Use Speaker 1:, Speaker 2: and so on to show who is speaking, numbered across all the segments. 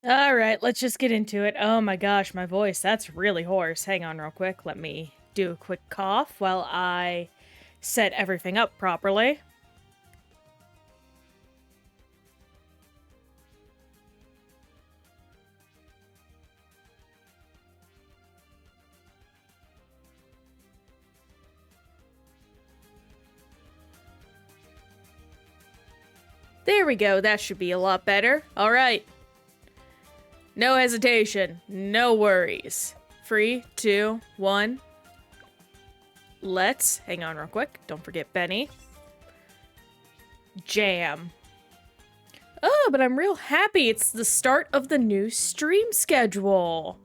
Speaker 1: All right, let's just get into it. Oh my gosh, my voice, that's really hoarse. Hang on real quick. Let me do a quick cough while I set everything up properly. There we go. That should be a lot better. All right. No hesitation. No worries. 3, 2, 1. Let's, hang on real quick. Don't forget Benny. Jam. Oh, but I'm real happy. It's the start of the new stream schedule.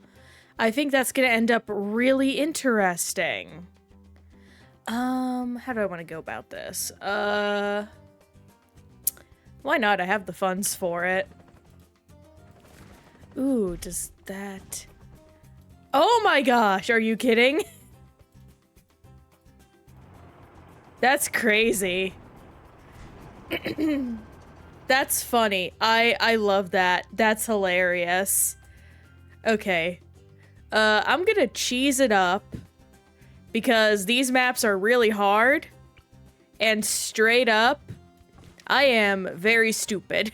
Speaker 1: I think that's gonna end up really interesting. How do I want to go about this? Why not? I have the funds for it. Ooh, does that... Oh my gosh, are you kidding? That's crazy. That's funny. I love that. That's hilarious. Okay. I'm gonna cheese it up because these maps are really hard and straight up, I am very stupid.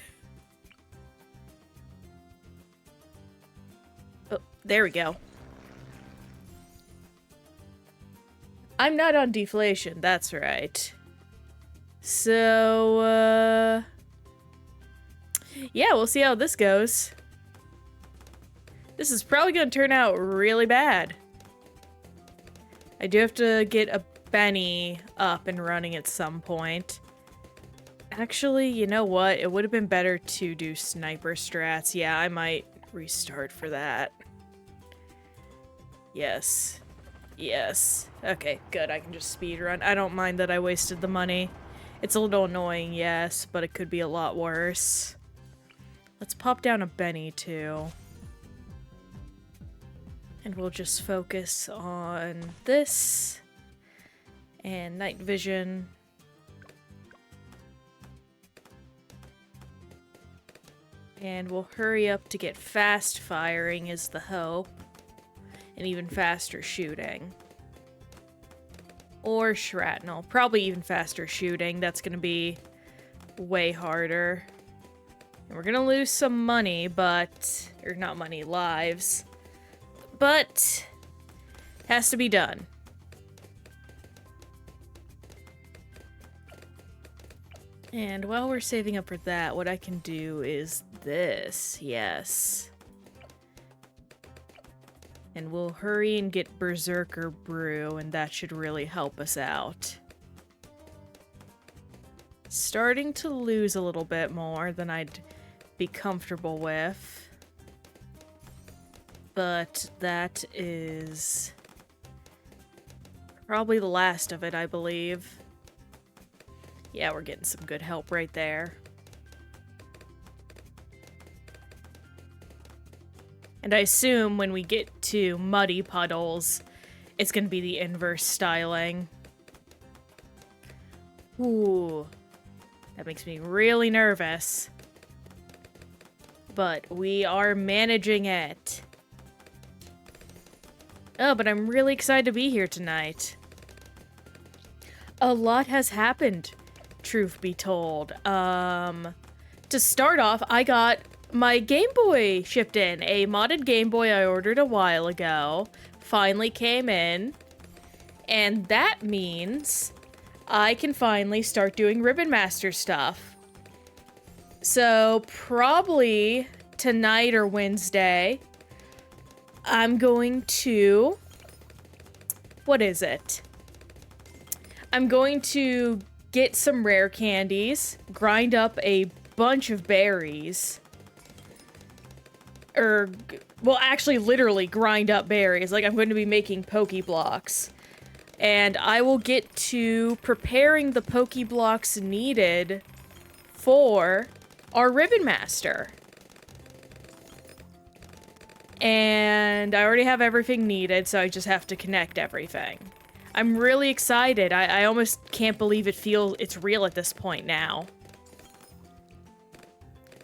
Speaker 1: Oh, there we go. I'm not on deflation, that's right. So, yeah, we'll see how this goes. This is probably gonna turn out really bad. I do have to get a Benny up and running at some point. Actually, you know what? It would have been better to do sniper strats. Yeah, I might restart for that. Yes. Yes. Okay, good. I can just speedrun. I don't mind that I wasted the money. It's a little annoying, yes, but it could be a lot worse. Let's pop down a Benny, too. And we'll just focus on this. And night vision. And we'll hurry up to get fast firing is the hope. And even faster shooting. Or shrapnel. Probably even faster shooting. That's gonna be way harder. And we're gonna lose some money, but... Or not money, lives. But... Has to be done. And while we're saving up for that, what I can do is this. Yes. And we'll hurry and get Berserker Brew, and that should really help us out. Starting to lose a little bit more than I'd be comfortable with. But that is probably the last of it, I believe. Yeah, we're getting some good help right there. And I assume when we get to muddy puddles, it's gonna be the inverse styling. Ooh. That makes me really nervous. But we are managing it. Oh, but I'm really excited to be here tonight. A lot has happened, truth be told. To start off, I got my Game Boy shipped in. A modded Game Boy I ordered a while ago finally came in. And that means I can finally start doing Ribbon Master stuff. So probably tonight or Wednesday, I'm going to... What is it? I'm going to get some rare candies, grind up a bunch of berries. Well, actually, literally grind up berries. Like, I'm going to be making Pokeblocks. And I will get to preparing the Pokeblocks needed for our Ribbon Master. And I already have everything needed, so I just have to connect everything. I'm really excited. I almost can't believe it's real at this point now.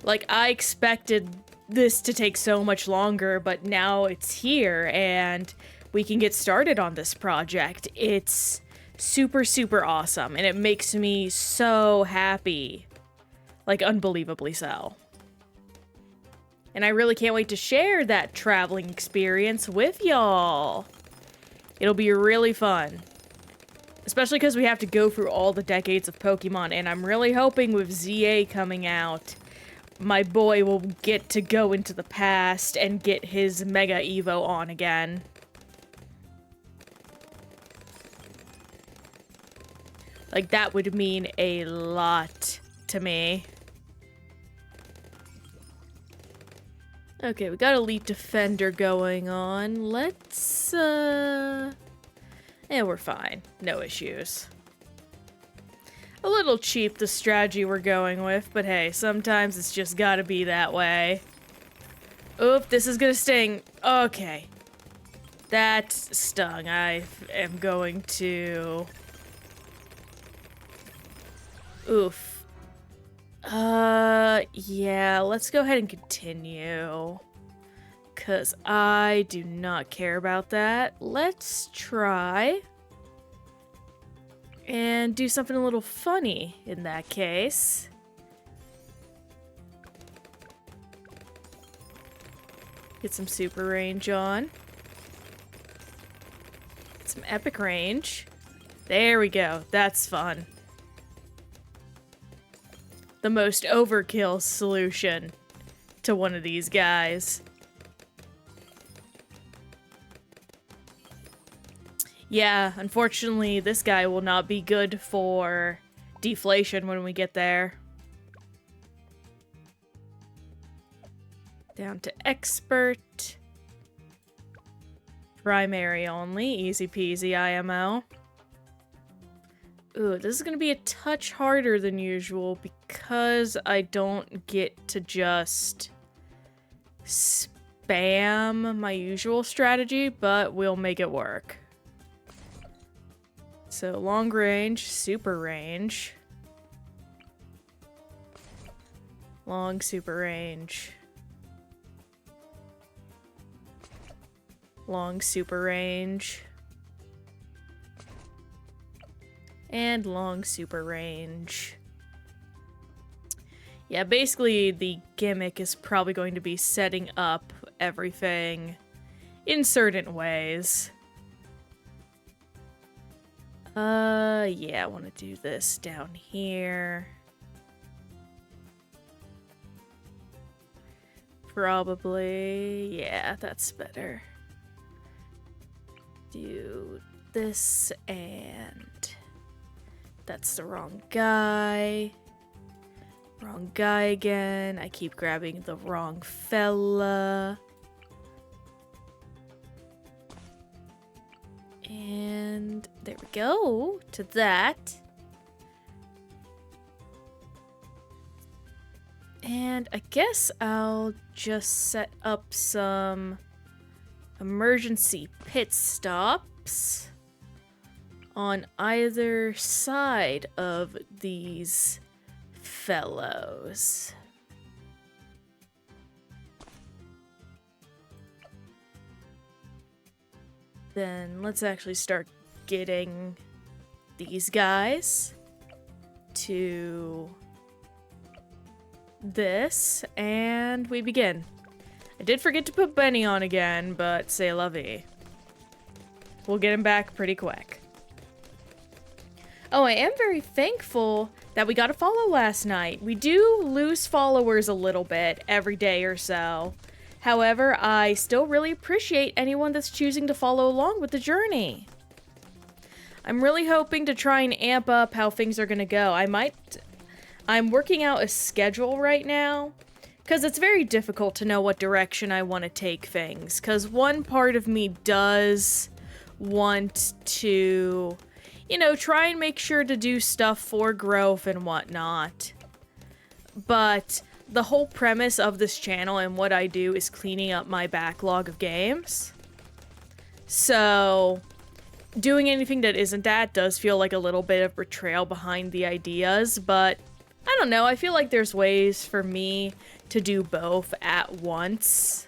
Speaker 1: Like, I expected this to take so much longer, but now it's here and we can get started on this project. It's super, super awesome, and it makes me so happy. Like, unbelievably so. And I really can't wait to share that traveling experience with y'all. It'll be really fun. Especially because we have to go through all the decades of Pokemon, and I'm really hoping with ZA coming out, my boy will get to go into the past and get his Mega Evo on again. Like, that would mean a lot to me. Okay, we got Elite Defender going on. Let's, yeah, we're fine. No issues. A little cheap, the strategy we're going with, but hey, sometimes it's just gotta be that way. Oop, this is gonna sting. Okay. That stung. I am going to... Oof. Yeah, let's go ahead and continue. 'Cause I do not care about that. Let's try and do something a little funny in that case. Get some super range on. Get some epic range. There we go. That's fun. The most overkill solution to one of these guys. Yeah, unfortunately, this guy will not be good for deflation when we get there. Down to expert. Primary only, easy peasy IMO. Ooh, this is gonna be a touch harder than usual because I don't get to just spam my usual strategy, but we'll make it work. So long range, super range. Long super range. Long super range. And long super range. Yeah, basically the gimmick is probably going to be setting up everything in certain ways. Yeah, I want to do this down here. Probably, yeah, that's better. Do this and... That's the wrong guy. Wrong guy again. I keep grabbing the wrong fella. And there we go to that. And I guess I'll just set up some emergency pit stops on either side of these fellows. Then let's actually start getting these guys to this, and we begin. I did forget to put Benny on again, but c'est la vie. We'll get him back pretty quick. Oh, I am very thankful that we got a follow last night. We do lose followers a little bit every day or so. However, I still really appreciate anyone that's choosing to follow along with the journey. I'm really hoping to try and amp up how things are gonna go. I'm working out a schedule right now, because it's very difficult to know what direction I want to take things, because one part of me does want to, you know, try and make sure to do stuff for growth and whatnot. But the whole premise of this channel and what I do is cleaning up my backlog of games. So doing anything that isn't that does feel like a little bit of betrayal behind the ideas, but I don't know, I feel like there's ways for me to do both at once.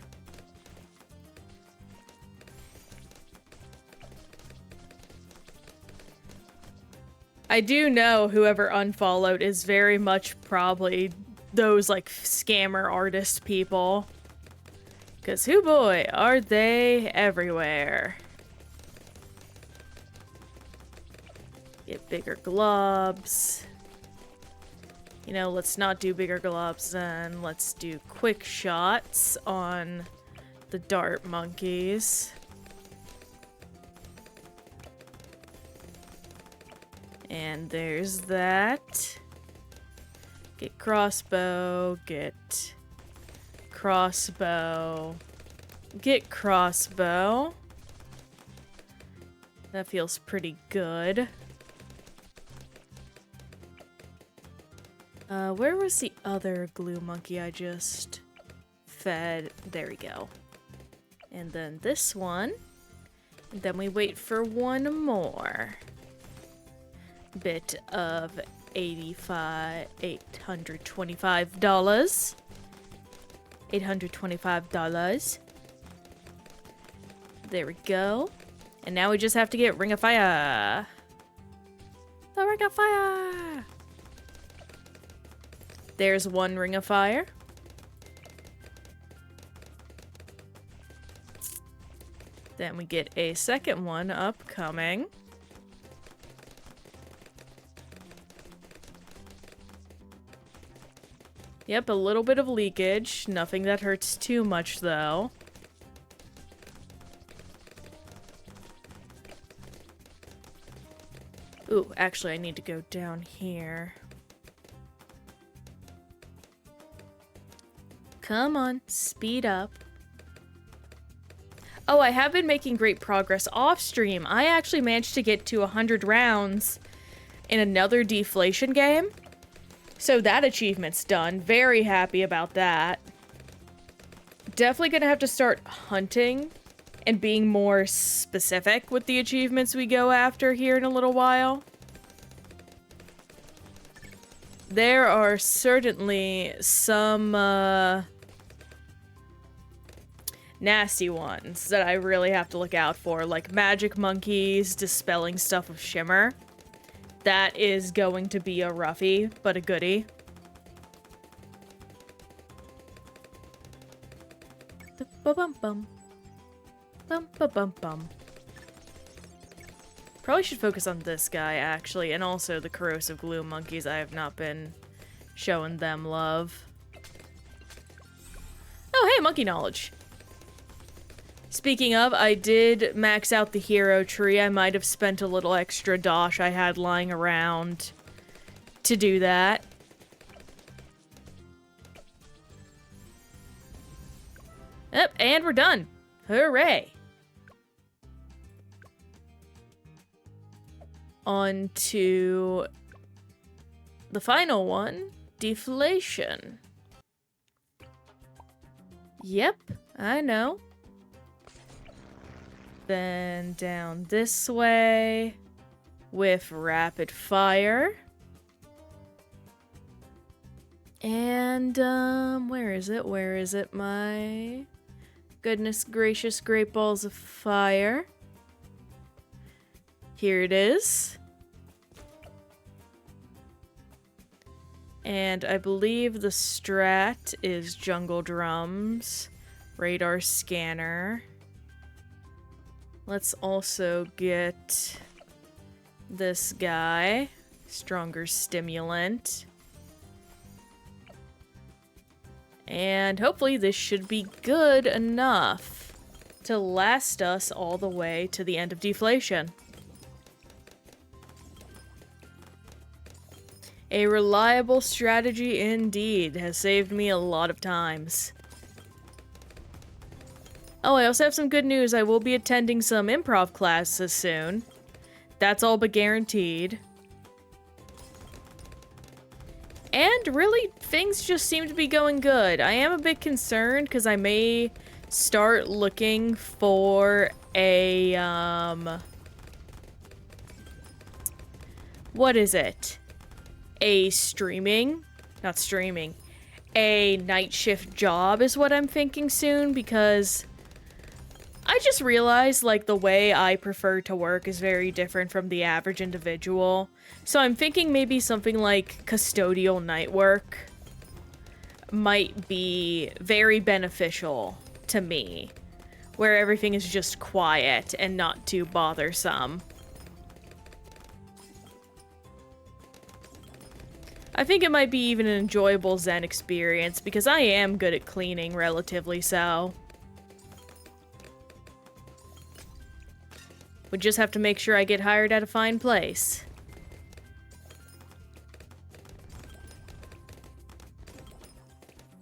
Speaker 1: I do know whoever unfollowed is very much probably those, like, scammer artist people. Because, hoo boy, are they everywhere. Get bigger globs. You know, let's not do bigger globs then. Let's do quick shots on the dart monkeys. And there's that. Get crossbow, get crossbow, get crossbow. That feels pretty good. Where was the other glue monkey I just fed? There we go. And then this one. And then we wait for one more bit of $825. $825. There we go. And now we just have to get Ring of Fire. The Ring of Fire! There's one Ring of Fire. Then we get a second one upcoming. Yep, a little bit of leakage. Nothing that hurts too much, though. Ooh, actually, I need to go down here. Come on, speed up. Oh, I have been making great progress off stream. I actually managed to get to 100 rounds in another deflation game. So that achievement's done. Very happy about that. Definitely gonna have to start hunting and being more specific with the achievements we go after here in a little while. There are certainly some nasty ones that I really have to look out for, like magic monkeys dispelling stuff with shimmer. That is going to be a roughie, but a goodie. Bum-bum-bum. Bum-ba-bum-bum. Probably should focus on this guy, actually, and also the corrosive glue monkeys. I have not been showing them love. Oh, hey, monkey knowledge. Speaking of, I did max out the hero tree. I might have spent a little extra dosh I had lying around to do that. Yep, and we're done. Hooray! On to the final one, deflation. Yep, I know. Then down this way with rapid fire. And, where is it? Where is it? My goodness gracious, great balls of fire. Here it is. And I believe the strat is jungle drums, radar scanner. Let's also get this guy, stronger stimulant. And hopefully this should be good enough to last us all the way to the end of deflation. A reliable strategy indeed has saved me a lot of times. Oh, I also have some good news. I will be attending some improv classes soon. That's all but guaranteed. And really, things just seem to be going good. I am a bit concerned because I may start looking for a, what is it? Not streaming, a night shift job is what I'm thinking soon, because I just realized, like, the way I prefer to work is very different from the average individual. So I'm thinking maybe something like custodial night work might be very beneficial to me, where everything is just quiet and not too bothersome. I think it might be even an enjoyable Zen experience, because I am good at cleaning, relatively so. We just have to make sure I get hired at a fine place.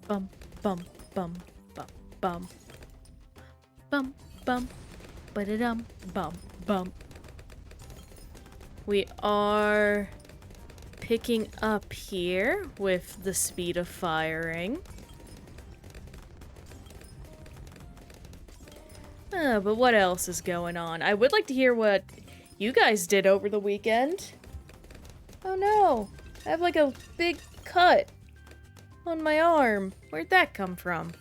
Speaker 1: Bum, bum, bum, bum, bum. Bum, bum, ba-da-dum, bum, bum. We are picking up here with the speed of firing. But what else is going on? I would like to hear what you guys did over the weekend. Oh no, I have like a big cut on my arm. Where'd that come from?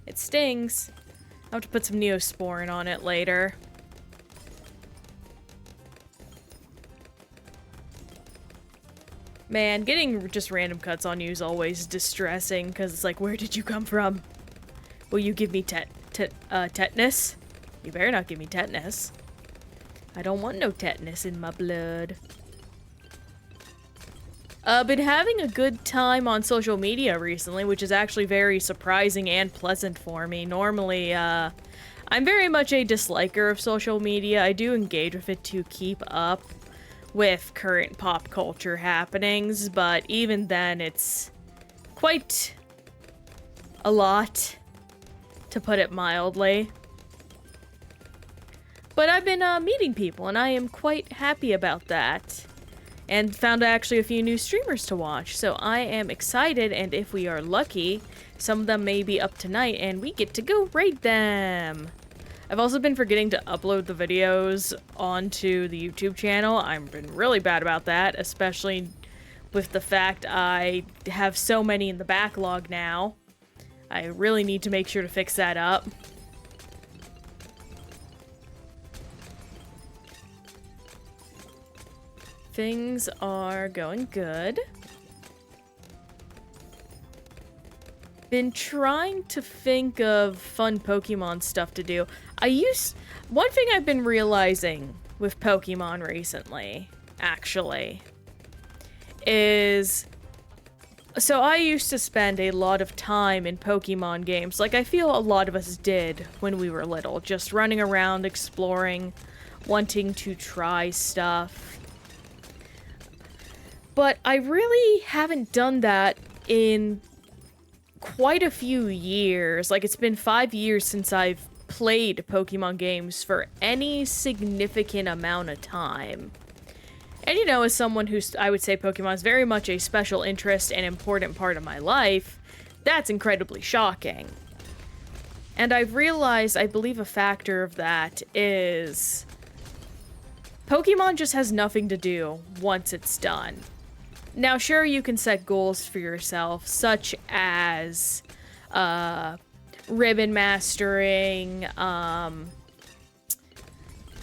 Speaker 1: It stings. I'll have to put some Neosporin on it later. Man, getting just random cuts on you is always distressing, because it's like, where did you come from? Will you give me tetanus? You better not give me tetanus. I don't want no tetanus in my blood. Been having a good time on social media recently, which is actually very surprising and pleasant for me. Normally, I'm very much a disliker of social media. I do engage with it to keep up with current pop culture happenings, but even then, it's quite a lot, to put it mildly. But I've been meeting people, and I am quite happy about that. And found actually a few new streamers to watch, so I am excited, and if we are lucky, some of them may be up tonight, and we get to go raid them! I've also been forgetting to upload the videos onto the YouTube channel. I've been really bad about that, especially with the fact I have so many in the backlog now. I really need to make sure to fix that up. Things are going good. Been trying to think of fun Pokemon stuff to do. One thing I've been realizing with Pokemon recently, actually, is... So I used to spend a lot of time in Pokemon games, like I feel a lot of us did when we were little, just running around, exploring, wanting to try stuff. But I really haven't done that in quite a few years. Like, it's been 5 years since I've played Pokemon games for any significant amount of time. And, you know, as someone who's, I would say Pokemon is very much a special interest and important part of my life, that's incredibly shocking. And I've realized, I believe a factor of that is Pokemon just has nothing to do once it's done. Now, sure, you can set goals for yourself, such as ribbon mastering,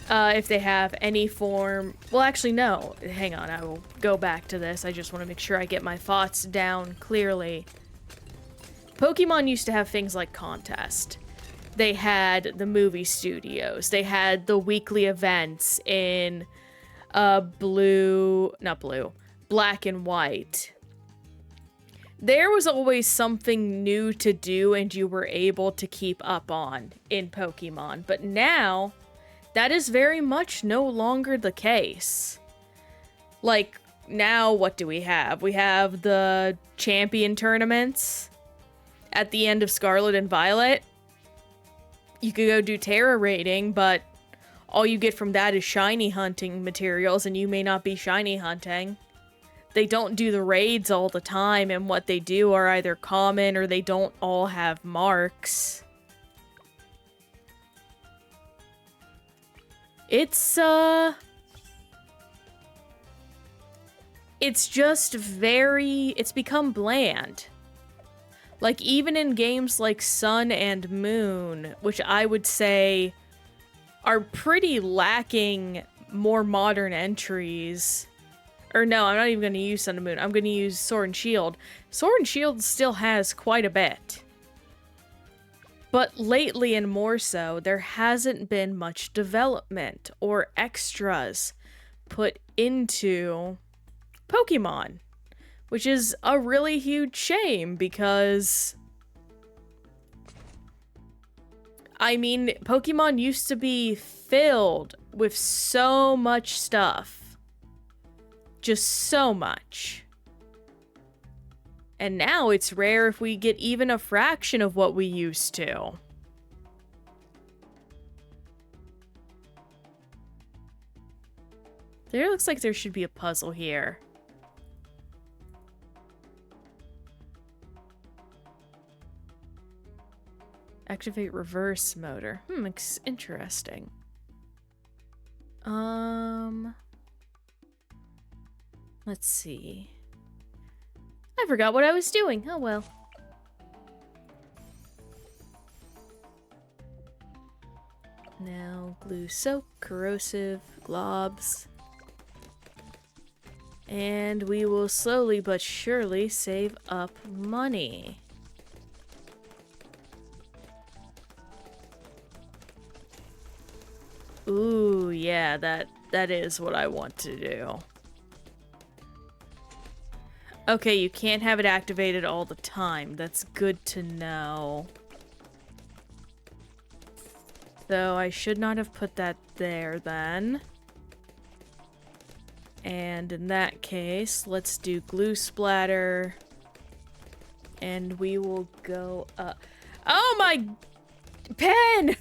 Speaker 1: if they have any form... Well, actually, no. Hang on, I will go back to this. I just want to make sure I get my thoughts down clearly. Pokemon used to have things like contest. They had the movie studios. They had the weekly events in Black and White. There was always something new to do and you were able to keep up on in Pokemon. But now, that is very much no longer the case. Like, now what do we have? We have the champion tournaments at the end of Scarlet and Violet. You could go do Terra raiding, but all you get from that is shiny hunting materials, and you may not be shiny hunting. They don't do the raids all the time, and what they do are either common or they don't all have marks. It's just very... It's become bland. Like, even in games like Sun and Moon, which I would say are pretty lacking more modern entries. Or no, I'm not even going to use Sun and Moon. I'm going to use Sword and Shield. Sword and Shield still has quite a bit. But lately, and more so, there hasn't been much development or extras put into Pokemon, which is a really huge shame because, I mean, Pokemon used to be filled with so much stuff. Just so much. And now it's rare if we get even a fraction of what we used to. There looks like there should be a puzzle here. Activate reverse motor. It's interesting. Let's see. I forgot what I was doing. Oh well. Now, glue soak, corrosive, globs. And we will slowly but surely save up money. Ooh, yeah, that is what I want to do. Okay, you can't have it activated all the time. That's good to know. So I should not have put that there then. And in that case, let's do glue splatter. And we will go up. Oh my pen!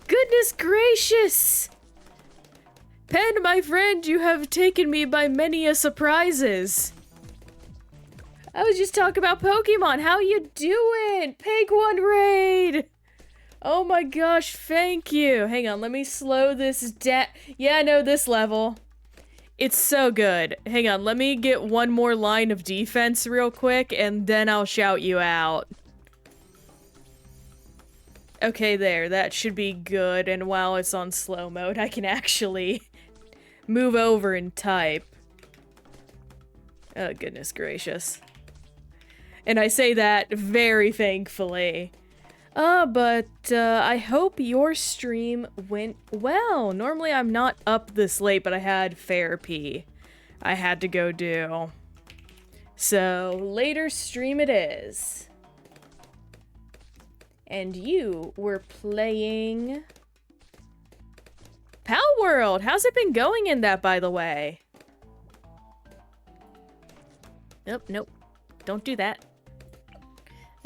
Speaker 1: Goodness gracious! Pen, my friend, you have taken me by many a surprises. I was just talking about Pokemon. How you doing? Peg 1 raid! Oh my gosh, thank you. Hang on, let me slow this down. Yeah, I know this level. It's so good. Hang on, let me get one more line of defense real quick, and then I'll shout you out. Okay, there. That should be good, and while it's on slow mode, I can actually move over and type. Oh, goodness gracious. And I say that very thankfully. But I hope your stream went well. Normally I'm not up this late, but I had therapy I had to go do. So, later stream it is. And you were playing Pal World. How's it been going in that, by the way? Nope. Don't do that.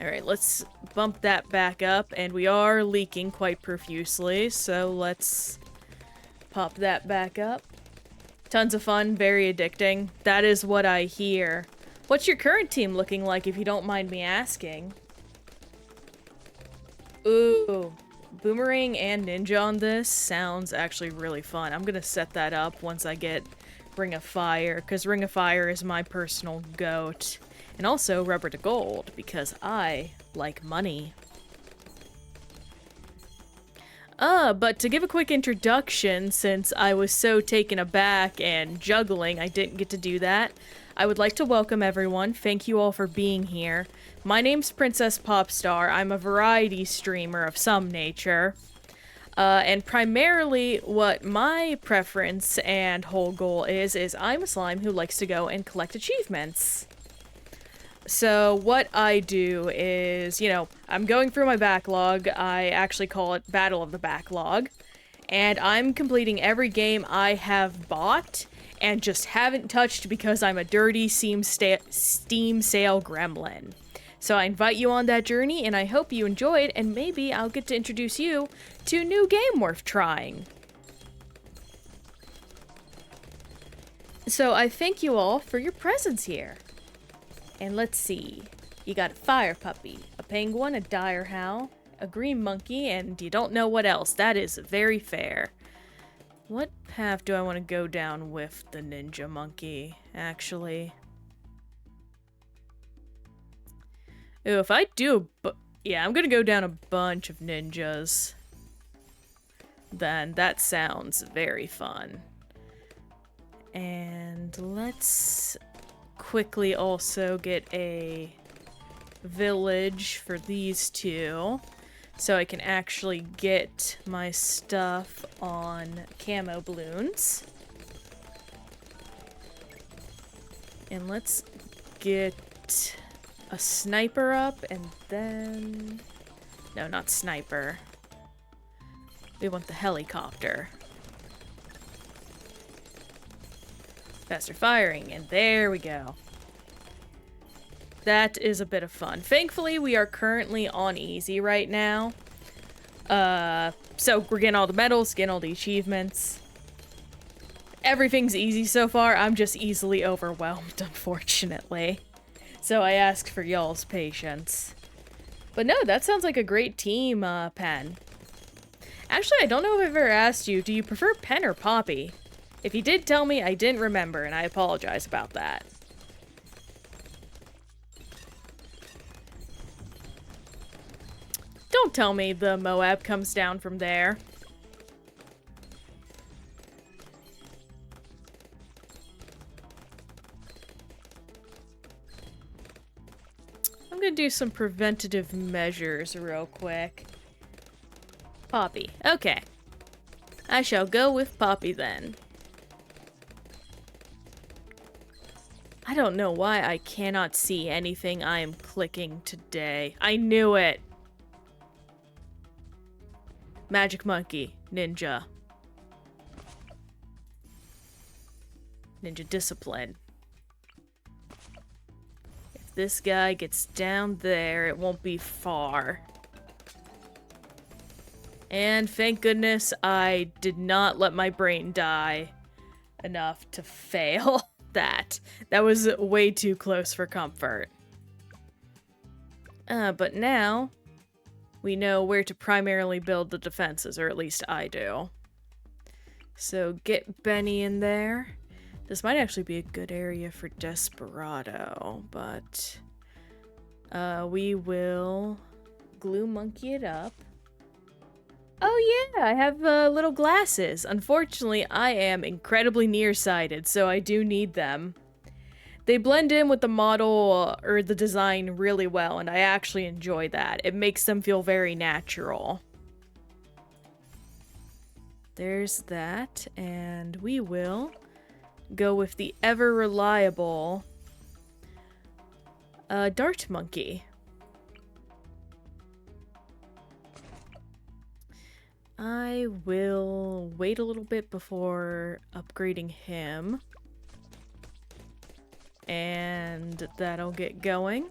Speaker 1: Alright, let's bump that back up, and we are leaking quite profusely, so let's pop that back up. Tons of fun, very addicting. That is what I hear. What's your current team looking like, if you don't mind me asking? Ooh, Boomerang and Ninja on this sounds actually really fun. I'm gonna set that up once I get Ring of Fire, because Ring of Fire is my personal goat. And also Rubber to Gold, because I like money. But to give a quick introduction, since I was so taken aback and juggling, I didn't get to do that. I would like to welcome everyone. Thank you all for being here. My name's Princess Popstar. I'm a variety streamer of some nature. And primarily what my preference and whole goal is I'm a slime who likes to go and collect achievements. So what I do is, I'm going through my backlog. I actually call it Battle of the Backlog. And I'm completing every game I have bought and just haven't touched because I'm a dirty Steam sale gremlin. So I invite you on that journey, and I hope you enjoy it, and maybe I'll get to introduce you to a new game worth trying. So I thank you all for your presence here. And let's see. You got a fire puppy, a penguin, a dire howl, a green monkey, and you don't know what else. That is very fair. What path do I want to go down with the ninja monkey, actually? Ooh, if I do yeah, I'm gonna go down a bunch of ninjas. Then that sounds very fun. And let's quickly also get a village for these two, so I can actually get my stuff on camo balloons. And let's get a sniper up, and then... No, not sniper. We want the helicopter. Faster firing, and there we go. That is a bit of fun. Thankfully, we are currently on easy right now. So we're getting all the medals, getting all the achievements. Everything's easy so far. I'm just easily overwhelmed, unfortunately. So I ask for y'all's patience. But no, that sounds like a great team, Pen. Actually, I don't know if I've ever asked you, do you prefer Pen or Poppy? If you did tell me, I didn't remember, and I apologize about that. Don't tell me the Moab comes down from there. I'm gonna do some preventative measures real quick. Poppy. Okay. I shall go with Poppy then. I don't know why I cannot see anything I am clicking today. I knew it! Magic Monkey. Ninja. Ninja Discipline. If this guy gets down there, it won't be far. And thank goodness I did not let my brain die enough to fail that. That was way too close for comfort. But now we know where to primarily build the defenses, or at least I do. So get Benny in there. This might actually be a good area for Desperado, but we will glue monkey it up. Oh yeah, I have little glasses. Unfortunately, I am incredibly nearsighted, so I do need them. They blend in with the model or the design really well, and I actually enjoy that. It makes them feel very natural. There's that, and we will go with the ever-reliable Dart Monkey. I will wait a little bit before upgrading him. And that'll get going.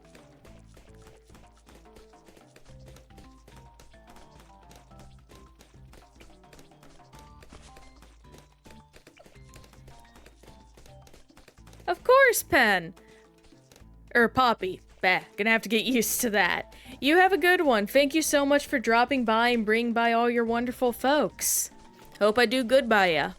Speaker 1: Of course, Pen! Poppy. Bah, gonna have to get used to that. You have a good one. Thank you so much for dropping by and bringing by all your wonderful folks. Hope I do good by ya.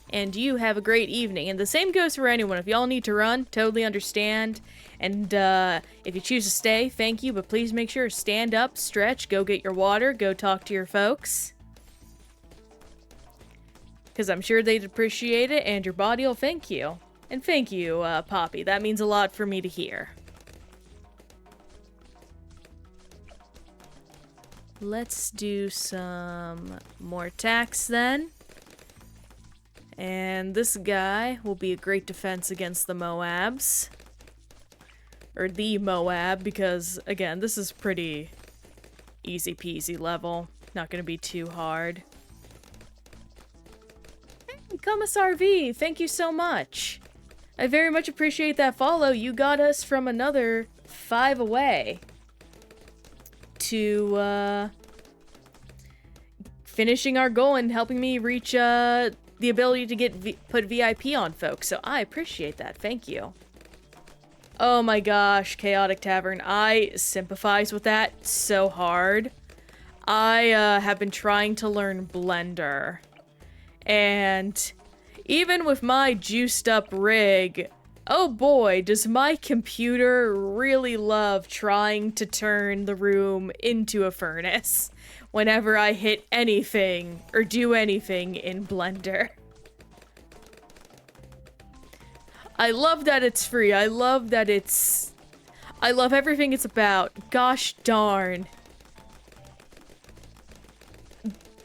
Speaker 1: And you have a great evening. And the same goes for anyone. If y'all need to run, totally understand. And if you choose to stay, thank you. But please make sure to stand up, stretch, go get your water, go talk to your folks. Because I'm sure they'd appreciate it, and your body will thank you. And thank you, Poppy. That means a lot for me to hear. Let's do some more attacks then. And this guy will be a great defense against the Moabs. Or the Moab, because, again, this is pretty easy peasy level. Not gonna be too hard. Hey, Commissar V, thank you so much. I very much appreciate that follow. You got us from another 5 away to finishing our goal and helping me reach the ability to get put VIP on folks. So I appreciate that. Thank you. Oh my gosh, Chaotic Tavern. I sympathize with that so hard. I have been trying to learn Blender. And even with my juiced up rig, Oh boy, does my computer really love trying to turn the room into a furnace whenever I hit anything or do anything in Blender. I love that it's free. I love that I love everything it's about. Gosh darn.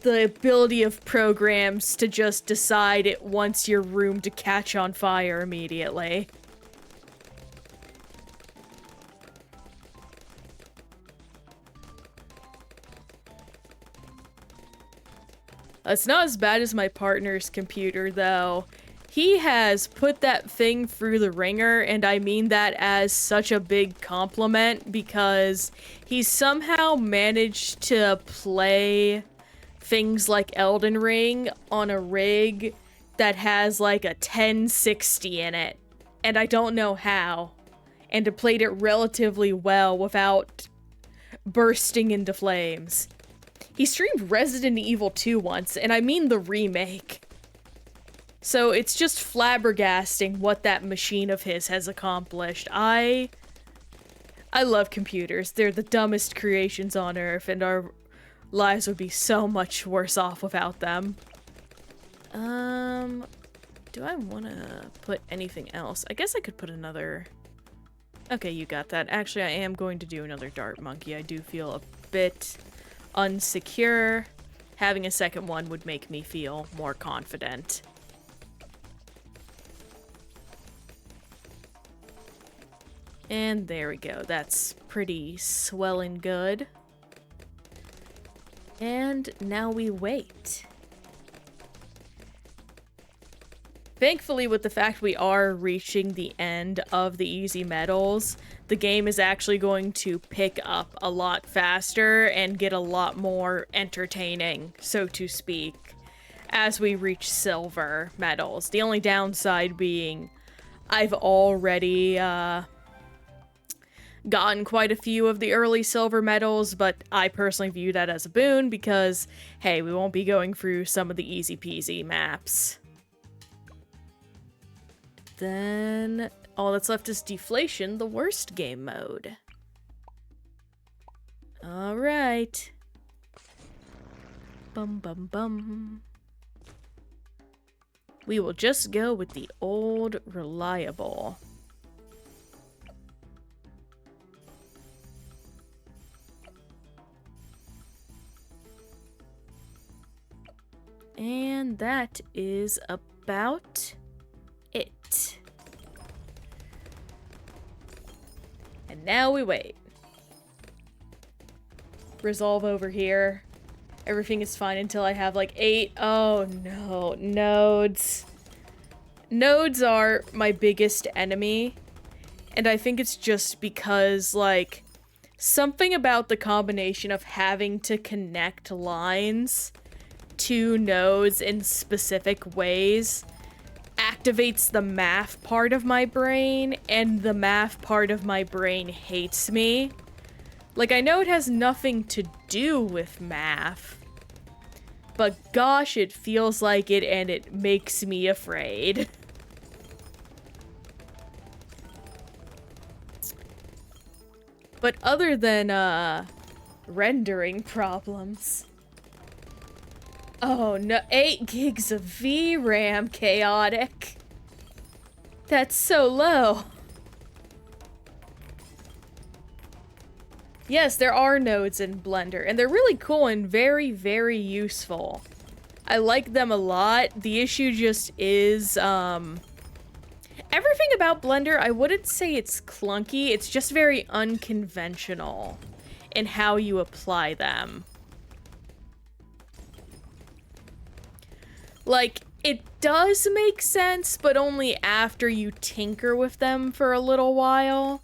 Speaker 1: The ability of programs to just decide it wants your room to catch on fire immediately. It's not as bad as my partner's computer, though. He has put that thing through the ringer, and I mean that as such a big compliment, because he's somehow managed to play things like Elden Ring on a rig that has like a 1060 in it, and I don't know how, and it played it relatively well without bursting into flames. He streamed Resident Evil 2 once, and I mean the remake. So it's just flabbergasting what that machine of his has accomplished. I love computers. They're the dumbest creations on Earth, and our lives would be so much worse off without them. Do I want to put anything else? I guess I could put another... Okay, you got that. Actually, I am going to do another dart monkey. I do feel a bit unsecure. Having a second one would make me feel more confident. And there we go. That's pretty swell and good. And now we wait. Thankfully, with the fact we are reaching the end of the easy medals, the game is actually going to pick up a lot faster and get a lot more entertaining, so to speak, as we reach silver medals. The only downside being I've already gotten quite a few of the early silver medals, but I personally view that as a boon because, hey, we won't be going through some of the easy peasy maps. Then all that's left is deflation, the worst game mode. All right. Bum bum bum. We will just go with the old reliable. And that is about it. And now we wait. Resolve over here. Everything is fine until I have like 8. Oh no, nodes. Nodes are my biggest enemy. And I think it's just because, like, something about the combination of having to connect lines to nodes in specific ways activates the math part of my brain, and the math part of my brain hates me. Like, I know it has nothing to do with math, but gosh, it feels like it, and it makes me afraid. But other than, rendering problems... Oh no, 8 gigs of VRAM, chaotic. That's so low. Yes, there are nodes in Blender, and they're really cool and very, very useful. I like them a lot. The issue just is, everything about Blender, I wouldn't say it's clunky, it's just very unconventional in how you apply them. Like, it does make sense, but only after you tinker with them for a little while.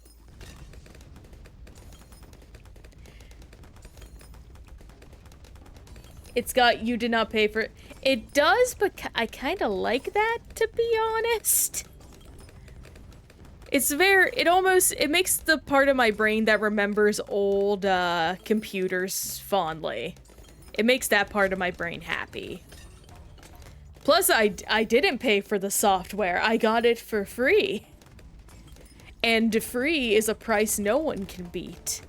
Speaker 1: It's got, you did not pay for it. It does, but I kind of like that, to be honest. It's very, it makes the part of my brain that remembers old computers fondly. It makes that part of my brain happy. Plus, I didn't pay for the software. I got it for free. And free is a price no one can beat.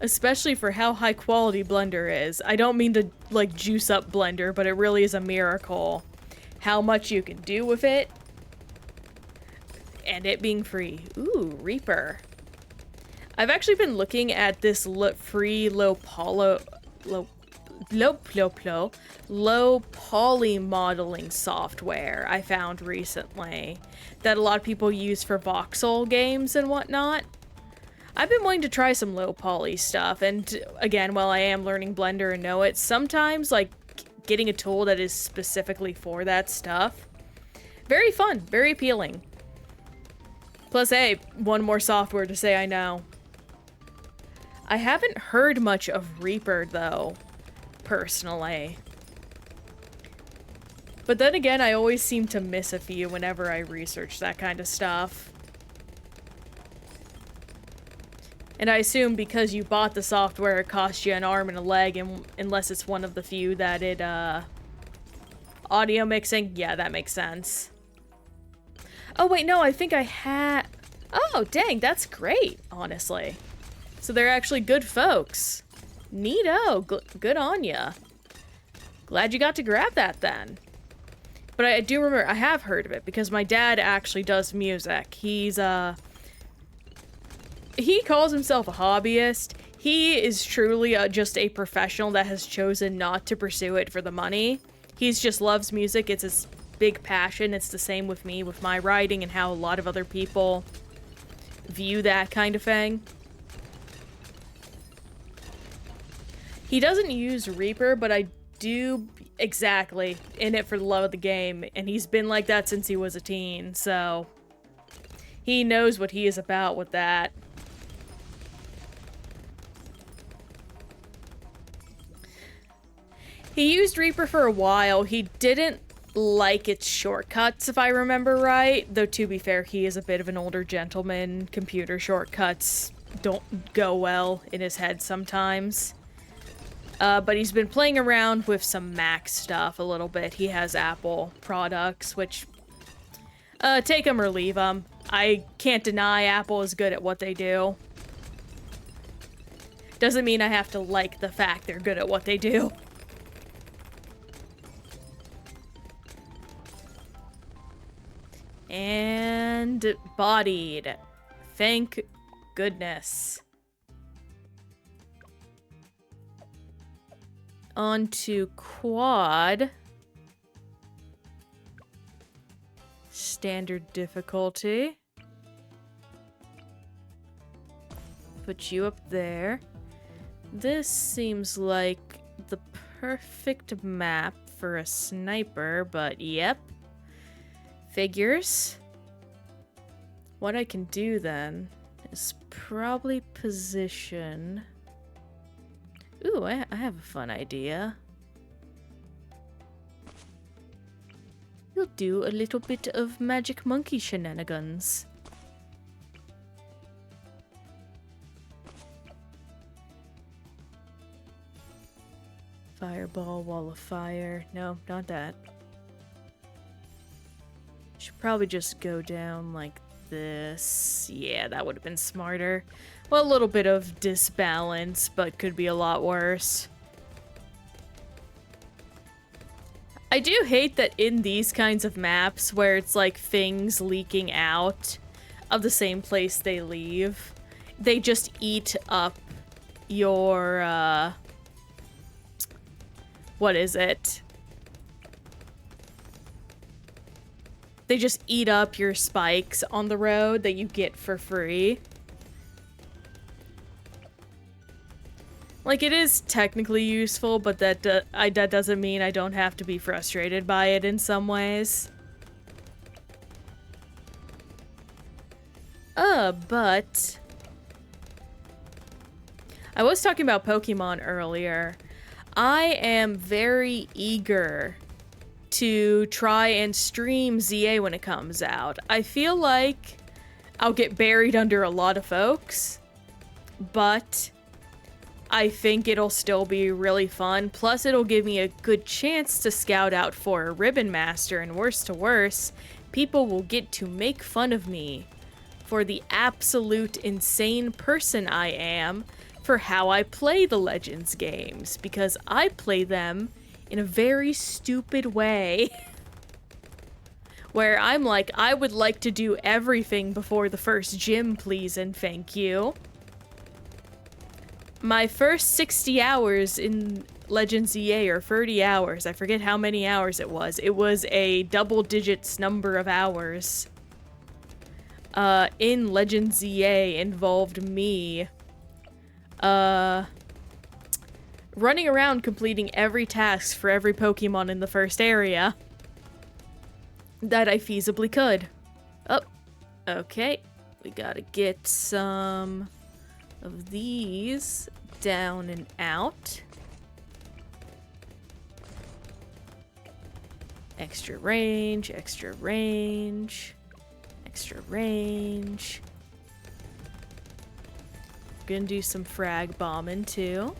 Speaker 1: Especially for how high quality Blender is. I don't mean to, like, juice up Blender, but it really is a miracle how much you can do with it. And it being free. Ooh, Reaper. I've actually been looking at this free low poly modeling software I found recently that a lot of people use for voxel games and whatnot. I've been wanting to try some low poly stuff, and again, while I am learning Blender and know it, sometimes like getting a tool that is specifically for that stuff, very fun, very appealing. Plus, hey, one more software to say I know. I haven't heard much of Reaper, though, personally. But then again, I always seem to miss a few whenever I research that kind of stuff. And I assume because you bought the software, it costs you an arm and a leg, and unless it's one of the few that it, audio mixing? Yeah, that makes sense. Oh, wait, no, I think I had... Oh, dang, that's great, honestly. So they're actually good folks. Neato. Good on ya. Glad you got to grab that then. But I do remember, I have heard of it because my dad actually does music. He's, he calls himself a hobbyist. He is truly just a professional that has chosen not to pursue it for the money. He just loves music. It's his big passion. It's the same with me, with my writing and how a lot of other people view that kind of thing. He doesn't use Reaper, but I do exactly in it for the love of the game, and he's been like that since he was a teen, so he knows what he is about with that. He used Reaper for a while. He didn't like its shortcuts, if I remember right, though to be fair, he is a bit of an older gentleman. Computer shortcuts don't go well in his head sometimes. But he's been playing around with some Mac stuff a little bit. He has Apple products, which, take them or leave them. I can't deny Apple is good at what they do. Doesn't mean I have to like the fact they're good at what they do. And bodied. Thank goodness. On to quad. Standard difficulty. Put you up there. This seems like the perfect map for a sniper, but yep. Figures. What I can do then is probably position... Ooh, I have a fun idea. We'll do a little bit of magic monkey shenanigans. Fireball, wall of fire. No, not that. Should probably just go down like this. Yeah, that would have been smarter. Well, a little bit of disbalance, but could be a lot worse. I do hate that in these kinds of maps where it's like things leaking out of the same place they leave, they just eat up your, what is it? They just eat up your spikes on the road that you get for free. Like, it is technically useful, but that doesn't mean I don't have to be frustrated by it in some ways. But... I was talking about Pokemon earlier. I am very eager to try and stream ZA when it comes out. I feel like I'll get buried under a lot of folks, but I think it'll still be really fun. Plus, it'll give me a good chance to scout out for a Ribbon Master, and worse to worse, people will get to make fun of me for the absolute insane person I am for how I play the Legends games, because I play them in a very stupid way. Where I'm like, I would like to do everything before the first gym, please and thank you. My first 60 hours in Legends EA, or 30 hours, I forget how many hours it was. It was a double digits number of hours. In Legends EA involved me, running around completing every task for every Pokemon in the first area that I feasibly could. Oh, okay. We gotta get some of these down and out. Extra range, extra range, extra range. Gonna do some frag bombing too.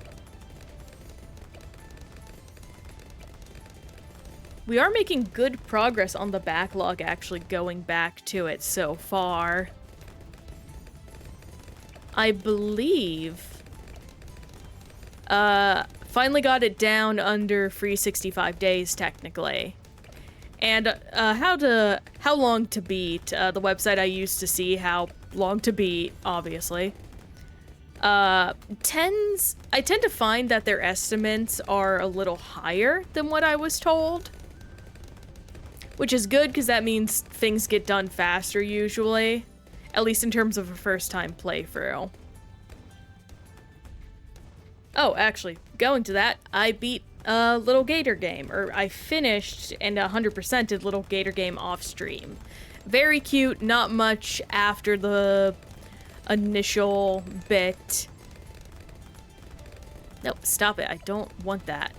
Speaker 1: We are making good progress on the backlog, actually going back to it so far. I believe, finally got it down under free 65 days, technically. And, how long to beat, the website I used to see how long to beat, obviously. I tend to find that their estimates are a little higher than what I was told. Which is good, because that means things get done faster, usually. At least in terms of a first-time playthrough. Oh, actually, going to that, I beat a Little Gator game. Or, I finished and 100%ed Little Gator game off-stream. Very cute, not much after the initial bit. Nope, stop it, I don't want that.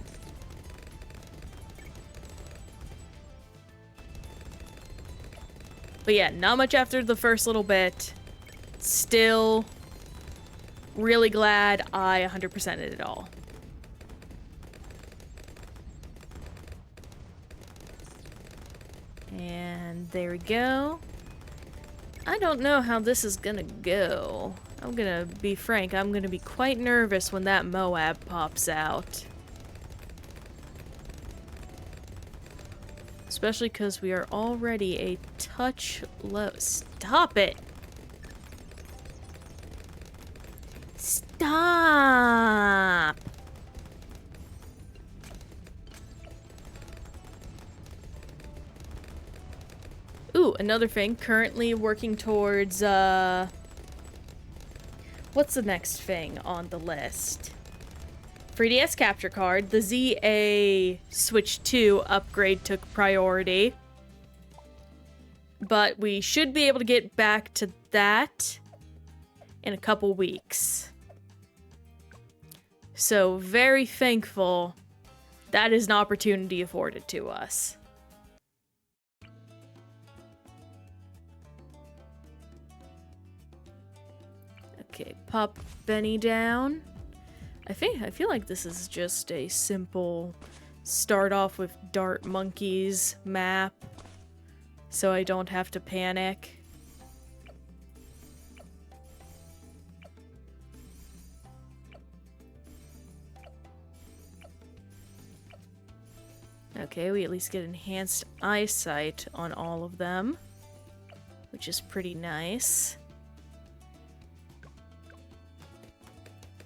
Speaker 1: But yeah, not much after the first little bit. Still really glad I 100%ed it all. And there we go. I don't know how this is gonna go. I'm gonna be frank, I'm gonna be quite nervous when that Moab pops out. Especially because we are already a touch low. Stop it! Stop! Ooh, another thing. Currently working towards, what's the next thing on the list? 3DS capture card. The ZA Switch 2 upgrade took priority. But we should be able to get back to that in a couple weeks. So, very thankful that is an opportunity afforded to us. Okay, pop Benny down. I feel like this is just a simple start off with Dart Monkeys map, so I don't have to panic. Okay, we at least get enhanced eyesight on all of them, which is pretty nice.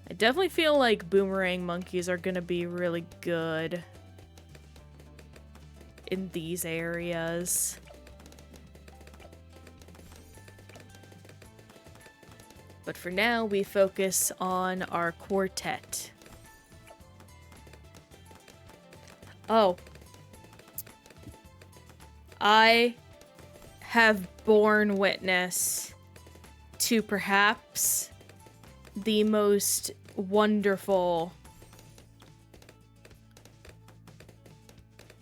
Speaker 1: I definitely feel like boomerang monkeys are gonna be really good in these areas. But for now, we focus on our quartet. Oh. I have borne witness to perhaps the most wonderful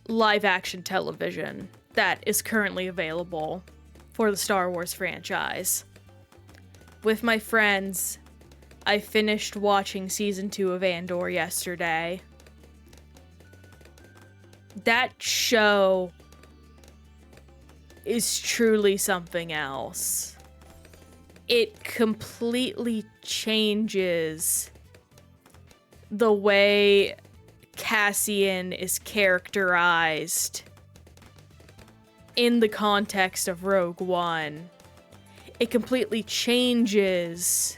Speaker 1: live-action television that is currently available for the Star Wars franchise. With my friends, I finished watching Season 2 of Andor yesterday. That show is truly something else. it completely changes the way Cassian is characterized in the context of Rogue One. It completely changes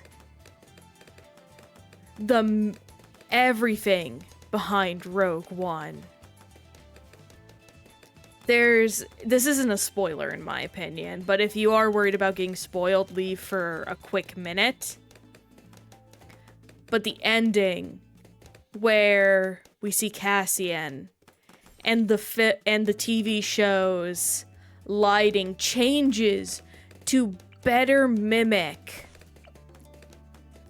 Speaker 1: everything behind Rogue One. This isn't a spoiler in my opinion, but if you are worried about getting spoiled, leave for a quick minute. But the ending, where we see Cassian and the TV show's lighting changes to better mimic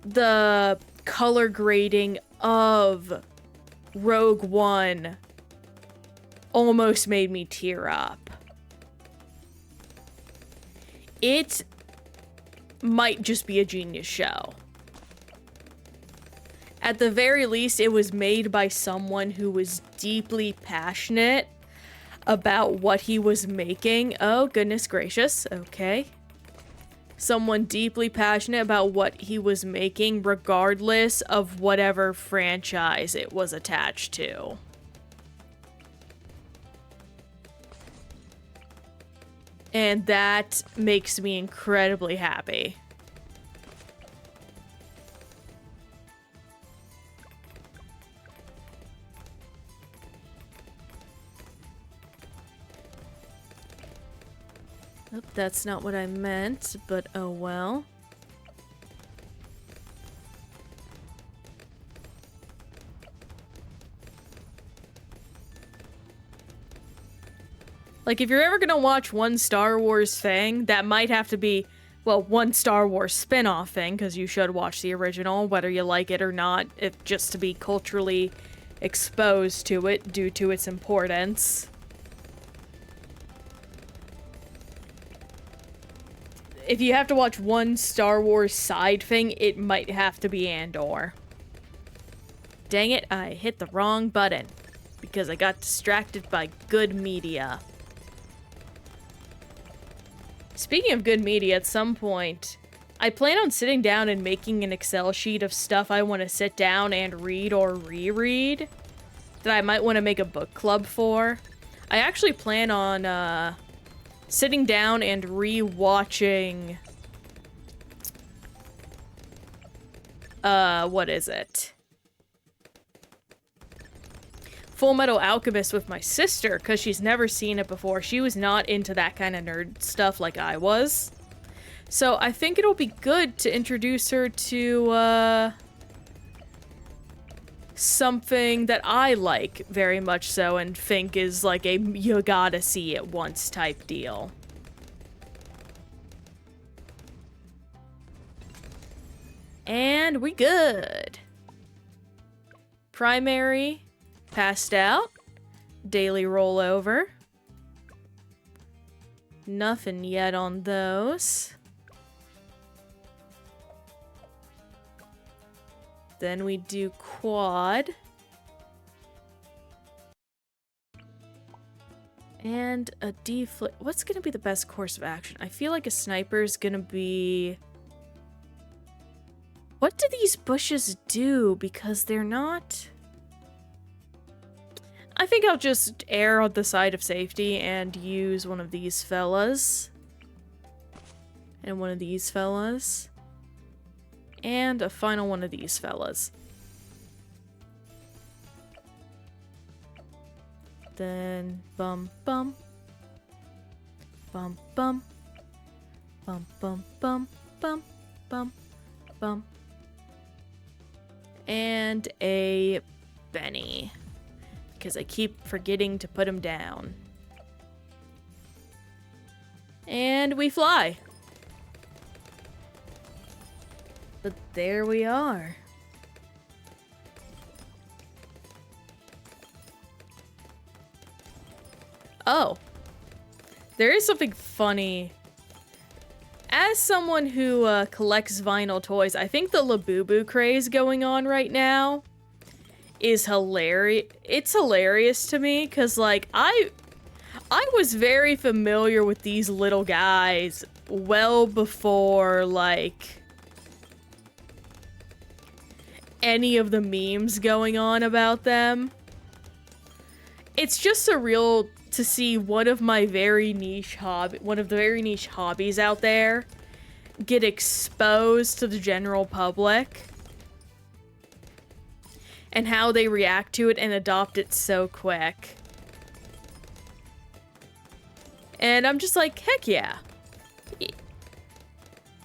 Speaker 1: the color grading of Rogue One, almost made me tear up. It might just be a genius show. At the very least, it was made by someone who was deeply passionate about what he was making. Oh, goodness gracious. Okay. Someone deeply passionate about what he was making, regardless of whatever franchise it was attached to. And that makes me incredibly happy. Oh, that's not what I meant, but oh well. Like, if you're ever gonna watch one Star Wars thing, that might have to be, well, one Star Wars spin-off thing, because you should watch the original, whether you like it or not, just to be culturally exposed to it due to its importance. If you have to watch one Star Wars side thing, it might have to be Andor. Dang it, I hit the wrong button, because I got distracted by good media. Speaking of good media, at some point, I plan on sitting down and making an Excel sheet of stuff I want to sit down and read or reread that I might want to make a book club for. I actually plan on sitting down and re-watching what is it? Full Metal Alchemist with my sister, because she's never seen it before. She was not into that kind of nerd stuff like I was. So I think it'll be good to introduce her to something that I like very much so and think is like a you gotta see it once type deal. And we good. Primary passed out. Daily rollover. Nothing yet on those. Then we do quad. And a deflip. What's gonna be the best course of action? I feel like a sniper is gonna be... What do these bushes do? Because they're not... I think I'll just err on the side of safety and use one of these fellas. And one of these fellas. And a final one of these fellas. Then bum bum. Bum bum. Bum bum bum bum bum bum. And a Benny. Because I keep forgetting to put him down. And we fly. But there we are. Oh. There is something funny. As someone who collects vinyl toys, I think the Labubu craze going on right now is hilarious. It's hilarious to me because, like, I I was very familiar with these little guys well before, like, any of the memes going on about them. It's just surreal to see one of the very niche hobbies out there get exposed to the general public and how they react to it and adopt it so quick. And I'm just like, heck yeah.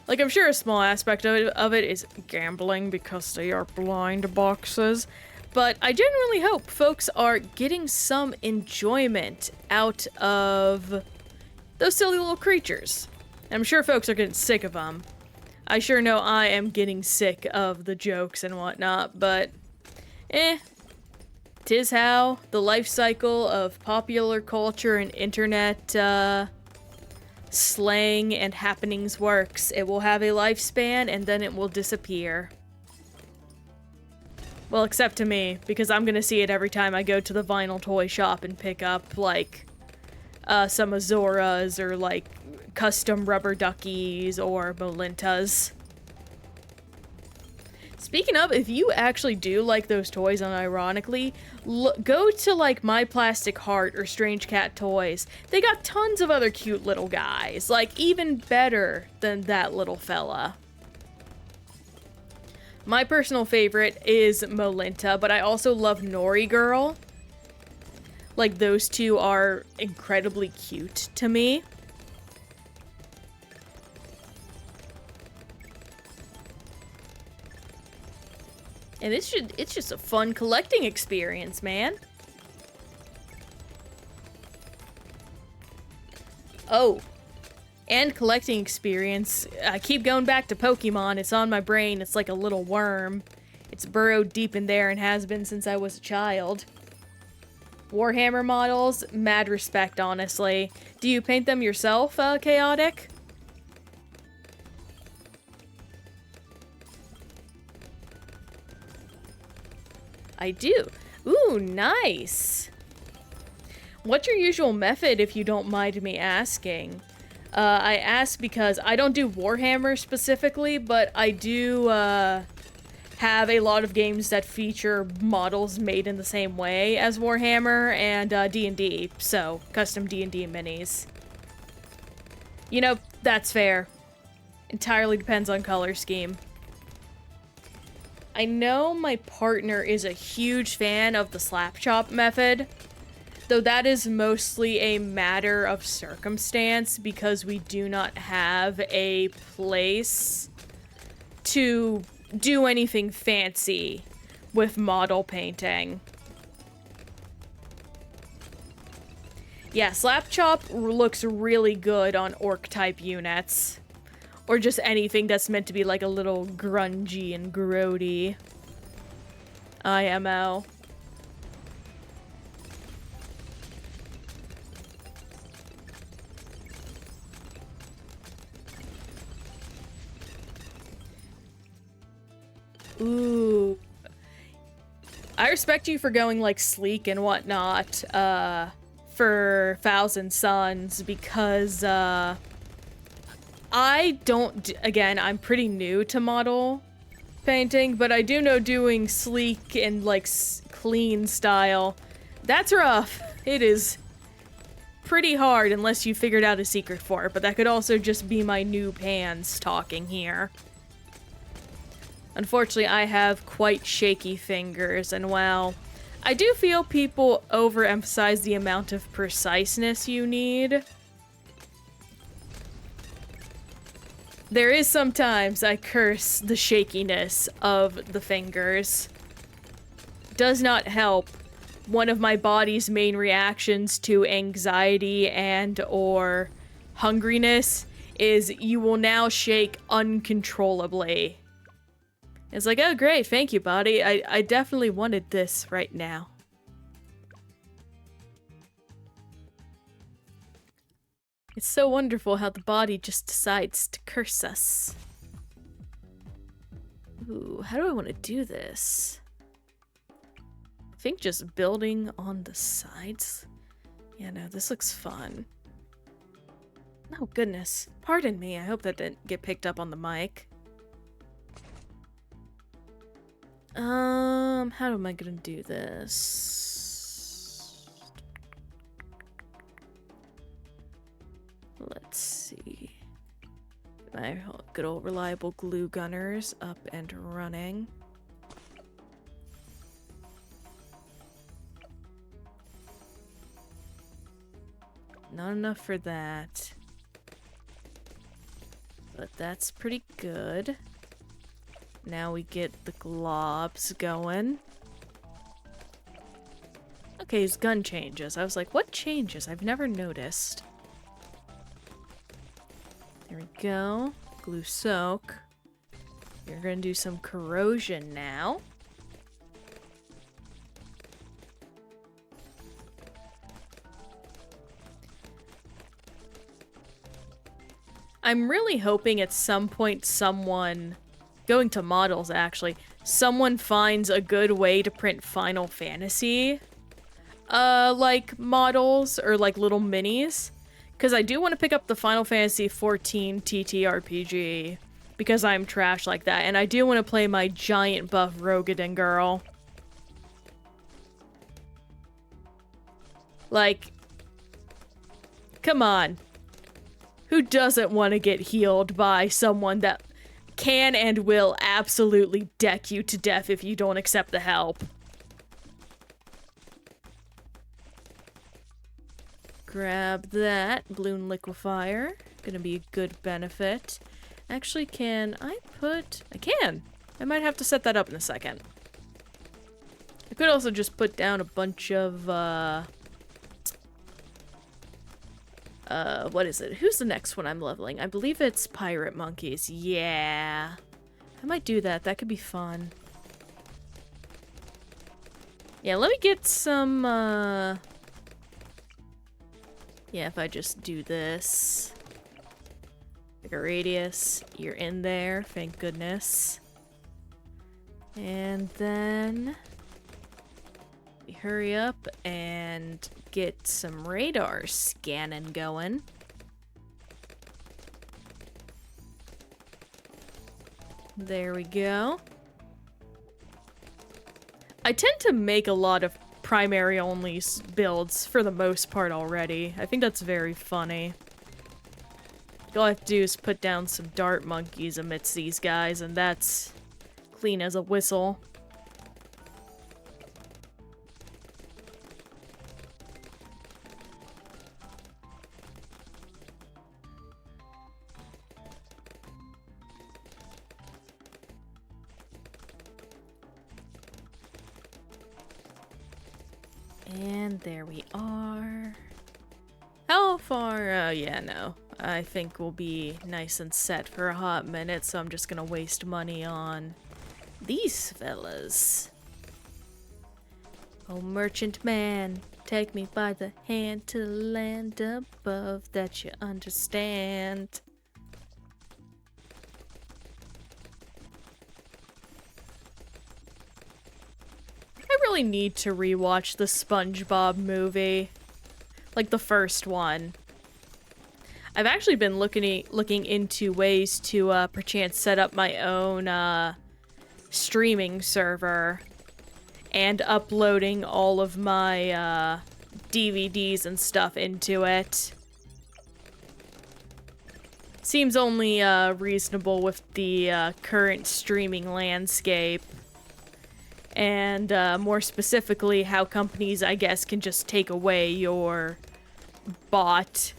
Speaker 1: Like, I'm sure a small aspect of it is gambling because they are blind boxes, but I genuinely hope folks are getting some enjoyment out of those silly little creatures. I'm sure folks are getting sick of them. I sure know I am getting sick of the jokes and whatnot, but tis how the life cycle of popular culture and internet, slang and happenings works. It will have a lifespan and then it will disappear. Well, except to me, because I'm gonna see it every time I go to the vinyl toy shop and pick up, like, some Azoras or, like, custom rubber duckies or Molintas. Speaking of, if you actually do like those toys, unironically, go to, like, My Plastic Heart or Strange Cat Toys. They got tons of other cute little guys, like, even better than that little fella. My personal favorite is Molinta, but I also love Nori Girl. Like, those two are incredibly cute to me. And it's just a fun collecting experience, man. Oh, and collecting experience. I keep going back to Pokemon. It's on my brain. It's like a little worm. It's burrowed deep in there and has been since I was a child. Warhammer models, mad respect, honestly. Do you paint them yourself, Chaotic? I do. Ooh, nice. What's your usual method, if you don't mind me asking? I ask because I don't do Warhammer specifically, but I do have a lot of games that feature models made in the same way as Warhammer and D&D, so custom D&D minis. You know, that's fair. Entirely depends on color scheme. I know my partner is a huge fan of the slap chop method, though that is mostly a matter of circumstance because we do not have a place to do anything fancy with model painting. Yeah, slap chop looks really good on orc type units. Or just anything that's meant to be like a little grungy and grody. IMO. Ooh. I respect you for going like sleek and whatnot, for Thousand Suns because, I don't, again, I'm pretty new to model painting, but I do know doing sleek and, like, clean style, that's rough. It is pretty hard unless you figured out a secret for it, but that could also just be my noob hands talking here. Unfortunately, I have quite shaky fingers, and while I do feel people overemphasize the amount of preciseness you need, there is sometimes I curse the shakiness of the fingers. Does not help. One of my body's main reactions to anxiety and or hungriness is you will now shake uncontrollably. It's like, oh great, thank you, body. I definitely wanted this right now. It's so wonderful how the body just decides to curse us. Ooh, how do I want to do this? I think just building on the sides Yeah, no, this looks fun. Oh, goodness. Pardon me. I hope that didn't get picked up on the mic. How am I gonna do this? Let's see. My good old reliable glue gunners up and running. Not enough for that. But that's pretty good. Now we get the globs going. Okay, his gun changes. I was like, what changes? I've never noticed. There we go. Glue soak. You're gonna do some corrosion now. I'm really hoping at some point someone, going to models actually, someone finds a good way to print Final Fantasy, like models or like little minis. Because I do want to pick up the Final Fantasy 14 TTRPG because I'm trash like that. And I do want to play my giant buff Rogadin girl. Like, come on. Who doesn't want to get healed by someone that can and will absolutely deck you to death if you don't accept the help? Grab that Bloon liquefier. Gonna be a good benefit. Actually, can I put... I can! I might have to set that up in a second. I could also just put down a bunch of, what is it? Who's the next one I'm leveling? I believe it's Pirate Monkeys. Yeah. I might do that. That could be fun. Yeah, let me get some, yeah, if I just do this. Pick a radius. You're in there. Thank goodness. And then... we hurry up and get some radar scanning going. There we go. I tend to make a lot of primary only builds for the most part already. I think that's very funny. All I have to do is put down some dart monkeys amidst these guys, and that's clean as a whistle. And there we are. How far? Yeah, no. I think we'll be nice and set for a hot minute, so I'm just gonna waste money on these fellas. Oh, merchant man, take me by the hand to the land above, that you understand. I really need to rewatch the SpongeBob movie. Like the first one. I've actually been looking into ways to perchance set up my own streaming server and uploading all of my DVDs and stuff into it. Seems only reasonable with the current streaming landscape. And more specifically, how companies, I guess, can just take away your bot,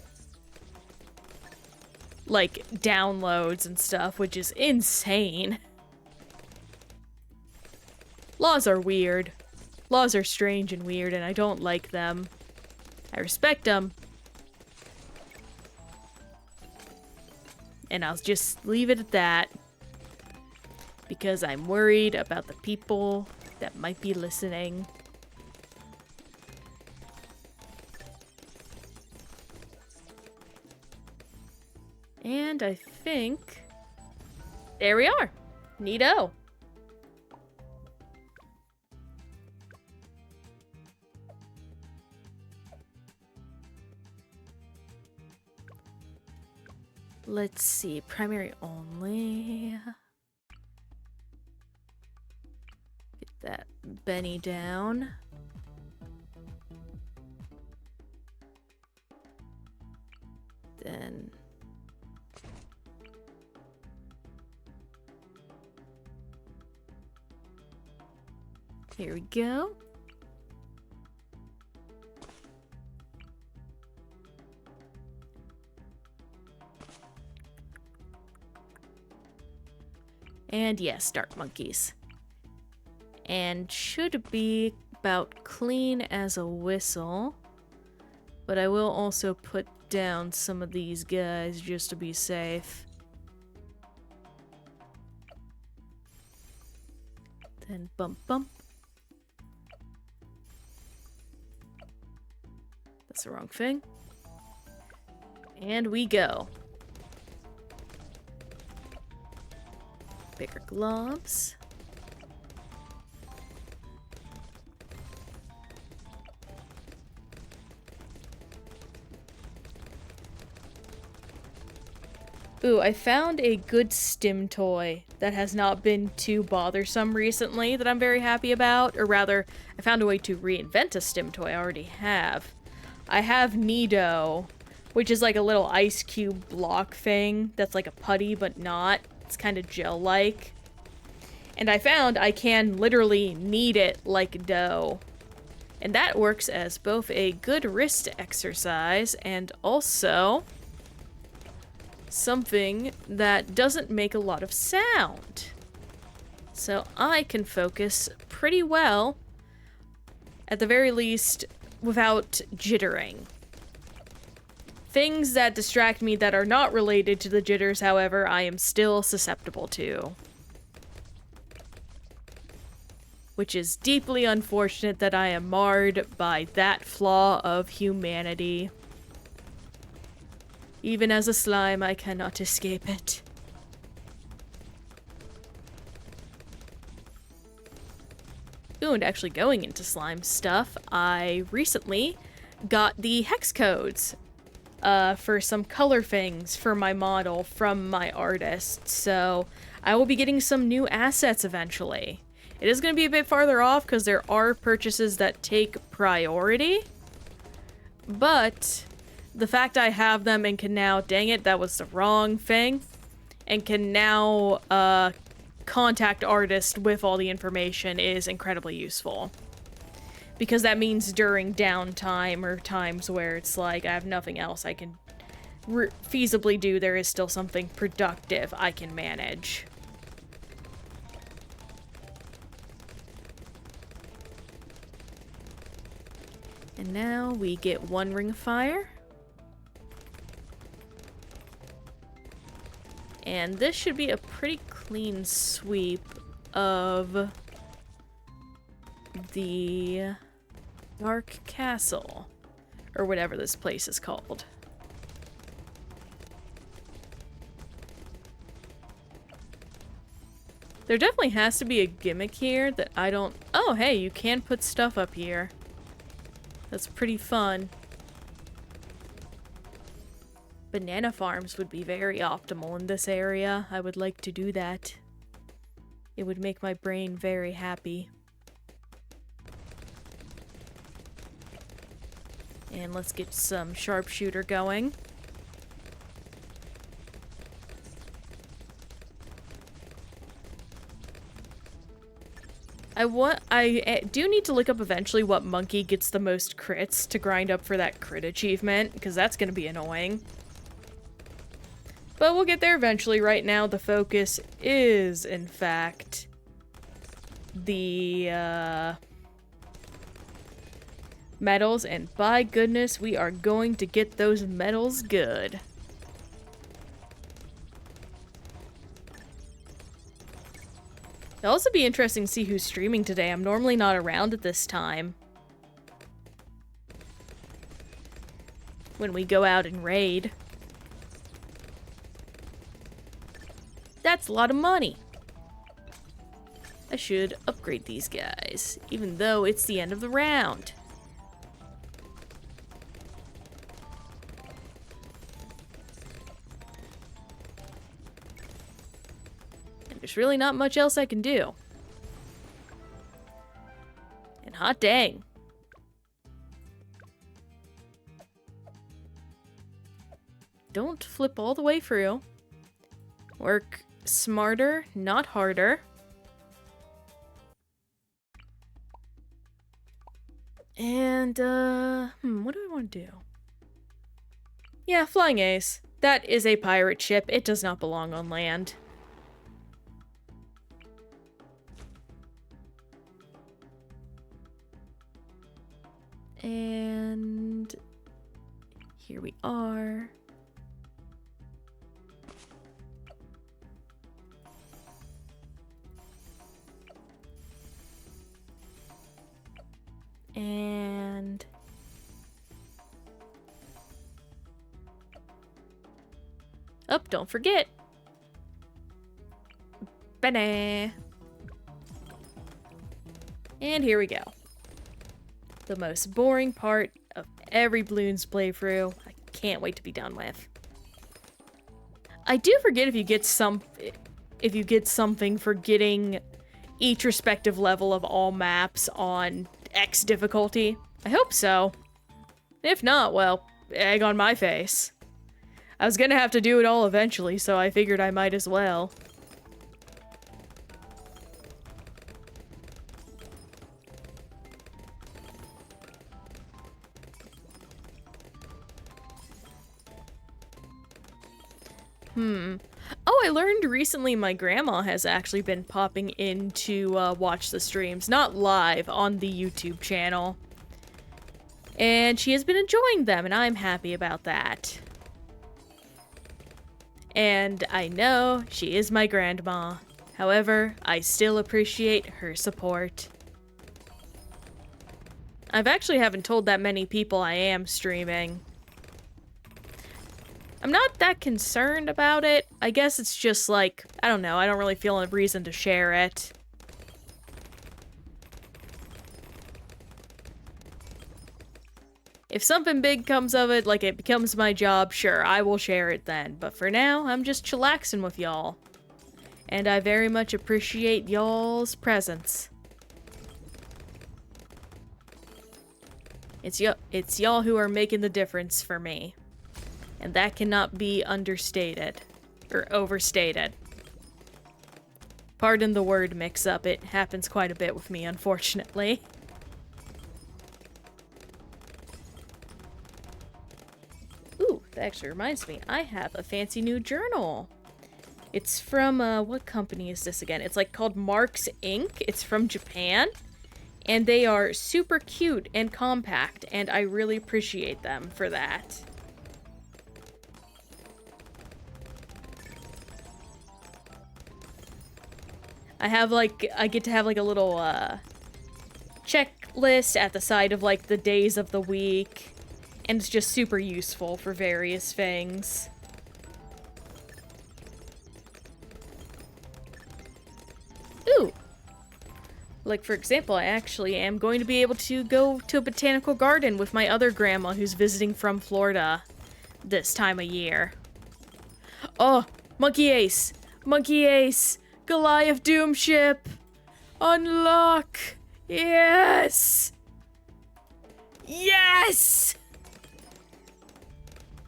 Speaker 1: like, downloads and stuff, which is insane. Laws are weird. Laws are strange and weird, and I don't like them. I respect them. And I'll just leave it at that. Because I'm worried about the people that might be listening. And I think... there we are! Neato! Let's see, primary only. Get that Benny down. Then here we go. And yes, dark monkeys. And should be about clean as a whistle. But I will also put down some of these guys just to be safe. Then bump bump. That's the wrong thing. And we go. Bigger gloves. Ooh, I found a good stim toy that has not been too bothersome recently that I'm very happy about. Or rather, I found a way to reinvent a stim toy I already have. I have Nido, which is like a little ice cube block thing that's like a putty but not. It's kind of gel-like. And I found I can literally knead it like dough. And that works as both a good wrist exercise and also something that doesn't make a lot of sound. So I can focus pretty well, at the very least, without jittering. Things that distract me that are not related to the jitters, however, I am still susceptible to. Which is deeply unfortunate that I am marred by that flaw of humanity. Even as a slime, I cannot escape it. Ooh, and actually going into slime stuff, I recently got the hex codes for some color things for my model from my artist, so I will be getting some new assets eventually. It is going to be a bit farther off because there are purchases that take priority, but the fact I have them and can now, dang it, that was the wrong thing, and can now contact artist with all the information is incredibly useful. Because that means during downtime or times where it's like I have nothing else I can feasibly do, there is still something productive I can manage. And now we get one ring of fire. And this should be a pretty clean sweep of the Dark Castle, or whatever this place is called. There definitely has to be a gimmick here that I don't... Oh, hey, you can put stuff up here. That's pretty fun. Banana farms would be very optimal in this area. I would like to do that. It would make my brain very happy. And let's get some sharpshooter going. I do need to look up eventually what monkey gets the most crits to grind up for that crit achievement, because that's going to be annoying. But we'll get there eventually. Right now, the focus is, in fact, the medals, and by goodness, we are going to get those medals good. It'll also be interesting to see who's streaming today. I'm normally not around at this time when we go out and raid. That's a lot of money. I should upgrade these guys, even though it's the end of the round. There's really not much else I can do. And hot dang. Don't flip all the way through. Work smarter, not harder. And, what do I want to do? Yeah, flying ace. That is a pirate ship. It does not belong on land. And here we are. And oh, don't forget. Banana. And here we go. The most boring part of every Bloons playthrough. I can't wait to be done with. I do forget if you get something for getting each respective level of all maps on X difficulty. I hope so. If not, well, egg on my face. I was gonna have to do it all eventually, so I figured I might as well. Oh, I learned recently my grandma has actually been popping in to watch the streams. Not live, on the YouTube channel. And she has been enjoying them, and I'm happy about that. And I know she is my grandma. However, I still appreciate her support. I've actually haven't told that many people I am streaming. I'm not that concerned about it. I guess it's just like, I don't know, I don't really feel a reason to share it. If something big comes of it, like it becomes my job, sure, I will share it then. But for now, I'm just chillaxing with y'all. And I very much appreciate y'all's presence. It's y'all who are making the difference for me. And that cannot be understated. Or overstated. Pardon the word mix-up, it happens quite a bit with me, unfortunately. Ooh, that actually reminds me, I have a fancy new journal. It's from, what company is this again? It's like called Marks Inc. It's from Japan. And they are super cute and compact, and I really appreciate them for that. I get to have like a little, checklist at the side of like the days of the week. And it's just super useful for various things. Ooh! Like, for example, I actually am going to be able to go to a botanical garden with my other grandma who's visiting from Florida this time of year. Oh! Monkey Ace! Monkey Ace! Goliath Doom Ship! Unlock! Yes! Yes!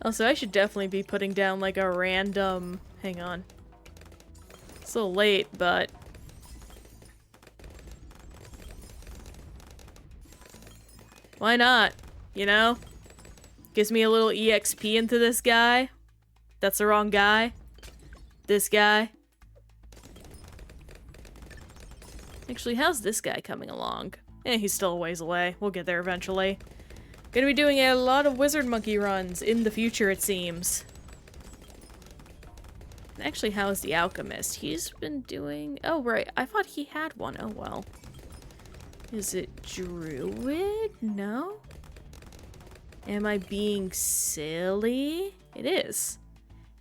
Speaker 1: Also, I should definitely be putting down like a random... Hang on. It's a little late, but... Why not? You know? Gives me a little EXP into this guy. That's the wrong guy. This guy. Actually, how's this guy coming along? He's still a ways away. We'll get there eventually. Gonna be doing a lot of wizard monkey runs in the future, it seems. Actually, how's the alchemist? He's been doing... Oh, right. I thought he had one. Oh, well. Is it druid? No? Am I being silly? It is.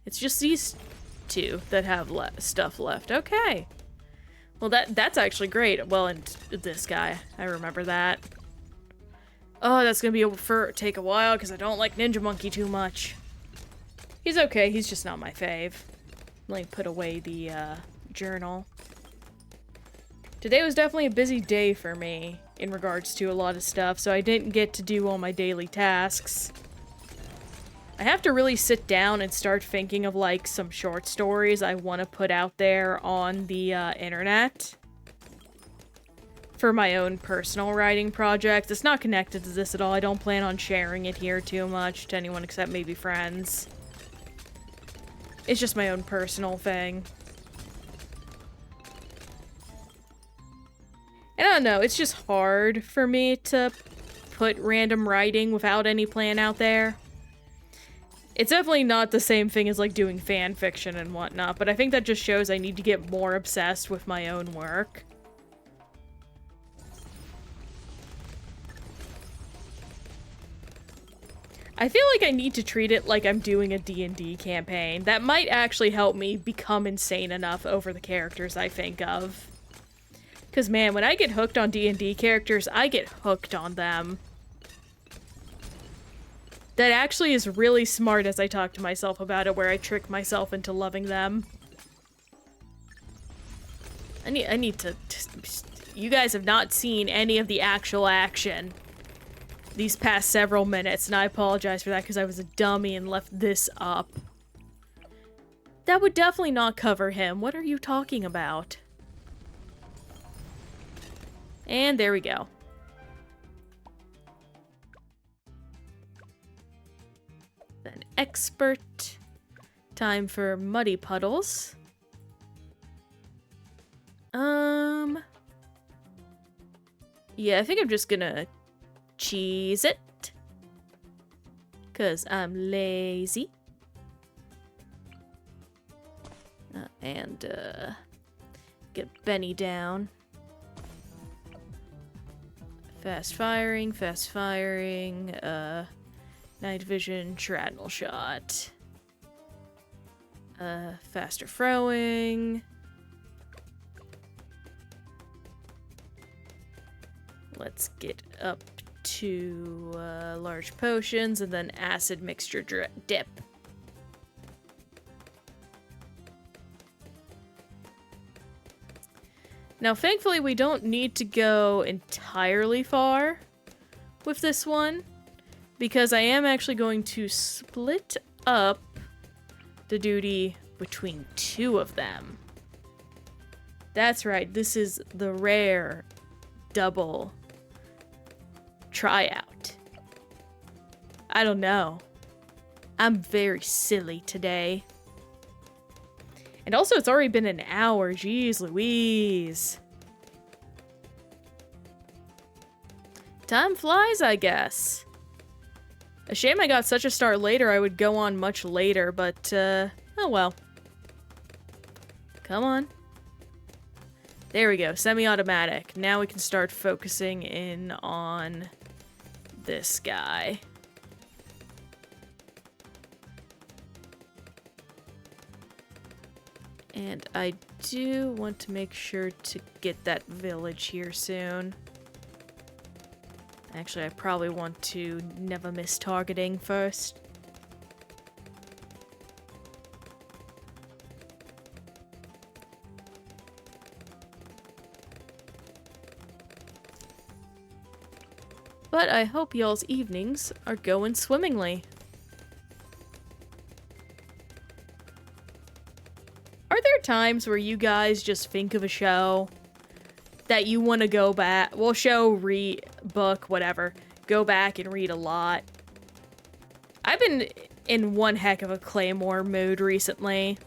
Speaker 1: It's just these two that have stuff left. Okay. Well, that's actually great. Well, and this guy. I remember that. Oh, that's gonna take a while because I don't like Ninja Monkey too much. He's okay. He's just not my fave. Let me put away the journal. Today was definitely a busy day for me in regards to a lot of stuff, so I didn't get to do all my daily tasks. I have to really sit down and start thinking of, like, some short stories I want to put out there on the internet for my own personal writing project. It's not connected to this at all. I don't plan on sharing it here too much to anyone except maybe friends. It's just my own personal thing. And I don't know, it's just hard for me to put random writing without any plan out there. It's definitely not the same thing as, like, doing fan fiction and whatnot, but I think that just shows I need to get more obsessed with my own work. I feel like I need to treat it like I'm doing a D&D campaign. That might actually help me become insane enough over the characters I think of. Because, man, when I get hooked on D&D characters, I get hooked on them. That actually is really smart as I talk to myself about it, where I trick myself into loving them. I need to... You guys have not seen any of the actual action these past several minutes, and I apologize for that because I was a dummy and left this up. That would definitely not cover him. What are you talking about? And there we go. An expert. Time for muddy puddles. Yeah, I think I'm just gonna cheese it. 'Cause I'm lazy. And get Benny down. Fast firing, night vision, shrapnel shot. Faster throwing. Let's get up to large potions and then acid mixture dip. Now, thankfully, we don't need to go entirely far with this one, because I am actually going to split up the duty between two of them. That's right, this is the rare double tryout. I don't know. I'm very silly today. And also, it's already been an hour. Jeez Louise. Time flies, I guess. A shame I got such a start later. I would go on much later, but, oh well. Come on. There we go. Semi-automatic. Now we can start focusing in on this guy. And I do want to make sure to get that village here soon. Actually, I probably want to never miss targeting first. But I hope y'all's evenings are going swimmingly. Are there times where you guys just think of a show that you want to go back, well, show, read, book, whatever, go back and read a lot? I've been in one heck of a Claymore mood recently.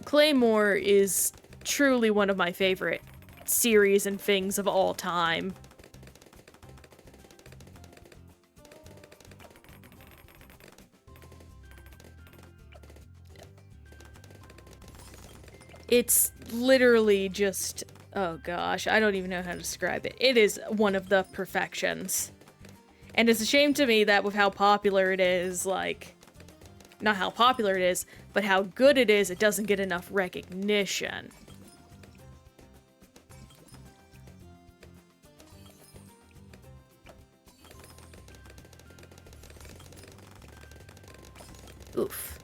Speaker 1: Claymore is truly one of my favorite series and things of all time. It's literally just, oh gosh, I don't even know how to describe it. It is one of the perfections. And it's a shame to me that with how popular it is, like, not how popular it is, but how good it is, it doesn't get enough recognition. Oof.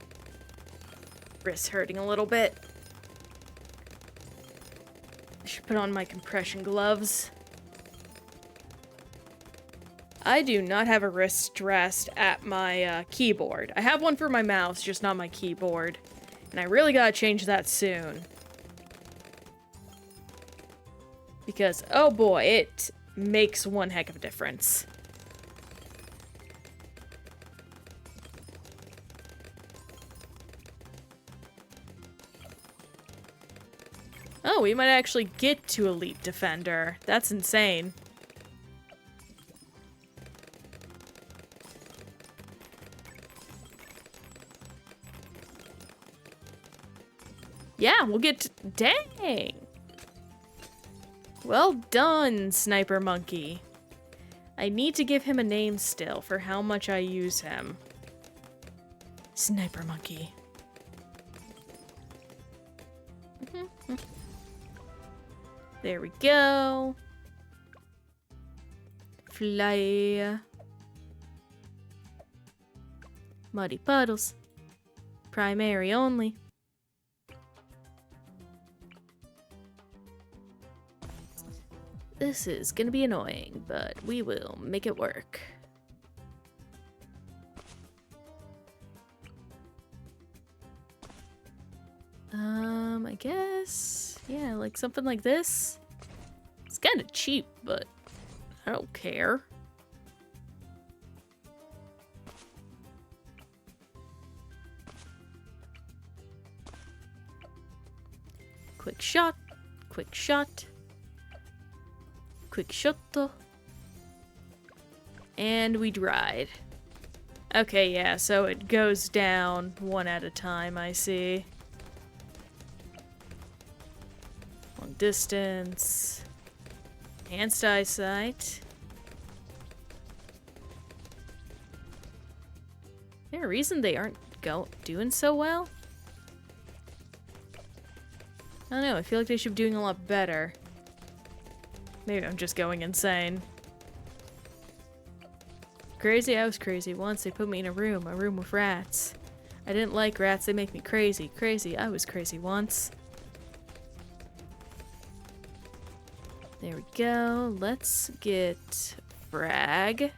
Speaker 1: wrist's hurting a little bit. I should put on my compression gloves. I do not have a wrist rest at my keyboard. I have one for my mouse, just not my keyboard. And I really gotta change that soon. Because, oh boy, it makes one heck of a difference. Oh, we might actually get to Elite Defender. That's insane. Yeah, we'll get to... Dang! Well done, Sniper Monkey. I need to give him a name still for how much I use him. Sniper Monkey. There we go. Fly. Muddy puddles. Primary only. This is gonna be annoying, but we will make it work. I guess, yeah, like something like this. It's kind of cheap, but I don't care. Quick shot, quick shot. Quick shot. And we dried. Okay, yeah, so it goes down one at a time, I see. Long distance. Enhanced eyesight. Is there a reason they aren't doing so well? I don't know, I feel like they should be doing a lot better. Maybe I'm just going insane. Crazy? I was crazy once. They put me in a room with rats. I didn't like rats, they make me crazy. Crazy, I was crazy once. There we go. Let's get frag.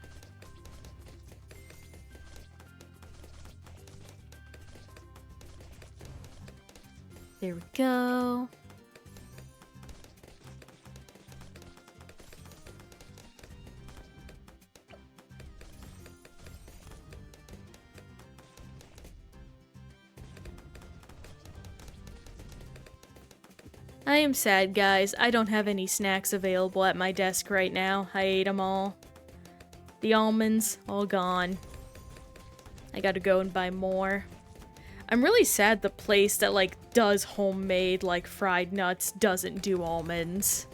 Speaker 1: There we go. I am sad, guys. I don't have any snacks available at my desk right now. I ate them all. The almonds, all gone. I gotta go and buy more. I'm really sad the place that, like, does homemade, like, fried nuts doesn't do almonds.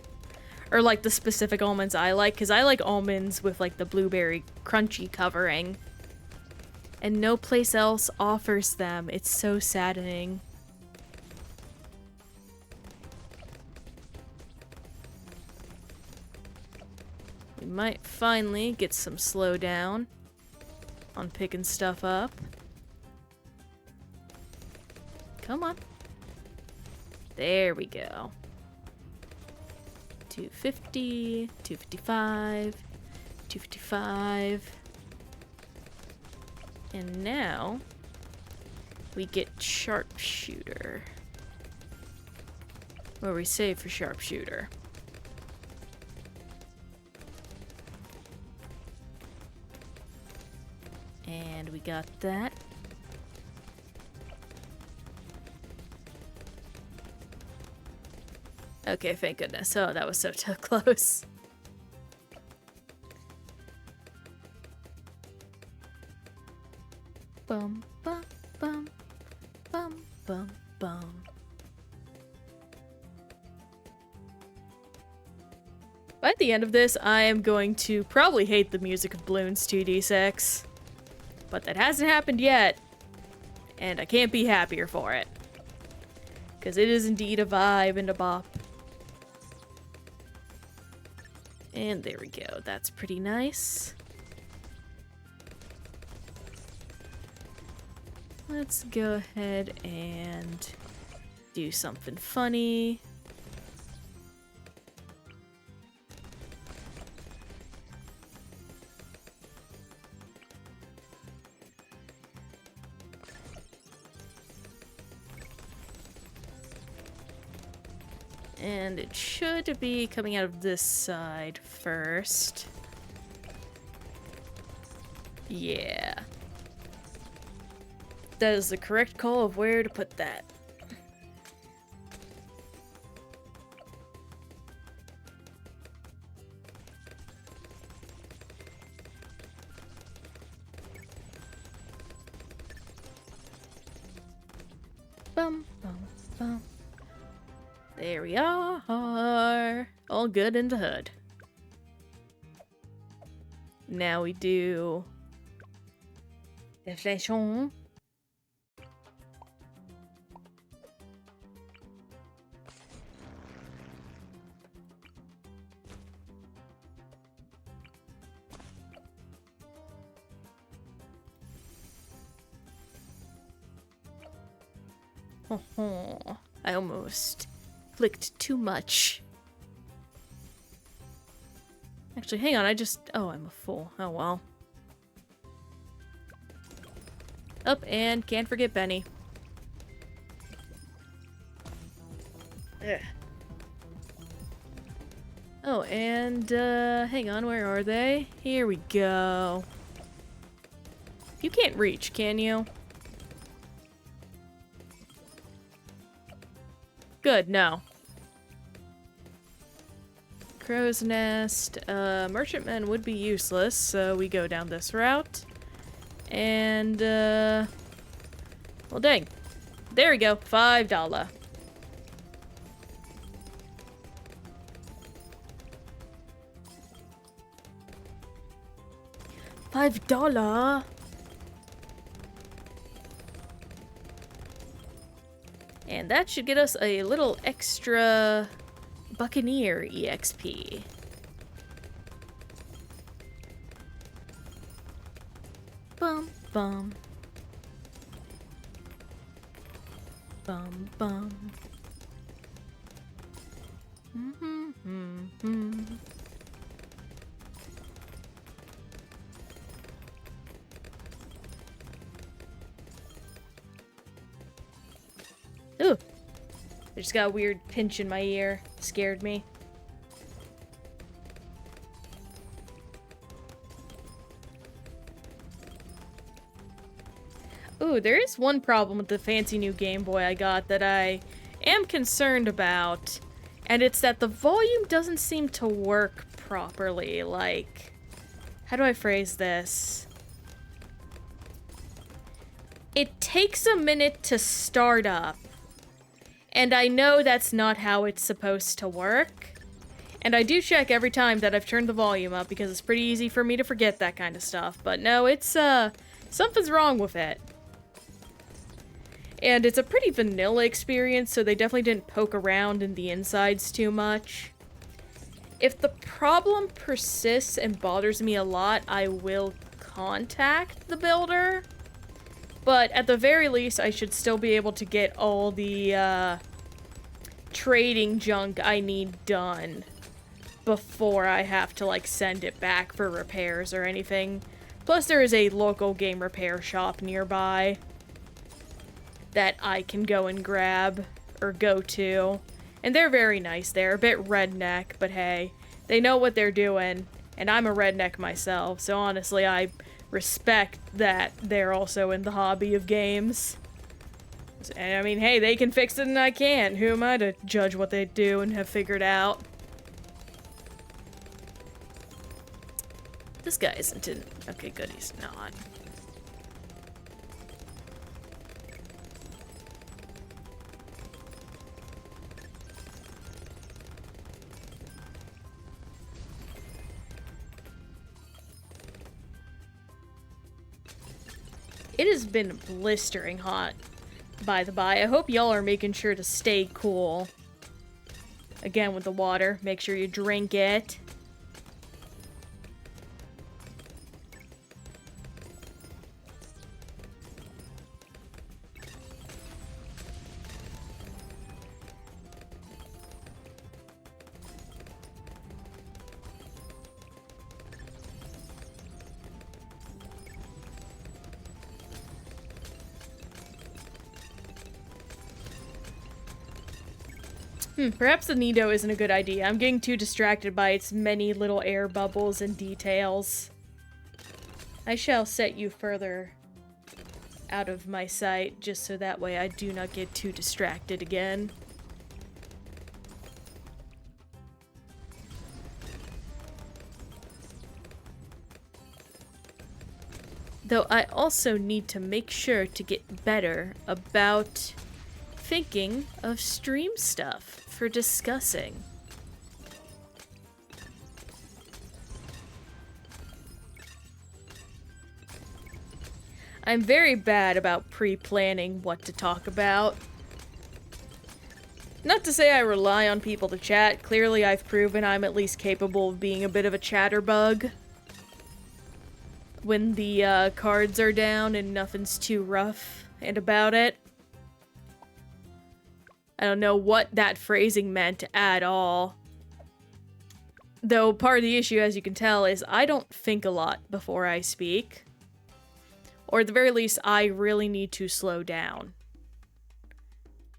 Speaker 1: Or, like, the specific almonds I like, because I like almonds with, like, the blueberry crunchy covering. And no place else offers them. It's so saddening. We might finally get some slowdown on picking stuff up. Come on. There we go. 250, 255, 255. And now we get sharpshooter. Where we save for sharpshooter. And we got that. Okay, thank goodness. Oh, that was so close. Bum, bum, bum, bum, bum, bum. By the end of this, I am going to probably hate the music of Bloons 2D6. But that hasn't happened yet, and I can't be happier for it. Because it is indeed a vibe and a bop. And there we go, that's pretty nice. let's go ahead and do something funny. And it should be coming out of this side first. Yeah. That is the correct call of where to put that. Bum, bum, bum. There we are. All good in the hood. Now we do deflation. I almost clicked too much. Actually, hang on, oh, I'm a fool. Oh, well. Up, and can't forget Benny. Ugh. Oh, and, hang on, where are they? Here we go. You can't reach, can you? Good, no. Crow's Nest. Merchantman would be useless, so we go down this route. And, well, dang. There we go. $5. $5? And that should get us a little extra Buccaneer EXP. Bum, bum. Bum, bum. Ooh. I just got a weird pinch in my ear. Scared me. Ooh, there is one problem with the fancy new Game Boy I got that I am concerned about. And it's that the volume doesn't seem to work properly. Like, how do I phrase this? It takes a minute to start up. And I know that's not how it's supposed to work. And I do check every time that I've turned the volume up because it's pretty easy for me to forget that kind of stuff. But no, it's, something's wrong with it. And it's a pretty vanilla experience, so they definitely didn't poke around in the insides too much. If the problem persists and bothers me a lot, I will contact the builder. But at the very least, I should still be able to get all the, trading junk I need done before I have to, like, send it back for repairs or anything. Plus, there is a local game repair shop nearby that I can go and grab, or go to. And they're very nice. They're a bit redneck, but hey, they know what they're doing, and I'm a redneck myself, so honestly, I respect that they're also in the hobby of games. And I mean, hey, they can fix it and I can't. Who am I to judge what they do and have figured out? This guy isn't in... Okay, good, he's not. It has been blistering hot, by the by. I hope y'all are making sure to stay cool. Again, with the water, make sure you drink it. Perhaps the Nido isn't a good idea. I'm getting too distracted by its many little air bubbles and details. I shall set you further out of my sight, just so that way I do not get too distracted again. Though I also need to make sure to get better about thinking of stream stuff for discussing. I'm very bad about pre-planning what to talk about. Not to say I rely on people to chat. Clearly I've proven I'm at least capable of being a bit of a chatterbug when the cards are down and nothing's too rough and about it. I don't know what that phrasing meant at all. Though part of the issue, as you can tell, is I don't think a lot before I speak. Or at the very least, I really need to slow down.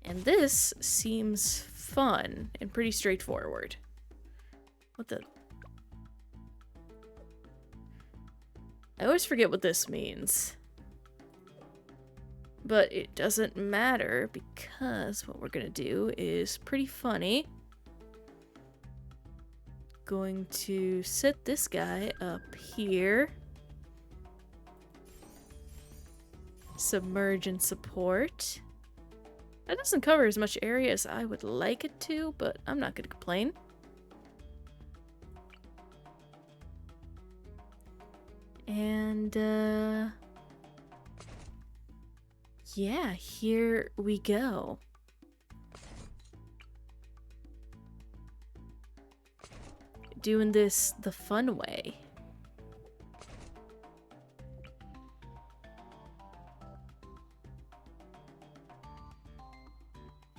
Speaker 1: And this seems fun and pretty straightforward. What the... I always forget what this means. But it doesn't matter because what we're gonna do is pretty funny. Going to set this guy up here. Submerge and support. That doesn't cover as much area as I would like it to, but I'm not gonna complain. And, yeah, here we go. Doing this the fun way.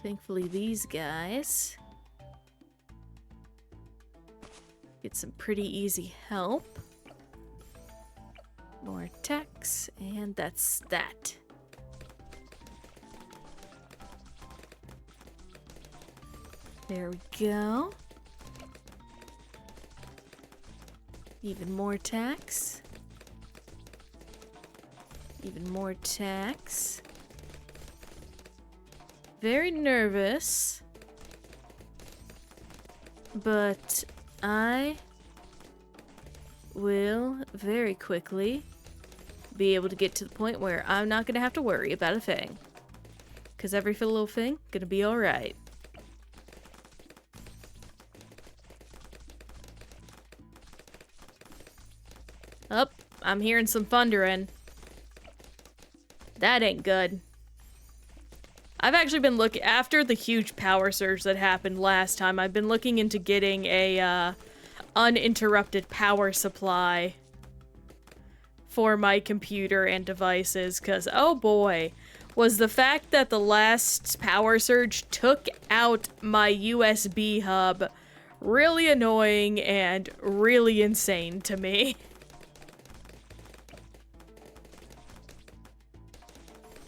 Speaker 1: Thankfully, these guys get some pretty easy help. More attacks, and that's that. There we go. Even more attacks. Even more attacks. Very nervous. But I will very quickly be able to get to the point where I'm not gonna have to worry about a thing. Because every little thing gonna be alright. Up, I'm hearing some thundering. That ain't good. I've actually been looking, after the huge power surge that happened last time, I've been looking into getting a uninterrupted power supply for my computer and devices, because oh boy, was the fact that the last power surge took out my USB hub really annoying and really insane to me.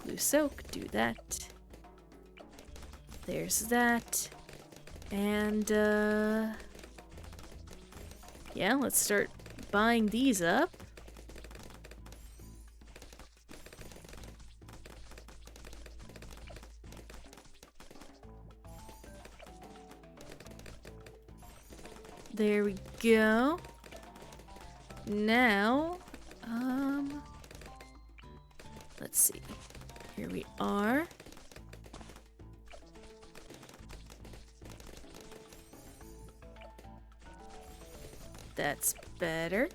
Speaker 1: Blue soak, do that. There's that. And, yeah, let's start buying these up. There we go. Now, let's see. Here we are. That's better.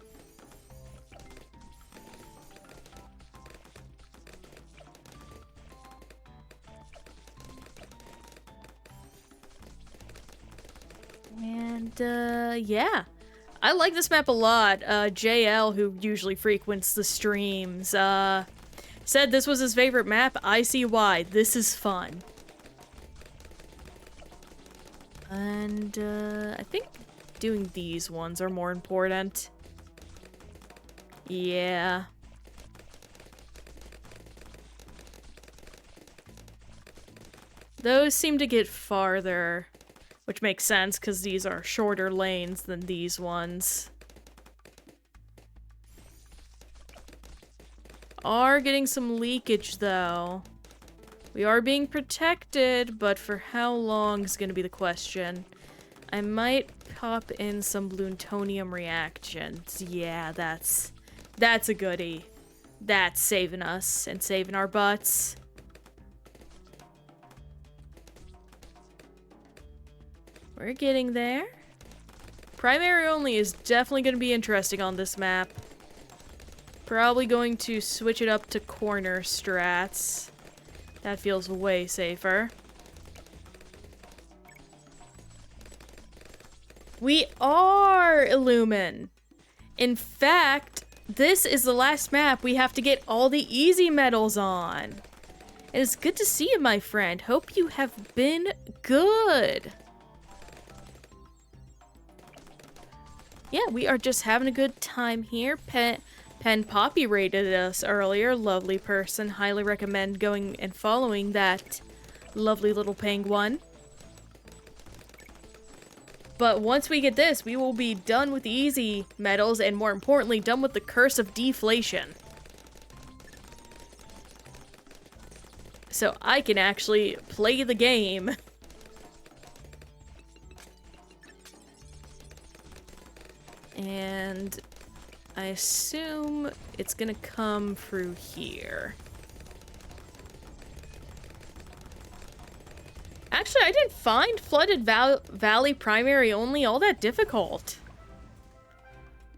Speaker 1: And, yeah. I like this map a lot. JL, who usually frequents the streams, said this was his favorite map. I see why. This is fun. And, I think doing these ones are more important. Yeah. Those seem to get farther Which makes sense, because these are shorter lanes than these ones. Are getting some leakage, though. We are being protected, but for how long is going to be the question. I might pop in some Bloontonium reactions. Yeah, that's a goodie. That's saving us and saving our butts. We're getting there. Primary only is definitely going to be interesting on this map. Probably going to switch it up to corner strats. That feels way safer. We are Illumin. In fact, this is the last map we have to get all the easy medals on. It is good to see you, my friend. Hope you have been good. Yeah, we are just having a good time here. Pen Poppy rated us earlier. Lovely person. Highly recommend going and following that lovely little penguin. But once we get this, we will be done with the easy medals and, more importantly, done with the curse of deflation. So I can actually play the game. And I assume it's gonna come through here. Actually, I didn't find Flooded Valley Primary Only all that difficult.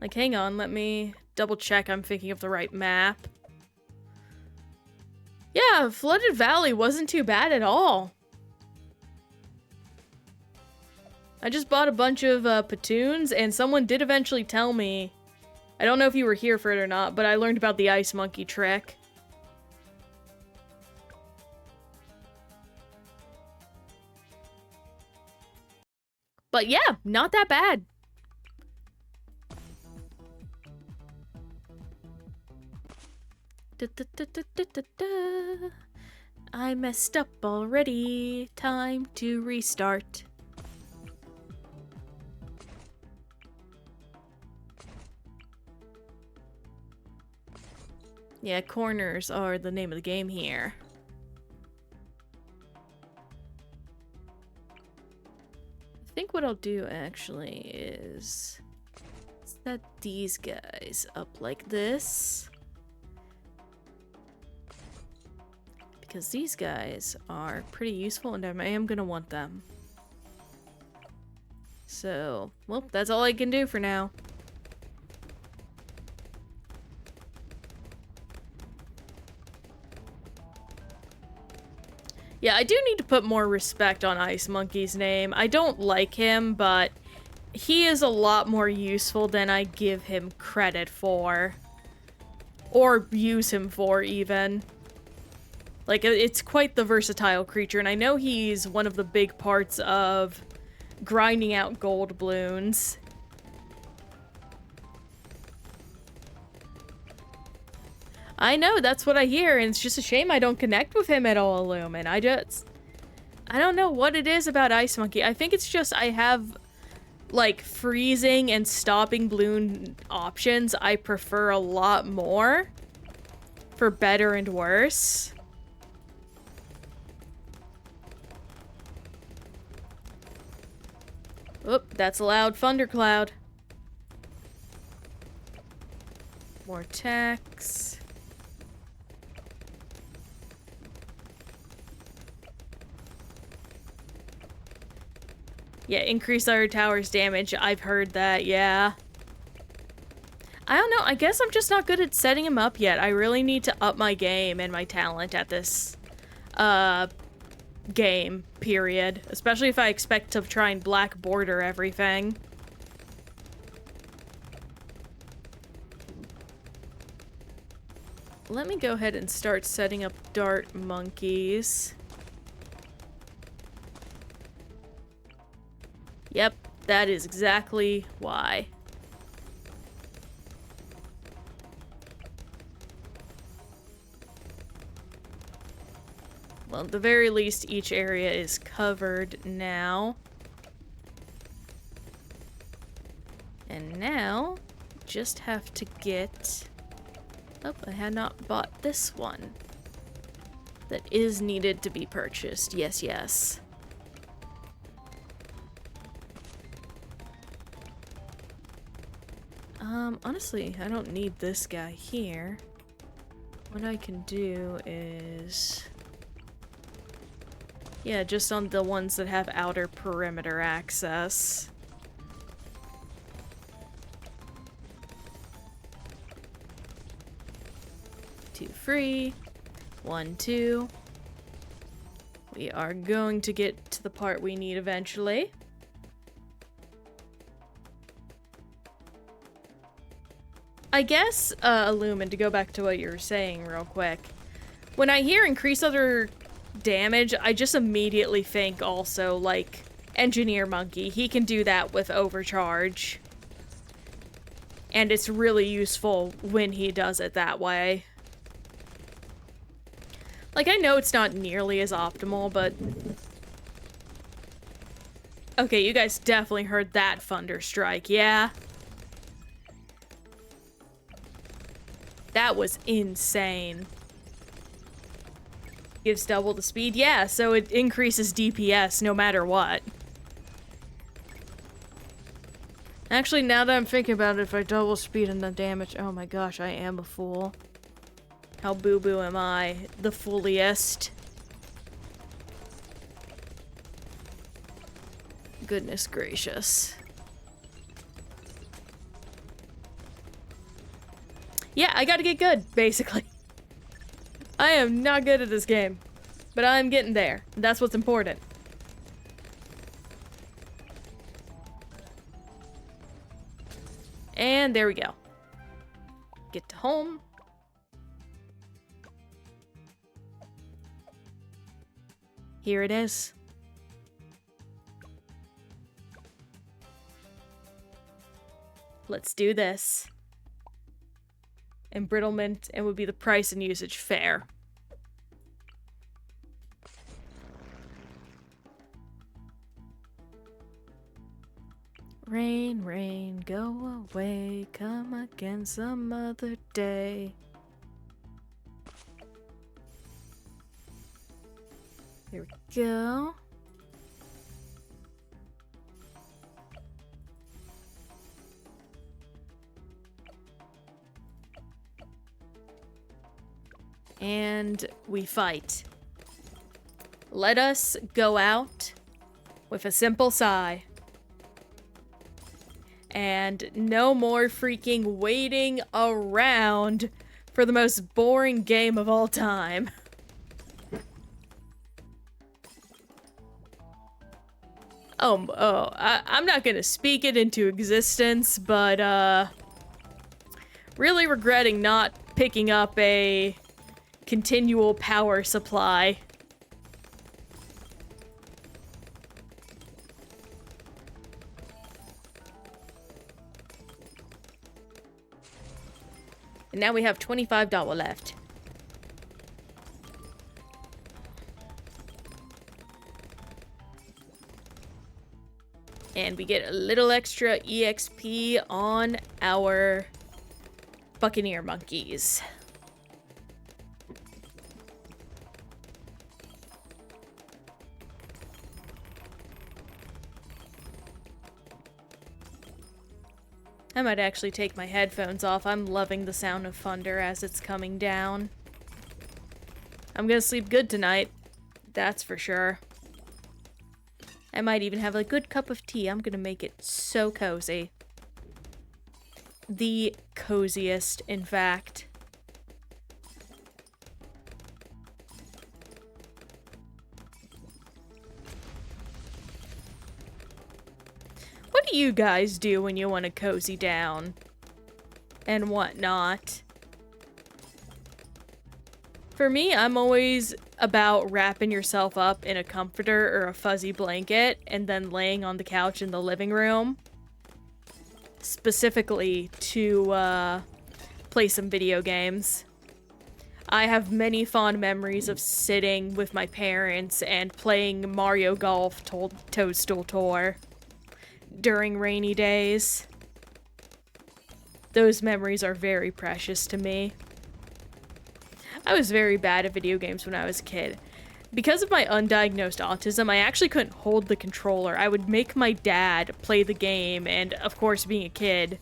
Speaker 1: Like, hang on, let me double check I'm thinking of the right map. Yeah, Flooded Valley wasn't too bad at all. I just bought a bunch of platoons, and someone did eventually tell me, I don't know if you were here for it or not, but I learned about the ice monkey trick. But yeah, not that bad. I messed up already. Time to restart. Yeah, corners are the name of the game here. I think what I'll do actually is set these guys up like this. Because these guys are pretty useful and I am gonna want them. So, well, that's all I can do for now. Yeah, I do need to put more respect on Ice Monkey's name. I don't like him, but he is a lot more useful than I give him credit for. Or use him for, even. Like, it's quite the versatile creature, and I know he's one of the big parts of grinding out gold balloons. I know, that's what I hear, and it's just a shame I don't connect with him at all, Illumin. I don't know what it is about Ice Monkey. I think it's just I have, like, freezing and stopping balloon options I prefer a lot more. For better and worse. Oop, that's a loud thundercloud. More techs. Yeah, increase our tower's damage. I've heard that, yeah. I don't know, I guess I'm just not good at setting him up yet. I really need to up my game and my talent at this, game, period. Especially if I expect to try and black border everything. Let me go ahead and start setting up dart monkeys. Yep, that is exactly why. Well, at the very least, each area is covered now. just have to get... Oh, I had not bought this one. That is needed to be purchased. Yes, yes. Honestly, I don't need this guy here. What I can do is... Yeah, just on the ones that have outer perimeter access. Two free. 1, 2. We are going to get to the part we need eventually. I guess, Illumin, to go back to what you were saying real quick. When I hear increase other damage, I just immediately think also, like, Engineer Monkey. He can do that with Overcharge. And it's really useful when he does it that way. Like, I know it's not nearly as optimal, but... Okay, you guys definitely heard that Thunder Strike, yeah? That was insane. Gives double the speed? Yeah, so it increases DPS no matter what. Actually, now that I'm thinking about it, if I double speed and the damage... Oh my gosh, I am a fool. How boo-boo am I? The fooliest. Goodness gracious. Yeah, I gotta get good, basically. I am not good at this game, but I'm getting there. That's what's important. And there we go. Get to home. Here it is. Let's do this. Embrittlement, and would be the price and usage fair. Rain, rain, go away, come again some other day. Here we go. And we fight. Let us go out with a simple sigh. And no more freaking waiting around for the most boring game of all time. I'm not gonna speak it into existence, but, really regretting not picking up a continual power supply. And now we have $25 left. And we get a little extra EXP on our Buccaneer monkeys. I might actually take my headphones off. I'm loving the sound of thunder as it's coming down. I'm gonna sleep good tonight. That's for sure. I might even have a good cup of tea. I'm gonna make it so cozy. The coziest, in fact. What do you guys do when you want to cozy down? And whatnot? For me, I'm always about wrapping yourself up in a comforter or a fuzzy blanket and then laying on the couch in the living room. Specifically to play some video games. I have many fond memories of sitting with my parents and playing Mario Golf Toadstool Tour during rainy days. those memories are very precious to me. I was very bad at video games when I was a kid. Because of my undiagnosed autism, I actually couldn't hold the controller. I would make my dad play the game, and of course, being a kid,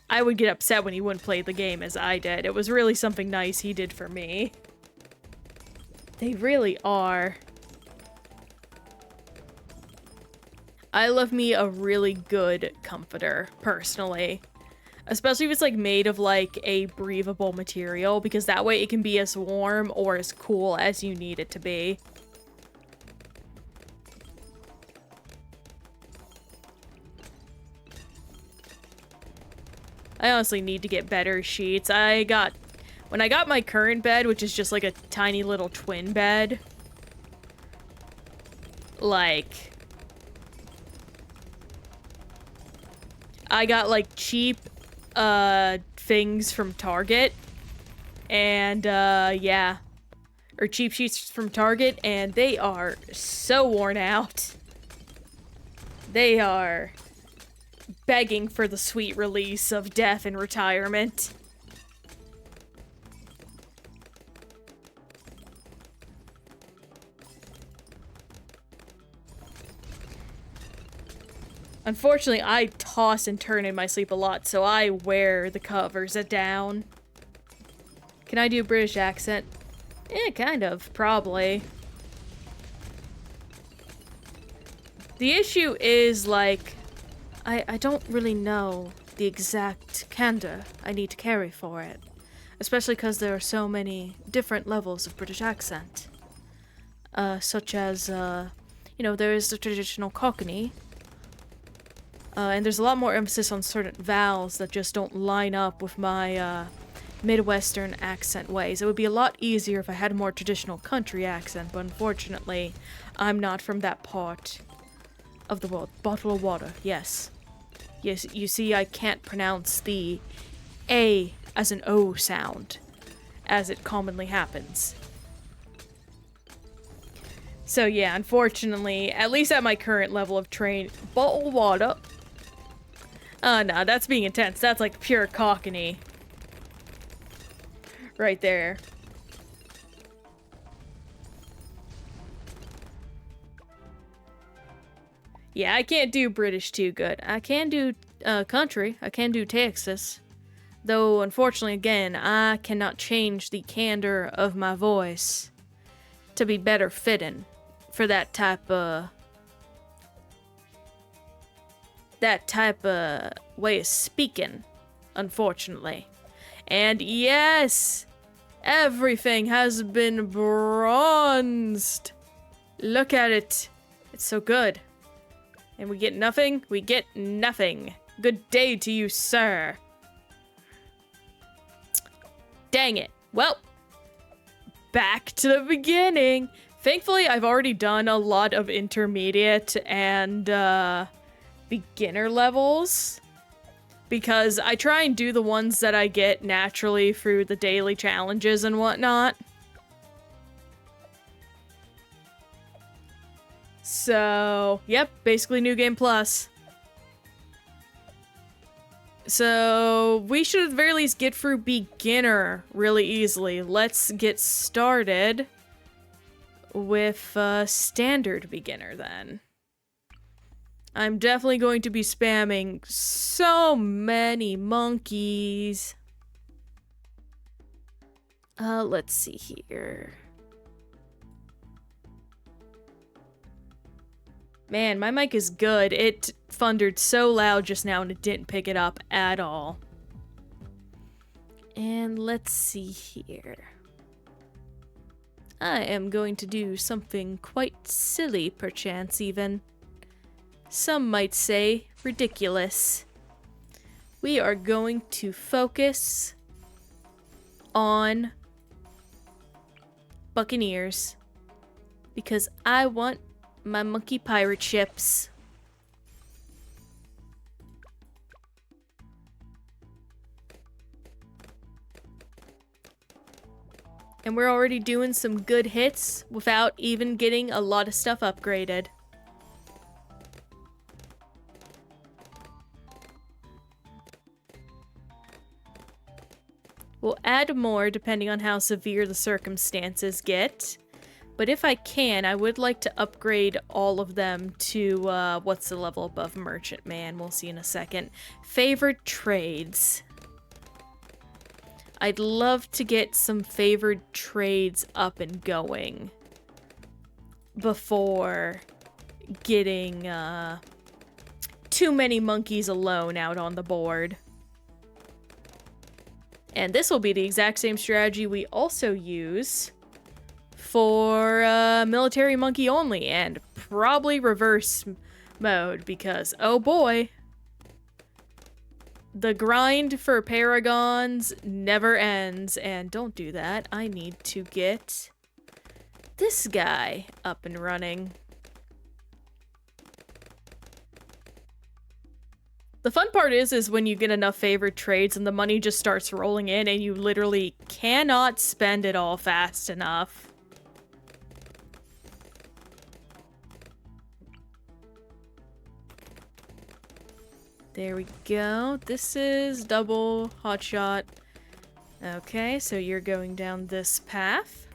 Speaker 1: I would get upset when he wouldn't play the game as I did. It was really something nice he did for me. They really are. I love me a really good comforter, personally. Especially if it's, like, made of, like, a breathable material, because that way it can be as warm or as cool as you need it to be. I honestly need to get better sheets. When I got my current bed, which is just like a tiny little twin bed, like, I got like cheap, things from Target, and, yeah. Or cheap sheets from Target, and they are so worn out. They are begging for the sweet release of death and retirement. Unfortunately, I toss and turn in my sleep a lot, so I wear the covers down. Can I do a British accent? Kind of, probably. The issue is, like, I don't really know the exact candor I need to carry for it. Especially because there are so many different levels of British accent. Such as, you know, there is the traditional Cockney. And there's a lot more emphasis on certain vowels that just don't line up with my, Midwestern accent ways. It would be a lot easier if I had a more traditional country accent, but unfortunately, I'm not from that part of the world. Bottle of water, yes. Yes, you see, I can't pronounce the A as an O sound, as it commonly happens. So yeah, unfortunately, at least at my current level of train, bottle of water. No, that's being intense. That's like pure Cockney. Right there. Yeah, I can't do British too good. I can do country. I can do Texas. Though, unfortunately, again, I cannot change the candor of my voice to be better fitting for that type of way of speaking, unfortunately. And yes, everything has been bronzed. Look at it. It's so good. And we get nothing? We get nothing. Good day to you, sir. Dang it. Well, back to the beginning. Thankfully, I've already done a lot of intermediate and beginner levels, because I try and do the ones that I get naturally through the daily challenges and whatnot. So, yep, basically New Game Plus. So, we should at the very least get through beginner really easily. Let's get started with standard beginner then. I'm definitely going to be spamming so many monkeys. Let's see here. Man, my mic is good. It thundered so loud just now and it didn't pick it up at all. And let's see here. I am going to do something quite silly, perchance even. Some might say ridiculous. We are going to focus on Buccaneers, because I want my monkey pirate ships. And we're already doing some good hits without even getting a lot of stuff upgraded. add more depending on how severe the circumstances get. But if I can, I would like to upgrade all of them to, what's the level above Merchant Man? We'll see in a second. Favored trades. I'd love to get some favored trades up and going before getting, too many monkeys alone out on the board. And this will be the exact same strategy we also use for military monkey only, and probably reverse mode, because oh boy, the grind for paragons never ends. And don't do that. I need to get this guy up and running. The fun part is when you get enough favored trades and the money just starts rolling in and you literally cannot spend it all fast enough. There we go. This is double hotshot. Okay, so you're going down this path.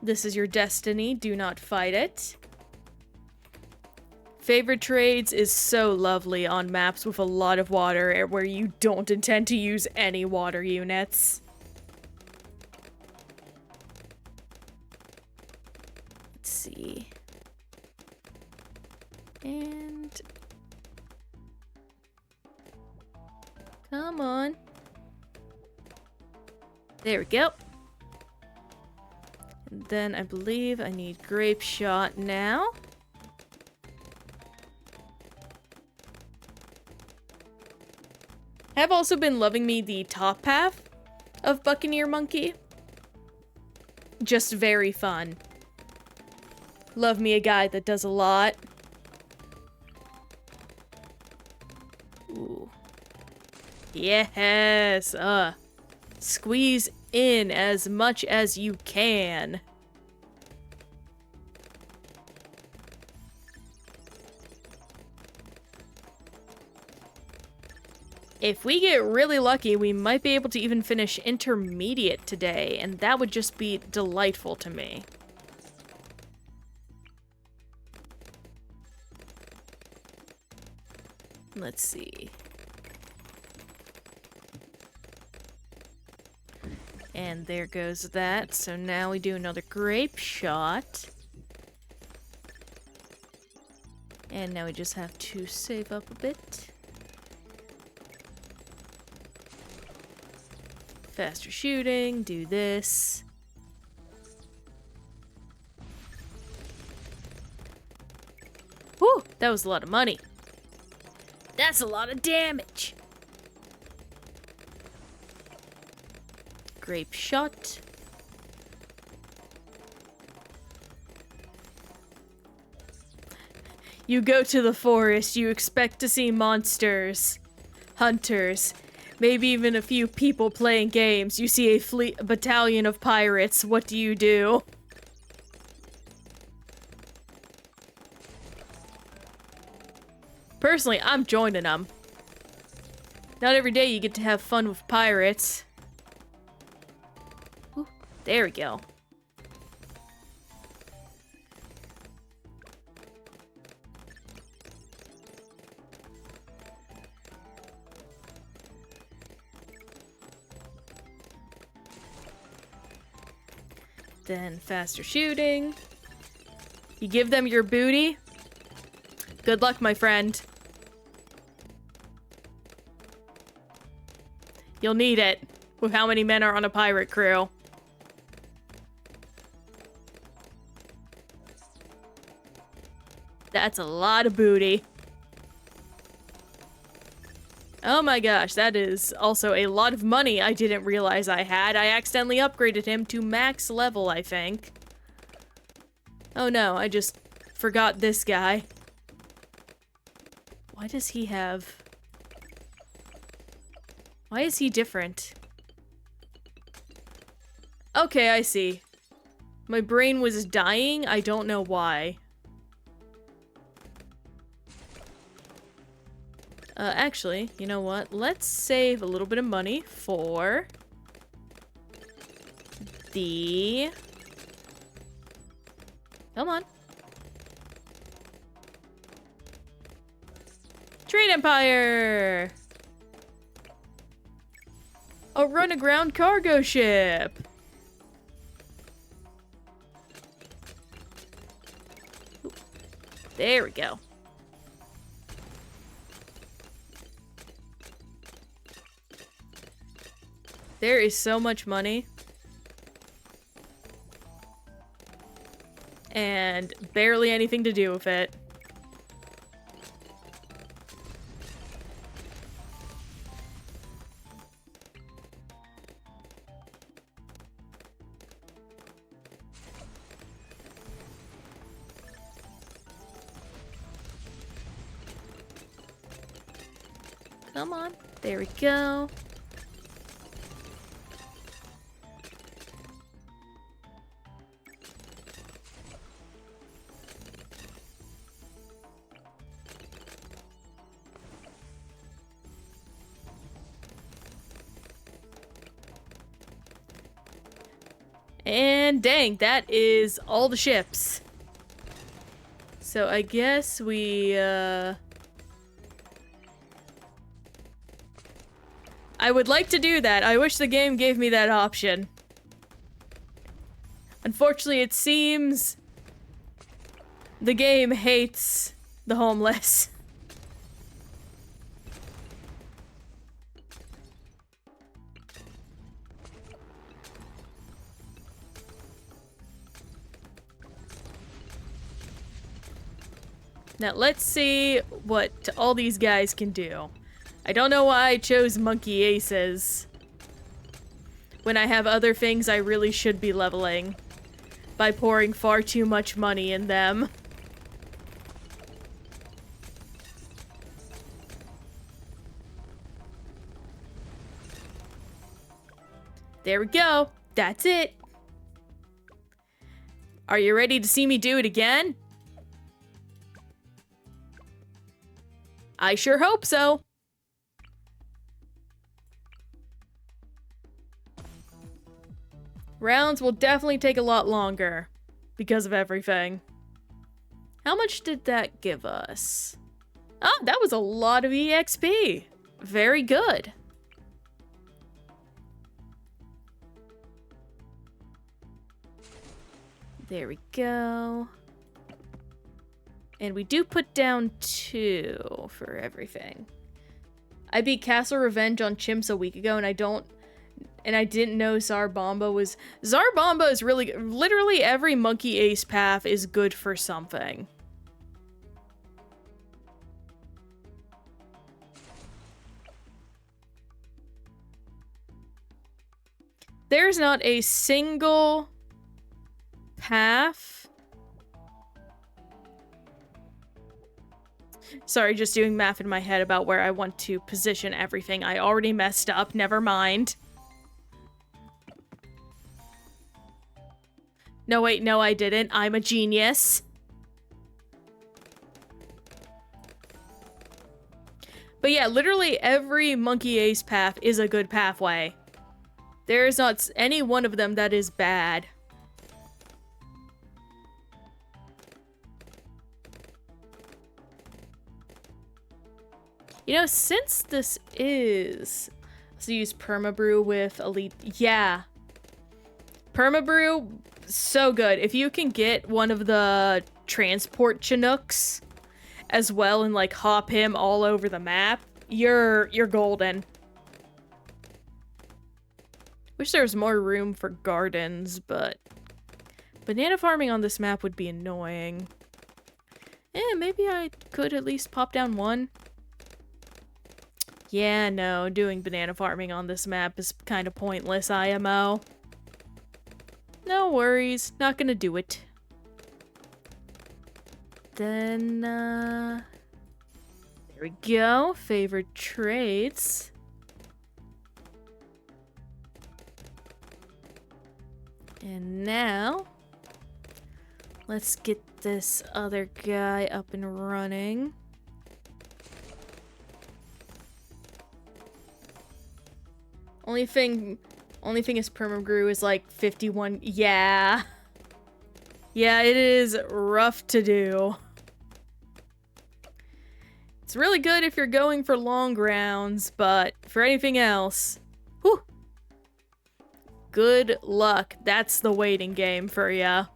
Speaker 1: This is your destiny. Do not fight it. Favorite trades is so lovely on maps with a lot of water where you don't intend to use any water units. Let's see. And... come on. There we go. And then I believe I need grape shot now. I've also been loving me the top path of Buccaneer Monkey. Just very fun. Love me a guy that does a lot. Ooh. Yes! Squeeze in as much as you can. If we get really lucky, we might be able to even finish intermediate today, and that would just be delightful to me. Let's see. And there goes that. So now we do another grape shot. And now we just have to save up a bit. Faster shooting, do this. Whew, that was a lot of money. That's a lot of damage. Grape shot. You go to the forest, you expect to see monsters, hunters, maybe even a few people playing games. You see a battalion of pirates. What do you do? Personally, I'm joining them. Not every day you get to have fun with pirates. Ooh, there we go. Then faster shooting. You give them your booty. Good luck, my friend. You'll need it with how many men are on a pirate crew. That's a lot of booty. Oh my gosh, that is also a lot of money I didn't realize I had. I accidentally upgraded him to max level, I think. Oh no, I just forgot this guy. Why does he have... why is he different? Okay, I see. My brain was dying, I don't know why. Actually, you know what? Let's save a little bit of money for the... Come on. Trade Empire! A run-aground cargo ship! Ooh. There we go. There is so much money. And barely anything to do with it. Come on. There we go. And dang, that is all the ships. So I guess we, I would like to do that. I wish the game gave me that option. Unfortunately, it seems the game hates the homeless. Now let's see what all these guys can do. I don't know why I chose monkey aces when I have other things I really should be leveling by pouring far too much money in them. There we go. That's it. Are you ready to see me do it again? I sure hope so. Rounds will definitely take a lot longer because of everything. How much did that give us? Oh, that was a lot of EXP. Very good. There we go. And we do put down 2 for everything. I beat Castle Revenge on Chimps a week ago, and I didn't know Zarbomba was... Zarbomba is really... Literally every monkey ace path is good for something. There's not a single path... Sorry, just doing math in my head about where I want to position everything. I already messed up, never mind. No, wait, no, I didn't. I'm a genius. But yeah, literally every monkey ace path is a good pathway. There is not any one of them that is bad. You know, since this is... Let's use Permabrew with Elite... Yeah. Permabrew, so good. If you can get one of the transport Chinooks as well and, like, hop him all over the map, you're golden. Wish there was more room for gardens, but... Banana farming on this map would be annoying. Maybe I could at least pop down one. Yeah, no, doing banana farming on this map is kind of pointless, IMO. No worries, not gonna do it. Then, there we go, favorite traits. And now, let's get this other guy up and running. Only Only thing is permagrew is like 51. Yeah. Yeah, it is rough to do. It's really good if you're going for long rounds, but for anything else, whew, good luck. That's the waiting game for ya.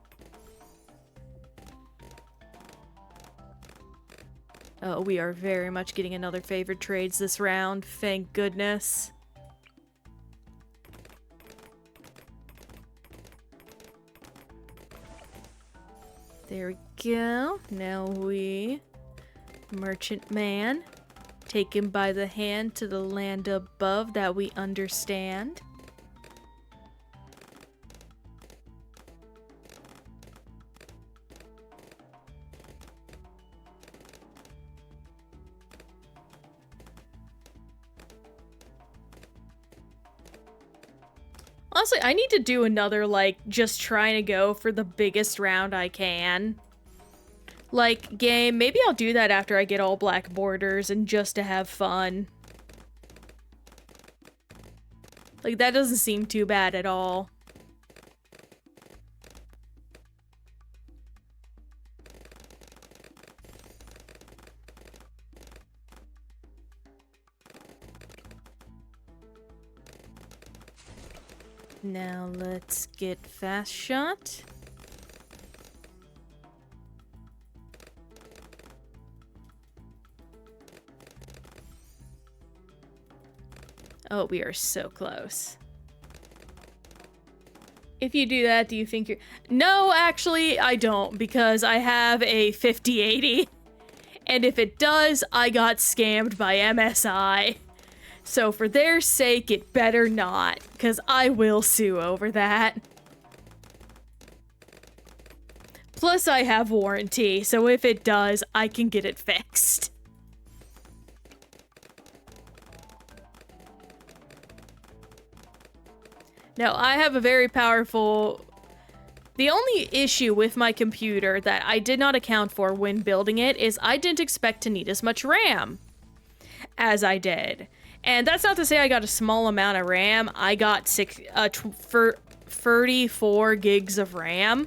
Speaker 1: Oh, we are very much getting another favored trades this round. Thank goodness. There we go. Now we... Merchant man. Take him by the hand to the land above that we understand. Honestly, I need to do another, like, just trying to go for the biggest round I can. Like, game, maybe I'll do that after I get all black borders and just to have fun. Like, that doesn't seem too bad at all. Now let's get fast shot. Oh, we are so close. If you do that, do you think you're... No, actually, I don't, because I have a 5080. And if it does, I got scammed by MSI. So for their sake, it better not, because I will sue over that. Plus, I have warranty, so if it does, I can get it fixed. Now, I have a very powerful... The only issue with my computer that I did not account for when building it is I didn't expect to need as much RAM as I did. And that's not to say I got a small amount of RAM. I got 34 gigs of RAM.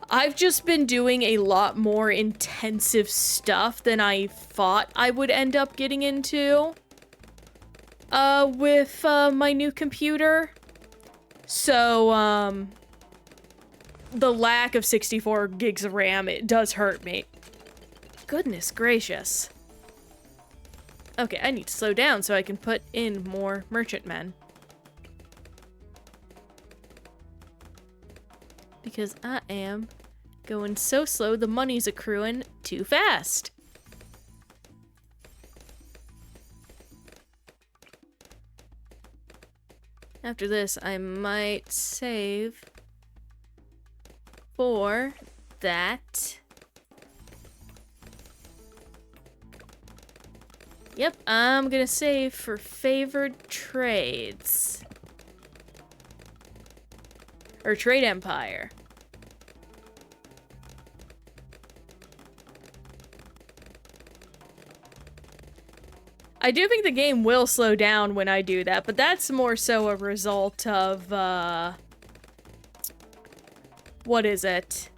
Speaker 1: I've just been doing a lot more intensive stuff than I thought I would end up getting into. With my new computer. So, the lack of 64 gigs of RAM, it does hurt me. Goodness gracious. Okay, I need to slow down so I can put in more merchantmen. Because I am going so slow, the money's accruing too fast. After this, I might save for that. Yep, I'm gonna save for favored trades. Or trade empire. I do think the game will slow down when I do that, but that's more so a result of, what is it?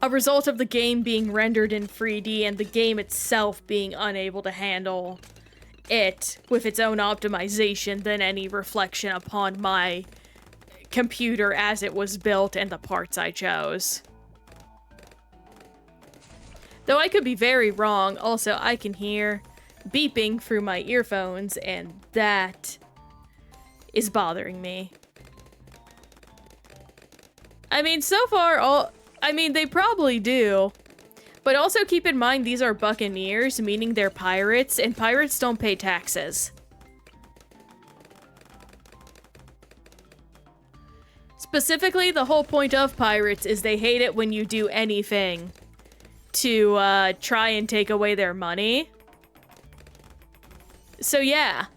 Speaker 1: A result of the game being rendered in 3D and the game itself being unable to handle it with its own optimization than any reflection upon my computer as it was built and the parts I chose. Though I could be very wrong. Also, I can hear beeping through my earphones, and that is bothering me. I mean, so far, they probably do. But also keep in mind, these are buccaneers, meaning they're pirates, and pirates don't pay taxes. Specifically, the whole point of pirates is they hate it when you do anything to try and take away their money. So yeah.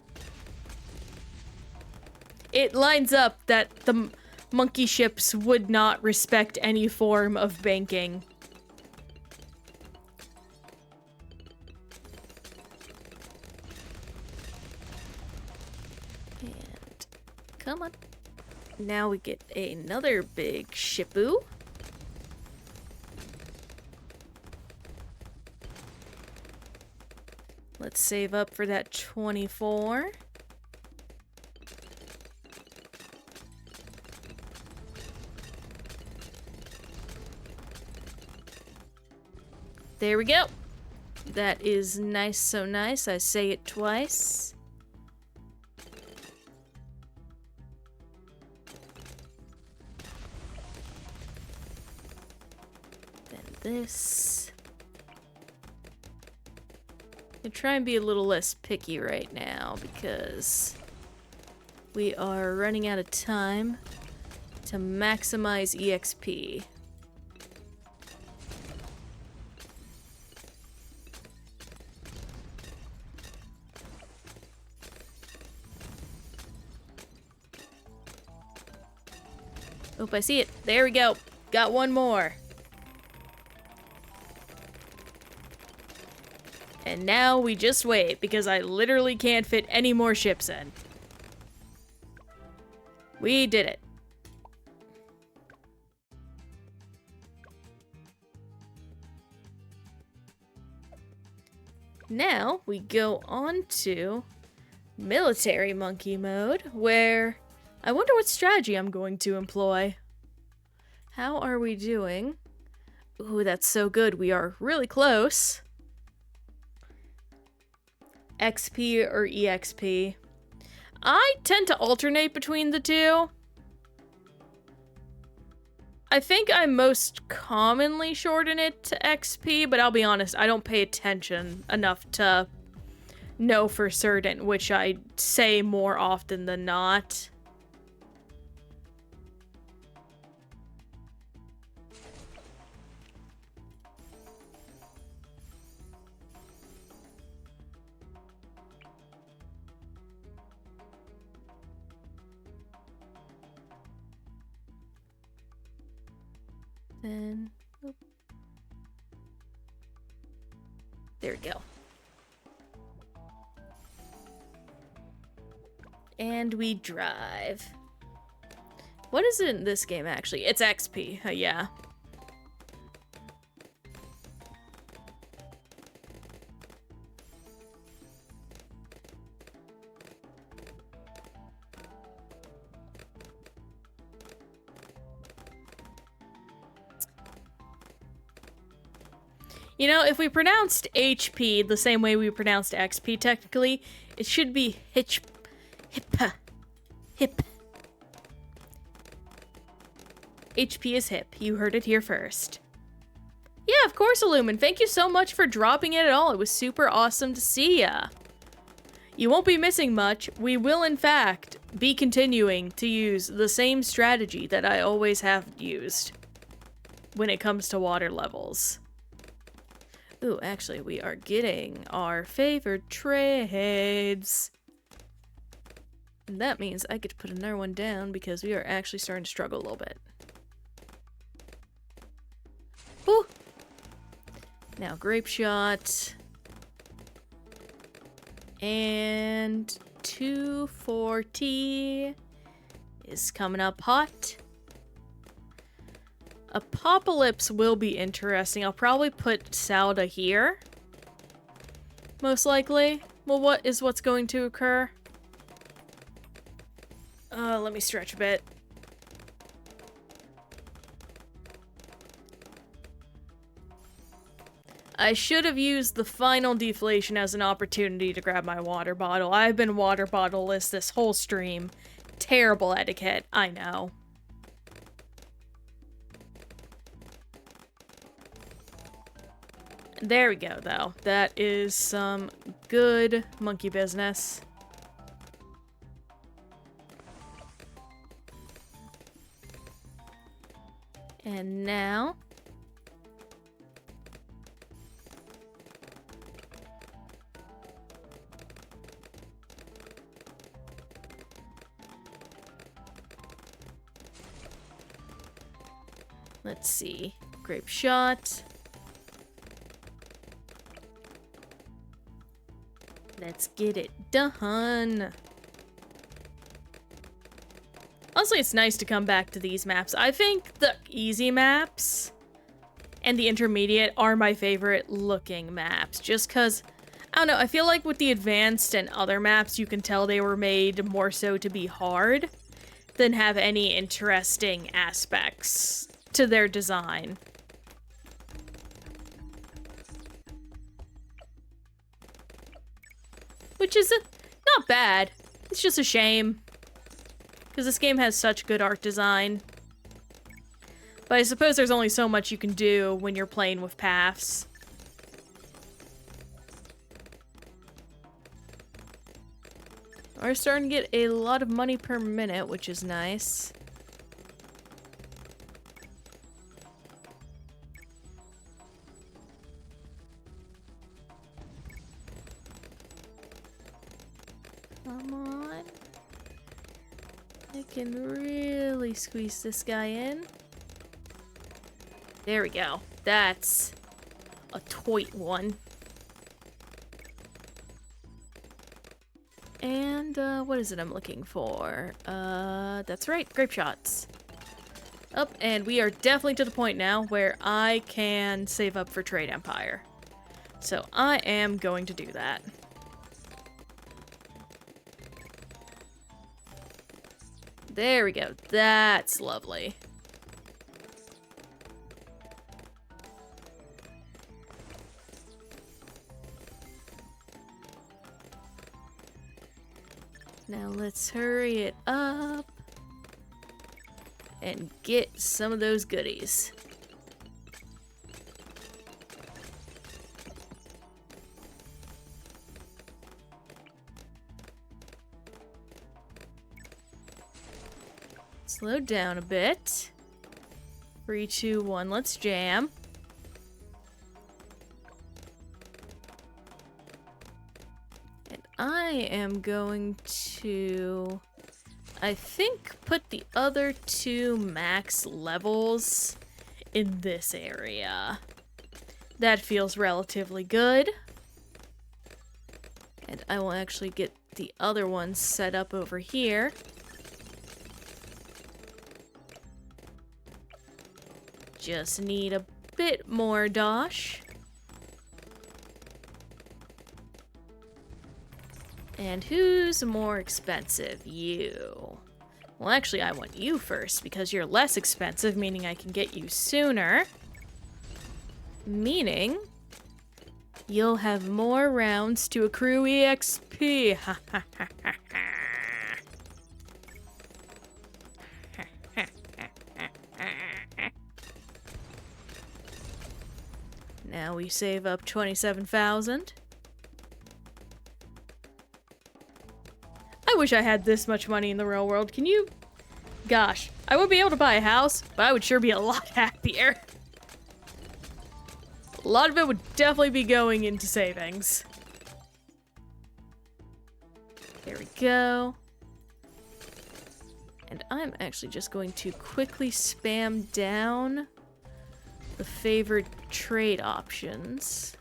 Speaker 1: It lines up that the monkey ships would not respect any form of banking. Come on. Now we get another big shipoo. Let's save up for that 24. There we go. That is nice, so nice. I say it twice. Then this. I'm gonna try and be a little less picky right now because we are running out of time to maximize EXP. Oh, I see it. There we go. Got one more. And now we just wait, because I literally can't fit any more ships in. We did it. Now we go on to military monkey mode, where I wonder what strategy I'm going to employ. How are we doing? Ooh, that's so good. We are really close. XP or EXP? I tend to alternate between the two. I think I most commonly shorten it to XP, but I'll be honest, I don't pay attention enough to know for certain, which I say more often than not. Then, oop. There we go. And we drive. What is it in this game, actually? It's XP, yeah. You know, if we pronounced HP the same way we pronounced XP, technically, it should be hip. HP is hip. You heard it here first. Yeah, of course, Illumin. Thank you so much for dropping it at all. It was super awesome to see ya. You won't be missing much. We will, in fact, be continuing to use the same strategy that I always have used when it comes to water levels. Ooh, actually, we are getting our favored trades. And that means I get to put another one down because we are actually starting to struggle a little bit. Ooh! Now, grape shot. And 240 is coming up hot. Apocalypse will be interesting. I'll probably put Sauda here. Most likely. Well, what's going to occur? Let me stretch a bit. I should have used the final deflation as an opportunity to grab my water bottle. I've been water bottle-less this whole stream. Terrible etiquette, I know. There we go, though. That is some good monkey business. And now... let's see. Grape shot. Let's get it done. Honestly, it's nice to come back to these maps. I think the easy maps and the intermediate are my favorite looking maps, just because, I don't know, I feel like with the advanced and other maps, you can tell they were made more so to be hard than have any interesting aspects to their design. Which is not bad. It's just a shame. Because this game has such good art design. But I suppose there's only so much you can do when you're playing with paths. We're starting to get a lot of money per minute, which is nice. Come on. I can really squeeze this guy in. There we go. That's a toit one. And, what is it I'm looking for? That's right, grape shots. Up, and we are definitely to the point now where I can save up for Trade Empire. So I am going to do that. There we go. That's lovely. Now let's hurry it up and get some of those goodies. Slow down a bit. 3, 2, 1, let's jam. And I am going to, I think, put the other 2 max levels in this area. That feels relatively good. And I will actually get the other one set up over here. Just need a bit more dosh. And who's more expensive? You. Well, actually, I want you first because you're less expensive, meaning I can get you sooner. Meaning you'll have more rounds to accrue EXP. Ha ha ha ha ha. Now we save up 27,000. I wish I had this much money in the real world. Can you? Gosh, I would be able to buy a house, but I would sure be a lot happier. A lot of it would definitely be going into savings. There we go. And I'm actually just going to quickly spam down the favored trade options.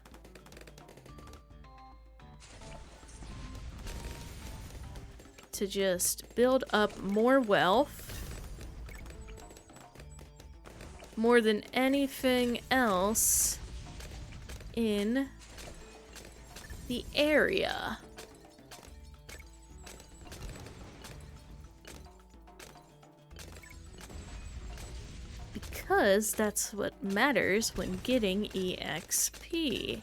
Speaker 1: To just build up more wealth. More than anything else in the area. Because that's what matters when getting EXP.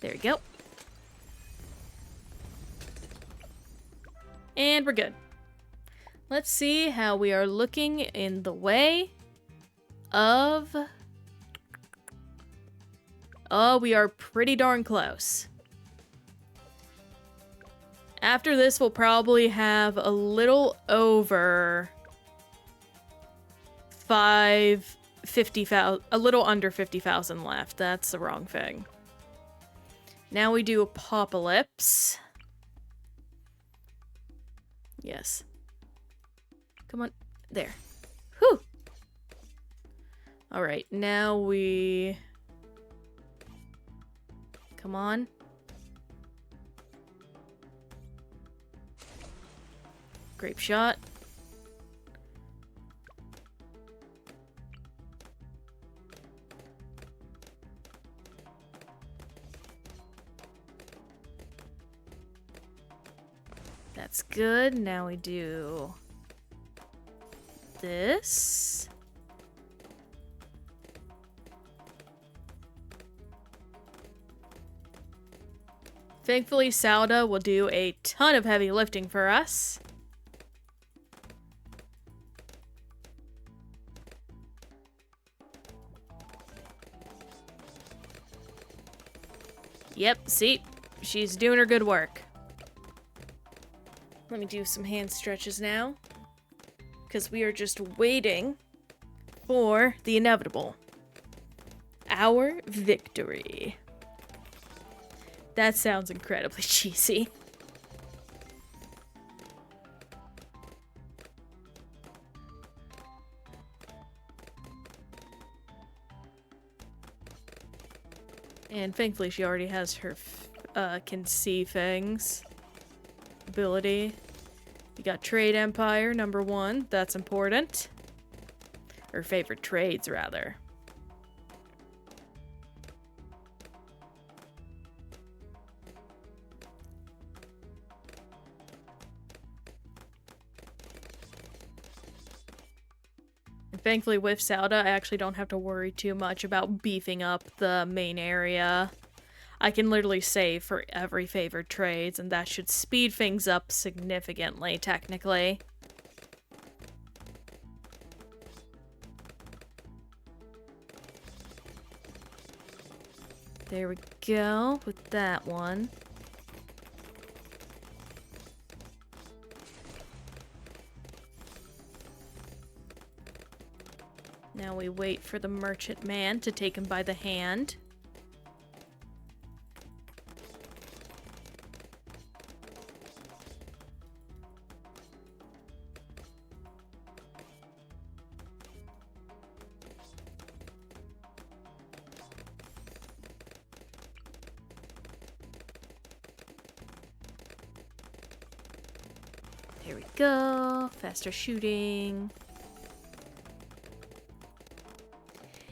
Speaker 1: There we go. And we're good. Let's see how we are looking in the way of... Oh, we are pretty darn close. After this, we'll probably have a little over 50,000, a little under 50,000 left. That's the wrong thing. Now we do Apocalypse. Yes. Come on. There. Whew. Alright, now we... Come on. Grape shot. That's good. Now we do this. Thankfully, Sauda will do a ton of heavy lifting for us. Yep, see? She's doing her good work. Let me do some hand stretches now. Because we are just waiting for the inevitable. Our victory. That sounds incredibly cheesy. And thankfully she already has her can see things ability. You got Trade Empire, number 1. That's important. Or favorite trades, rather. And thankfully with Sauda, I actually don't have to worry too much about beefing up the main area. I can literally save for every favored trades, and that should speed things up significantly, technically. There we go with that one. Now we wait for the merchant man to take him by the hand. There we go. Faster shooting.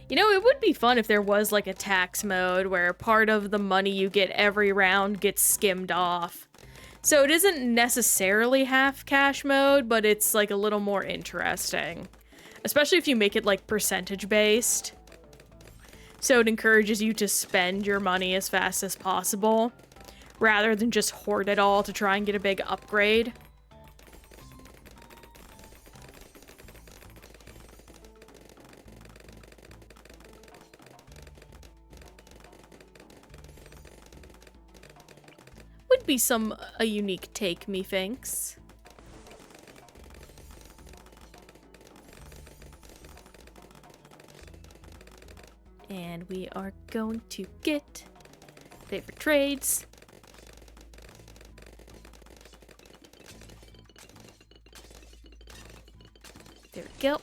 Speaker 1: You know, it would be fun if there was like a tax mode where part of the money you get every round gets skimmed off. So it isn't necessarily half cash mode, but it's like a little more interesting. Especially if you make it like percentage based. So it encourages you to spend your money as fast as possible, rather than just hoard it all to try and get a big upgrade. Be a unique take, methinks. And we are going to get favorite trades. There we go.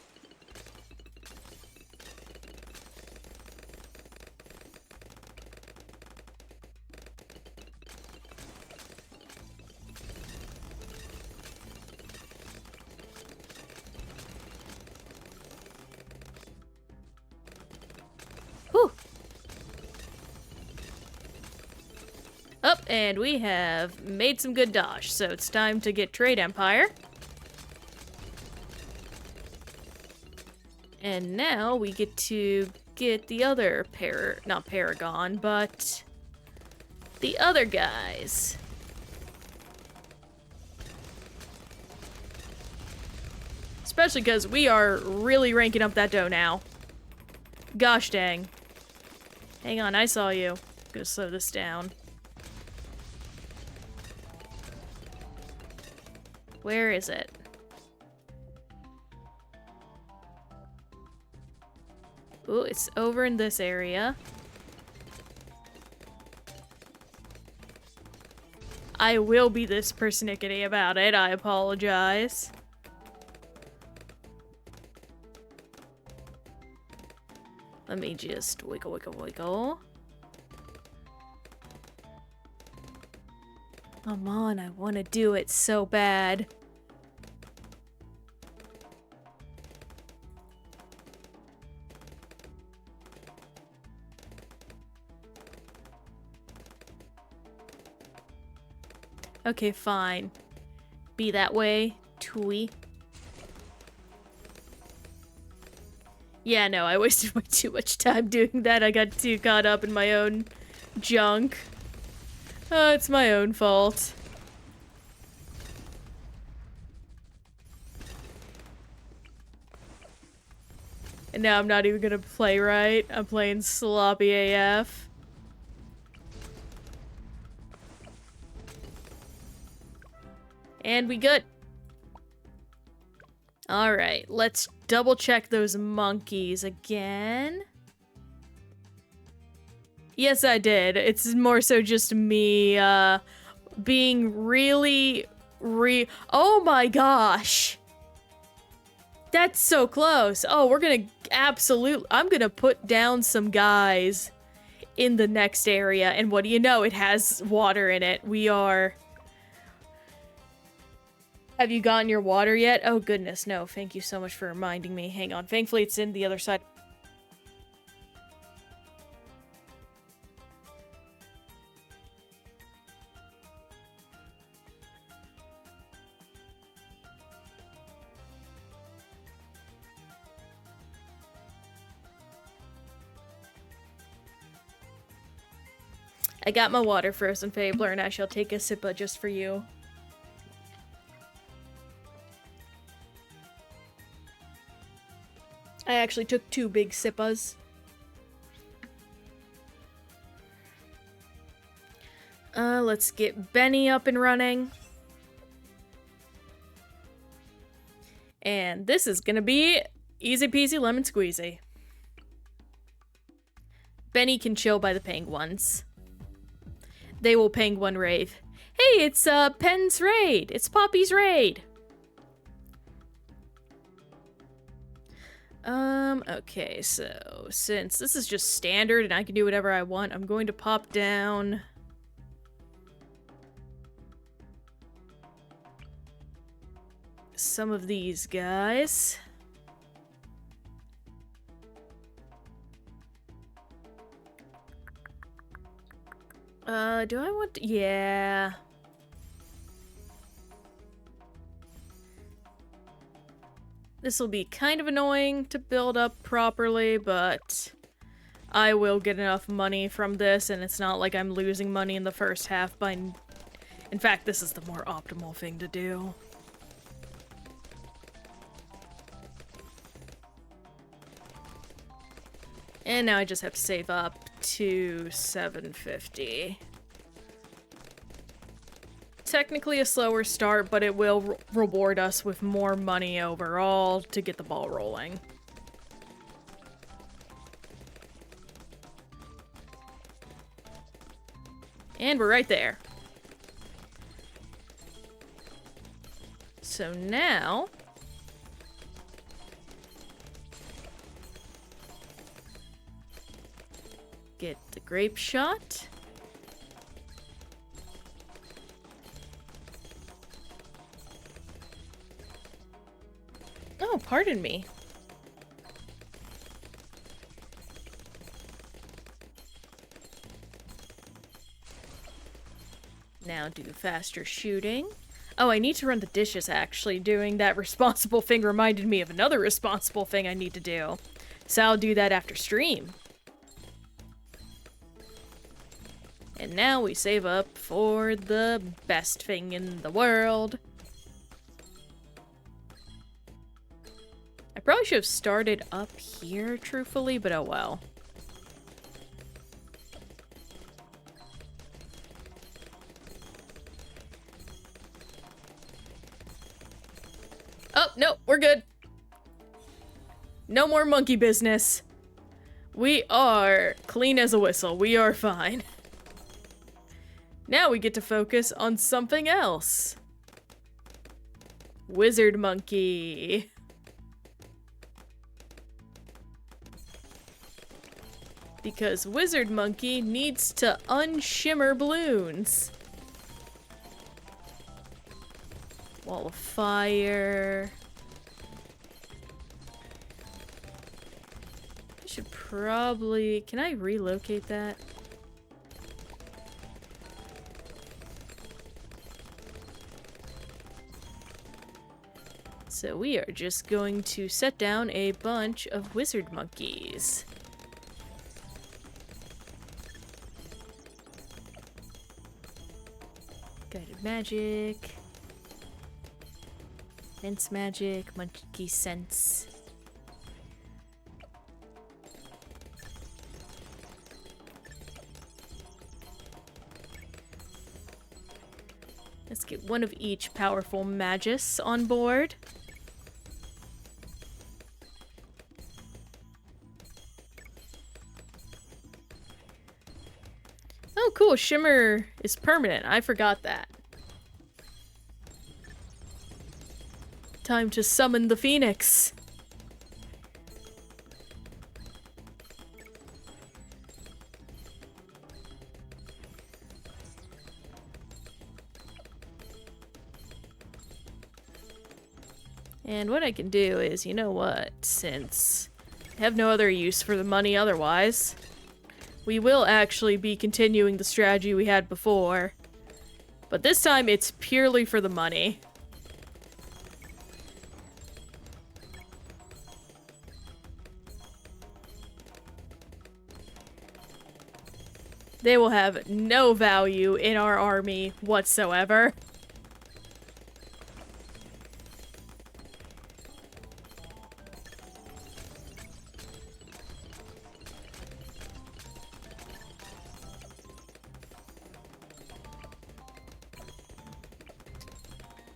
Speaker 1: And we have made some good dosh, so it's time to get Trade Empire. And now we get to get the other not Paragon, but the other guys. Especially because we are really ranking up that dough now. Gosh dang. Hang on, I saw you. I'm gonna slow this down. Where is it? Ooh, it's over in this area. I will be this persnickety about it. I apologize. Let me just wiggle, wiggle, wiggle. Come on, I want to do it so bad. Okay, fine. Be that way, Tui. Yeah, no, I wasted way too much time doing that. I got too caught up in my own junk. It's my own fault. And now I'm not even gonna play right. I'm playing sloppy AF. And we good. Alright, let's double check those monkeys again. Yes, I did. It's more so just me, being really, oh my gosh! That's so close. Oh, we're gonna I'm gonna put down some guys in the next area, and what do you know? It has water in it. We are... Have you gotten your water yet? Oh goodness, no. Thank you so much for reminding me. Hang on. Thankfully, it's in the other side. I got my water, Frozen Fabler, and I shall take a sippa just for you. I actually took 2 big sippas. Let's get Benny up and running. And this is gonna be easy peasy lemon squeezy. Benny can chill by the penguins. They will penguin rave. Hey, it's Pen's raid. It's Poppy's raid. Okay, so since this is just standard and I can do whatever I want, I'm going to pop down some of these guys. Do I want to... Yeah. This will be kind of annoying to build up properly, but I will get enough money from this, and it's not like I'm losing money in the first half by... In fact, this is the more optimal thing to do. And now I just have to save up to 750. Technically a slower start, but it will reward us with more money overall to get the ball rolling. And we're right there. So now... get the grape shot. Oh, pardon me. Now do faster shooting. Oh, I need to run the dishes, actually. Doing that responsible thing reminded me of another responsible thing I need to do. So I'll do that after stream. And now we save up for the best thing in the world. I probably should have started up here, truthfully, but oh well. Oh, no, we're good. No more monkey business. We are clean as a whistle. We are fine. Now we get to focus on something else. Wizard monkey. Because Wizard Monkey needs to unshimmer Bloons. Wall of fire. I should probably... Can I relocate that? So we are just going to set down a bunch of wizard monkeys. Guided magic. Sense magic, monkey sense. Let's get one of each powerful magus on board. Oh, cool. Shimmer is permanent. I forgot that. Time to summon the phoenix. And what I can do is, you know what, since I have no other use for the money otherwise, we will actually be continuing the strategy we had before. But this time it's purely for the money. They will have no value in our army whatsoever.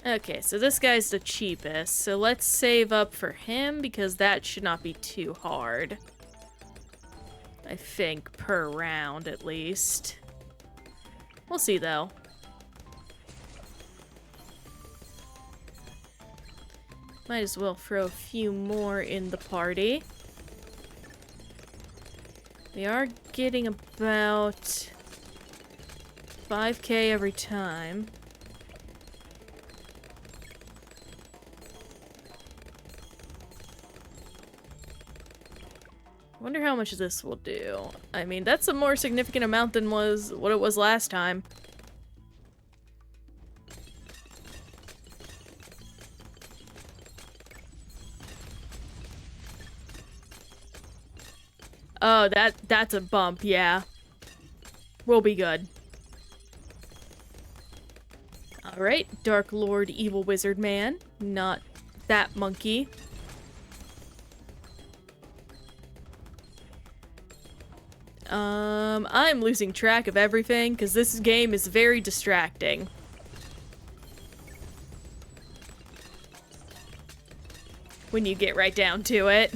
Speaker 1: Okay, so this guy's the cheapest, so let's save up for him because that should not be too hard. I think, per round, at least. We'll see, though. Might as well throw a few more in the party. We are getting about 5k every time. Wonder how much this will do. I mean, that's a more significant amount than what it was last time. Oh, that's a bump, yeah. We'll be good. Alright, Dark Lord Evil Wizard Man. Not that monkey. I'm losing track of everything because this game is very distracting. When you get right down to it.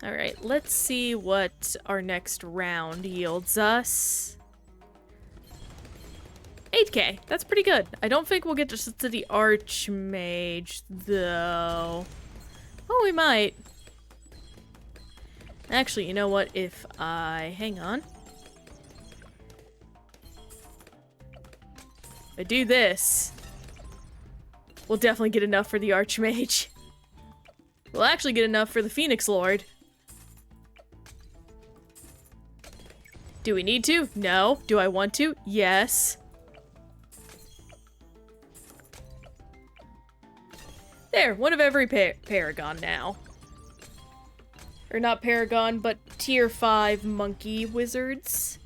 Speaker 1: Alright, let's see what our next round yields us. 8k, that's pretty good. I don't think we'll get to the Archmage, though. Oh, we might. Actually, you know what? If I... hang on. If I do this, we'll definitely get enough for the Archmage. We'll actually get enough for the Phoenix Lord. Do we need to? No. Do I want to? Yes. There, one of every Paragon now. Or not Paragon, but tier 5 monkey wizards.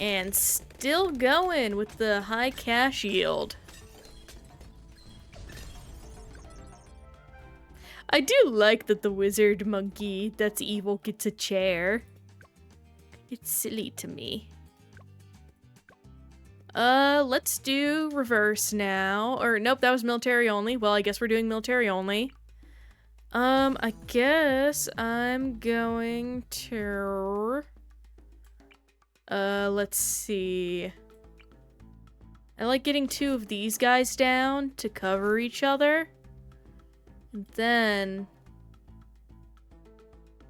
Speaker 1: And still going with the high cash yield. I do like that the wizard monkey that's evil gets a chair. It's silly to me. Let's do reverse now. Or, nope, that was military only. Well, I guess we're doing military only. I guess I'm going to... let's see. I like getting 2 of these guys down to cover each other. And then...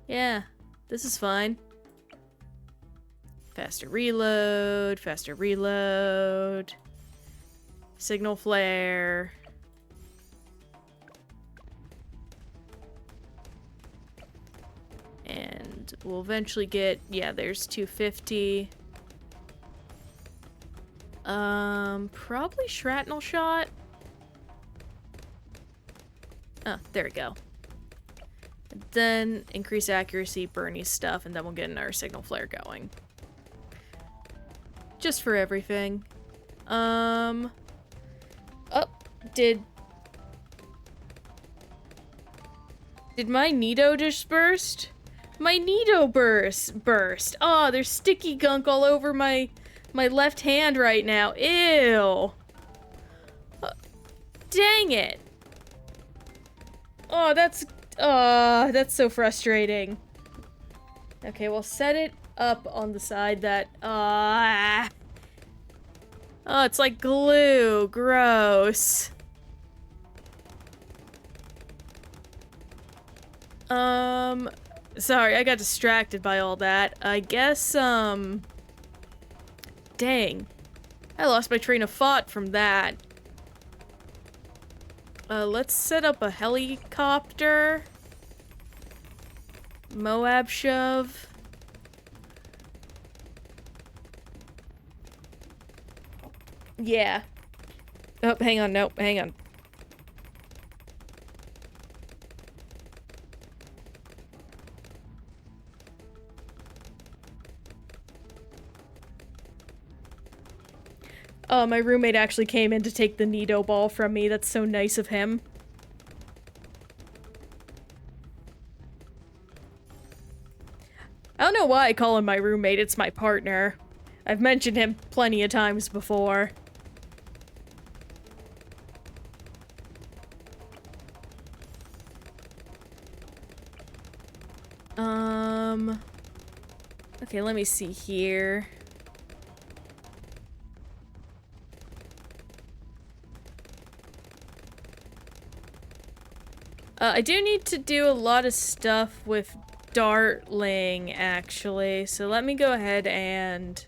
Speaker 1: yeah, this is fine. Faster reload, faster reload. Signal flare. And and we'll eventually get, yeah, there's 250. Probably shrapnel shot. Oh, there we go. And then increase accuracy, Bernie's stuff, and then we'll get another signal flare going. Just for everything. Oh, did my Nido just burst? My Nido burst. Oh, there's sticky gunk all over my left hand right now. Ew. Dang it. Oh, that's so frustrating. Okay, we'll set it up on the side that, oh, it's like glue. Gross. Sorry, I got distracted by all that. I guess, dang. I lost my train of thought from that. Let's set up a helicopter. Moab shove. Yeah. Oh, hang on, nope, hang on. Oh, my roommate actually came in to take the Nido ball from me. That's so nice of him. I don't know why I call him my roommate. It's my partner. I've mentioned him plenty of times before. Okay, let me see here. I do need to do a lot of stuff with Dartling, actually, so let me go ahead and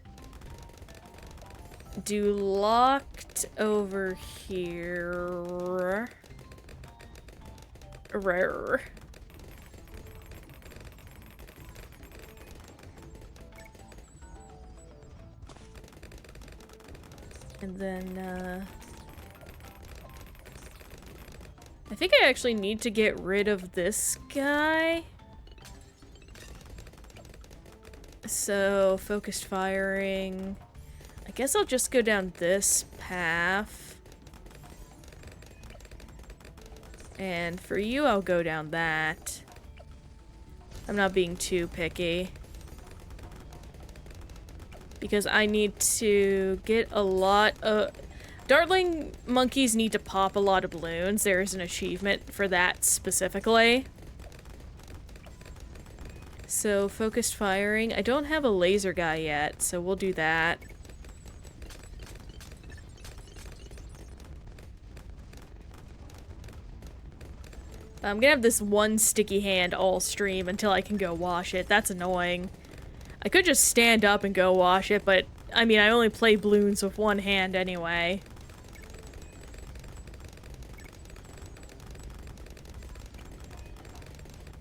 Speaker 1: do locked over here. Rare. And then, I think I actually need to get rid of this guy. So, focused firing. I guess I'll just go down this path. And for you, I'll go down that. I'm not being too picky. Because I need to get a lot of... Dartling monkeys need to pop a lot of balloons. There is an achievement for that specifically. So, focused firing. I don't have a laser guy yet, so we'll do that. I'm gonna have this one sticky hand all stream until I can go wash it. That's annoying. I could just stand up and go wash it, but, I mean, I only play Bloons with one hand anyway.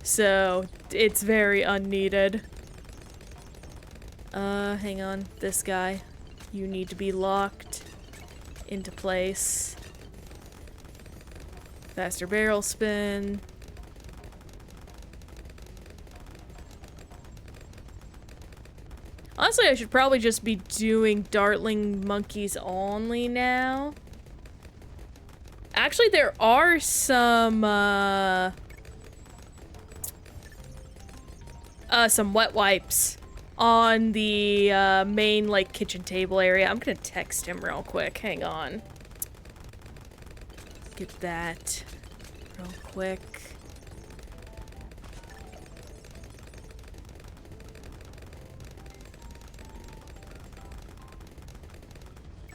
Speaker 1: So, it's very unneeded. Hang on. This guy. You need to be locked into place. Faster barrel spin. Honestly, I should probably just be doing Dartling monkeys only now. Actually, there are some wet wipes on the, main, like, kitchen table area. I'm gonna text him real quick. Hang on. Get that real quick.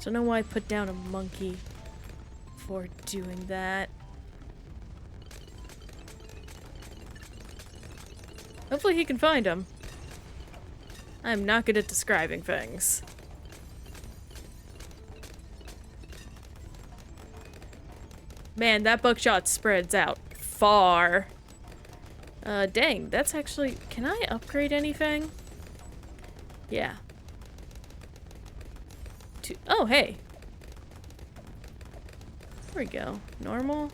Speaker 1: Don't know why I put down a monkey for doing that. Hopefully he can find him. I'm not good at describing things. Man, that buckshot spreads out far. Dang, that's actually... Can I upgrade anything? Yeah. Oh, hey. There we go. Normal.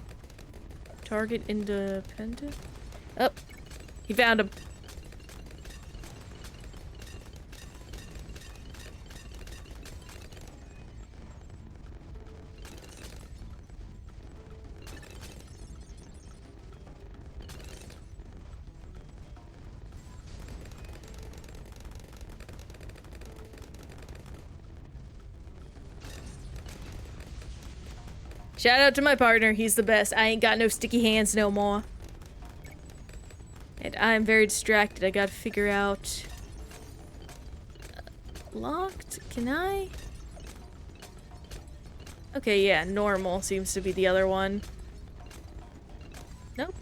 Speaker 1: Target independent. Oh, he found him. Shout out to my partner, he's the best. I ain't got no sticky hands no more. And I'm very distracted, I gotta figure out... locked? Can I? Okay, yeah, normal seems to be the other one. Nope.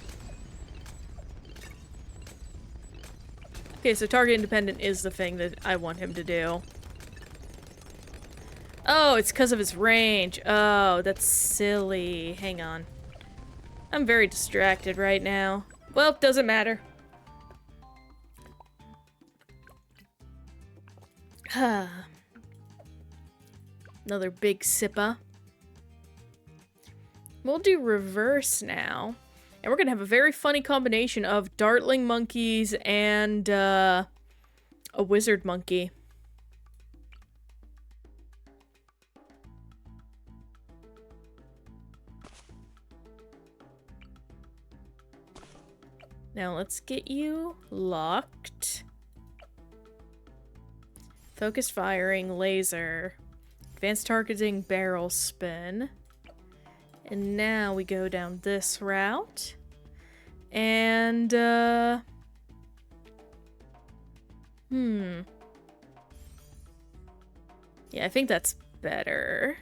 Speaker 1: Okay, so target independent is the thing that I want him to do. Oh, it's because of his range. Oh, that's silly. Hang on. I'm very distracted right now. Well, doesn't matter. Another big sippa. We'll do reverse now. And we're gonna have a very funny combination of dartling monkeys and a wizard monkey. Now let's get you locked. Focused firing, laser, advanced targeting, barrel spin. And now we go down this route. And, Yeah, I think that's better.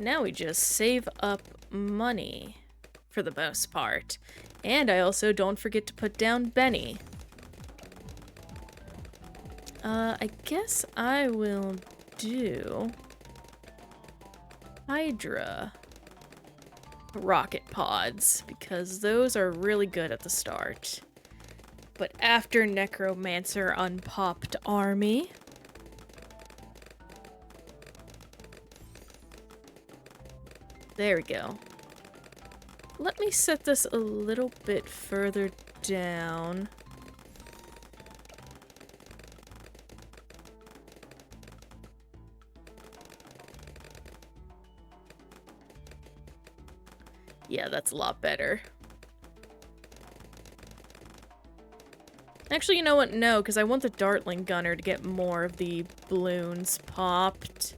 Speaker 1: Now we just save up money, for the most part. And I also don't forget to put down Benny. I guess I will do... Hydra rocket pods, because those are really good at the start. But after Necromancer unpopped army... There we go. Let me set this a little bit further down. Yeah, that's a lot better. Actually, you know what? No, because I want the Dartling Gunner to get more of the balloons popped.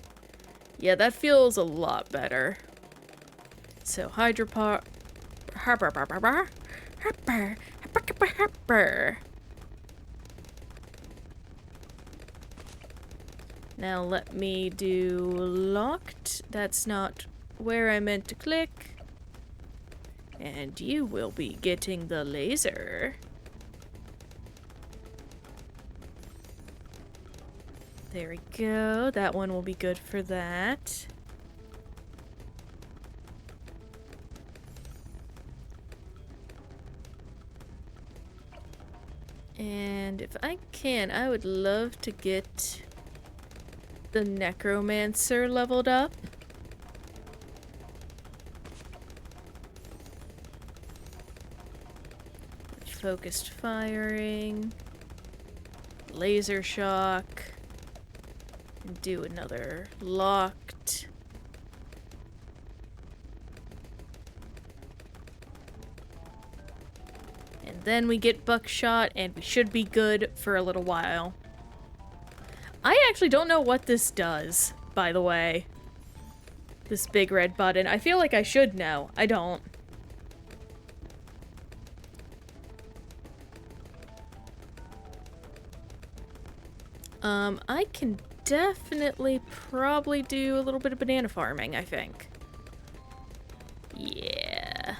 Speaker 1: Yeah, that feels a lot better. So, Hydropod... Now let me do locked. That's not where I meant to click. And you will be getting the laser. There we go. That one will be good for that. And if I can, I would love to get the Necromancer leveled up. Focused firing, laser shock, and do another locked. And then we get buckshot, and we should be good for a little while. I actually don't know what this does, by the way. This big red button. I feel like I should know. I don't. I can definitely probably do a little bit of banana farming, I think. Yeah.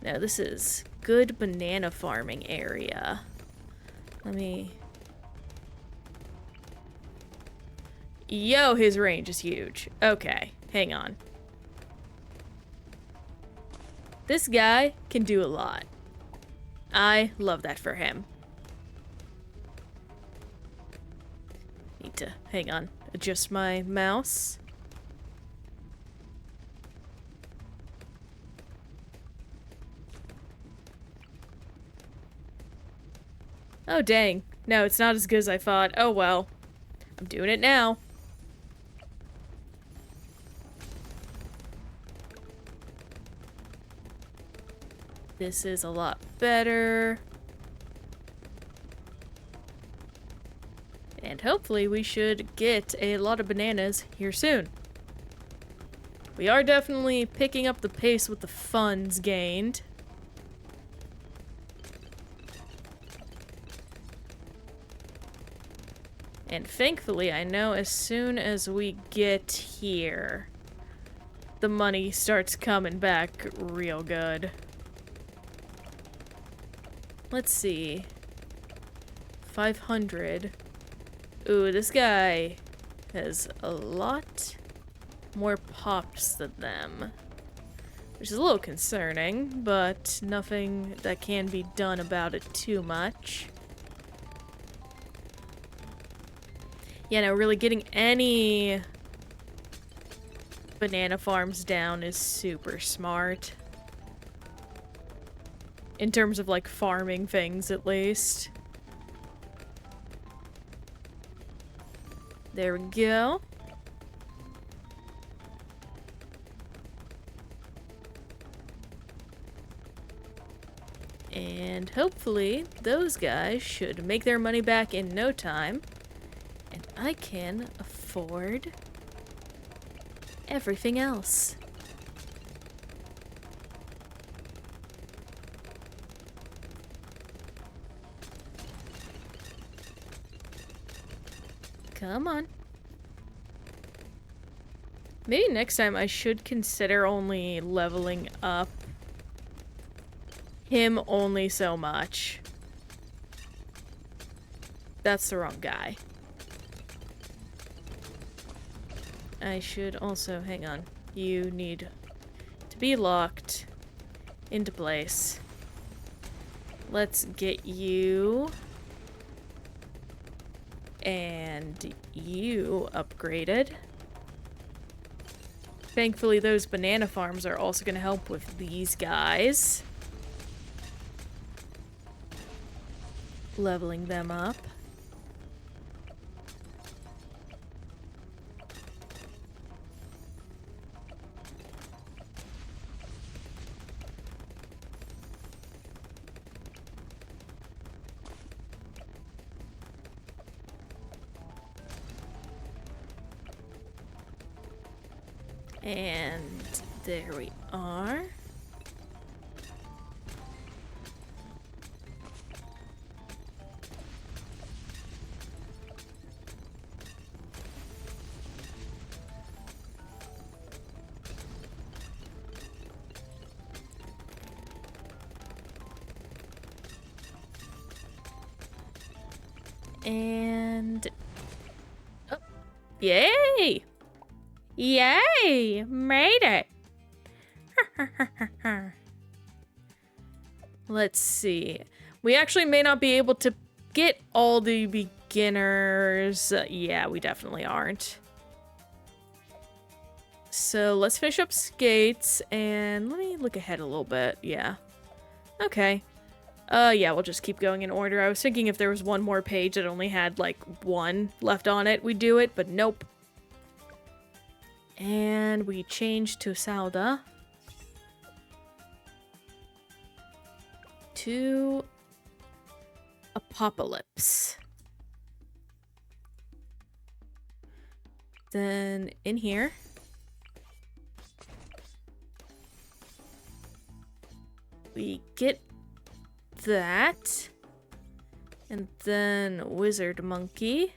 Speaker 1: Now this is good banana farming area. Let me... Yo, his range is huge. Okay, hang on. This guy can do a lot. I love that for him. Need to, hang on, adjust my mouse. Oh, dang. No, it's not as good as I thought. Oh, well. I'm doing it now. This is a lot better. And hopefully we should get a lot of bananas here soon. We are definitely picking up the pace with the funds gained. And thankfully, I know as soon as we get here, the money starts coming back real good. Let's see. 500. Ooh, this guy has a lot more pops than them. Which is a little concerning, but nothing that can be done about it too much. Yeah, no, really getting any banana farms down is super smart. In terms of, like, farming things, at least. There we go. And hopefully, those guys should make their money back in no time. And I can afford everything else. Come on. Maybe next time I should consider only leveling up him only so much. That's the wrong guy. I should also, hang on. You need to be locked into place. Let's get you and you upgraded. Thankfully, those banana farms are also going to help with these guys. Leveling them up. And there we are. And oh, yay! Yay! Made it! Let's see. We actually may not be able to get all the beginners. Yeah, we definitely aren't. So let's finish up skates and let me look ahead a little bit. Yeah. Okay. Yeah, we'll just keep going in order. I was thinking if there was one more page that only had, like, one left on it, we'd do it, but nope. And we change to Sauda. To Apocalypse. Then in here. We get that. And then Wizard Monkey.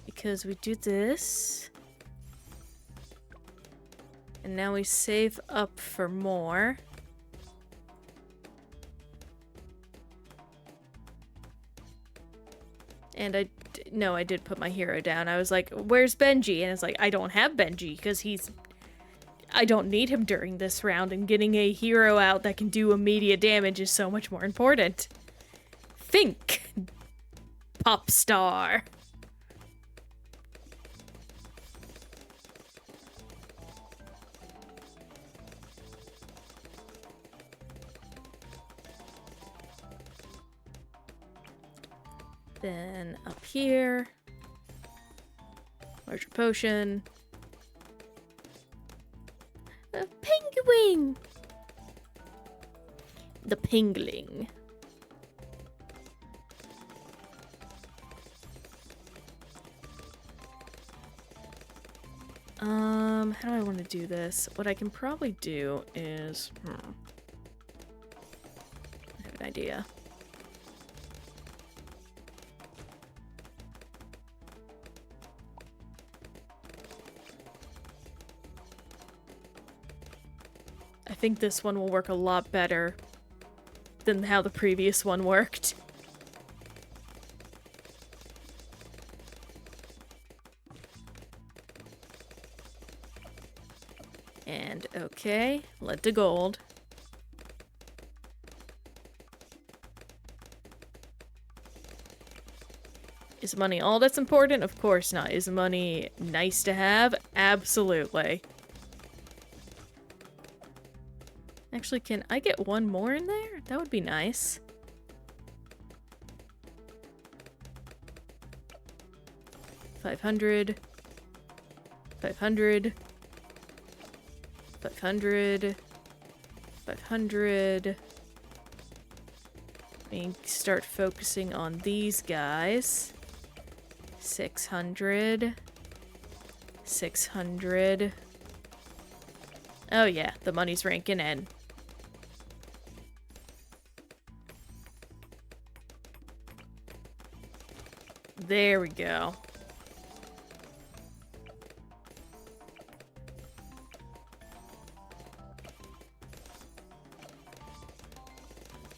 Speaker 1: Because we do this. And now we save up for more. And I did put my hero down. I was like, where's Benji? And it's like, I don't have Benji because he's I don't need him during this round, and getting a hero out that can do immediate damage is so much more important. Think, pop star. Then up here, larger potion. A penguin! The pingling. How do I want to do this? What I can probably do is, I have an idea. I think this one will work a lot better than how the previous one worked. And okay, let the gold. Is money all that's important? Of course not. Is money nice to have? Absolutely. Actually, can I get one more in there? That would be nice. $500. $500. $500. $500. Let me start focusing on these guys. $600. $600. Oh yeah, the money's ranking in. There we go.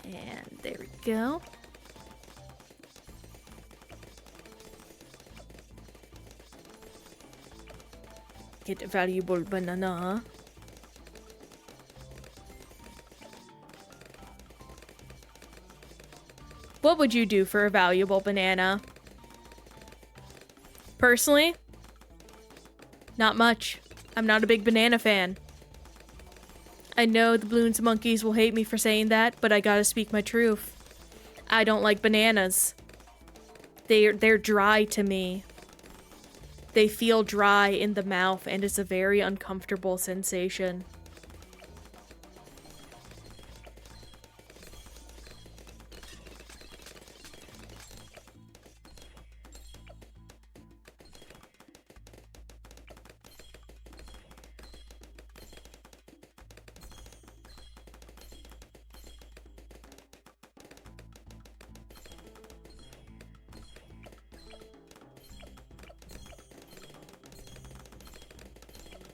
Speaker 1: And there we go. Get a valuable banana. What would you do for a valuable banana? Personally, not much. I'm not a big banana fan. I know the Bloons monkeys will hate me for saying that, but I gotta speak my truth. I don't like bananas. They're dry to me. They feel dry in the mouth, and it's a very uncomfortable sensation.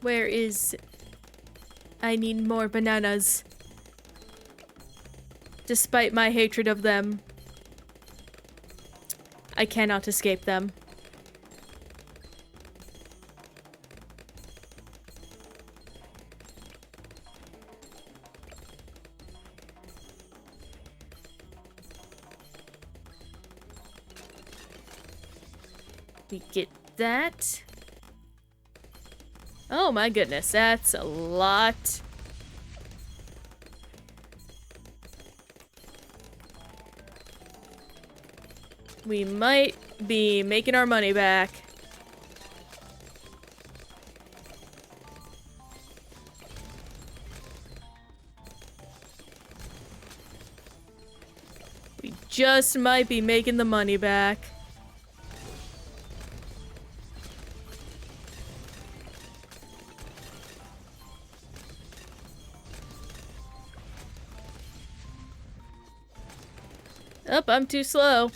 Speaker 1: Where is... I need more bananas. Despite my hatred of them, I cannot escape them. We get that. Oh my goodness, that's a lot. We might be making our money back. We just might be making the money back. Oh, I'm too slow.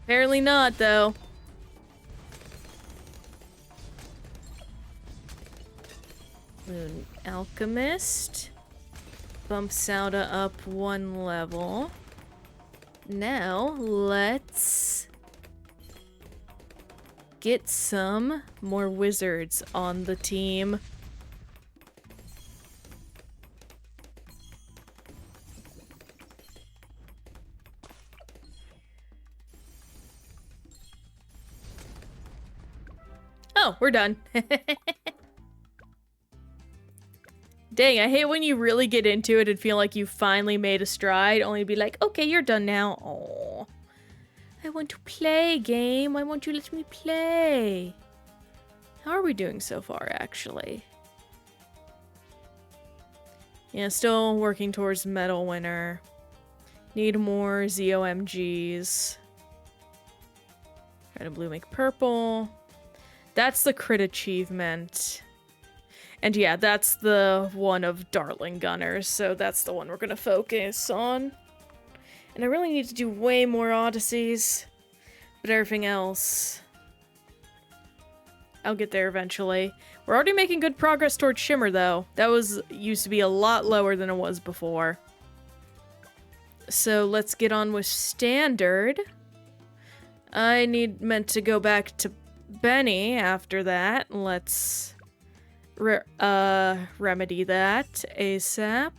Speaker 1: Apparently not, though. Moon Alchemist. Bump Sauda up one level. Now, let's get some more wizards on the team. Oh, we're done. Dang, I hate when you really get into it and feel like you finally made a stride, only to be like, okay, you're done now. Oh, I want to play, game. Why won't you let me play? How are we doing so far, actually? Yeah, still working towards medal winner. Need more ZOMGs. Red and blue make purple. That's the crit achievement. And yeah, that's the one of Dartling Gunners, so that's the one we're gonna focus on. And I really need to do way more Odysseys, but everything else, I'll get there eventually. We're already making good progress towards Shimmer, though. That used to be a lot lower than it was before. So let's get on with Standard. I meant to go back to Benny after that. Let's remedy that ASAP.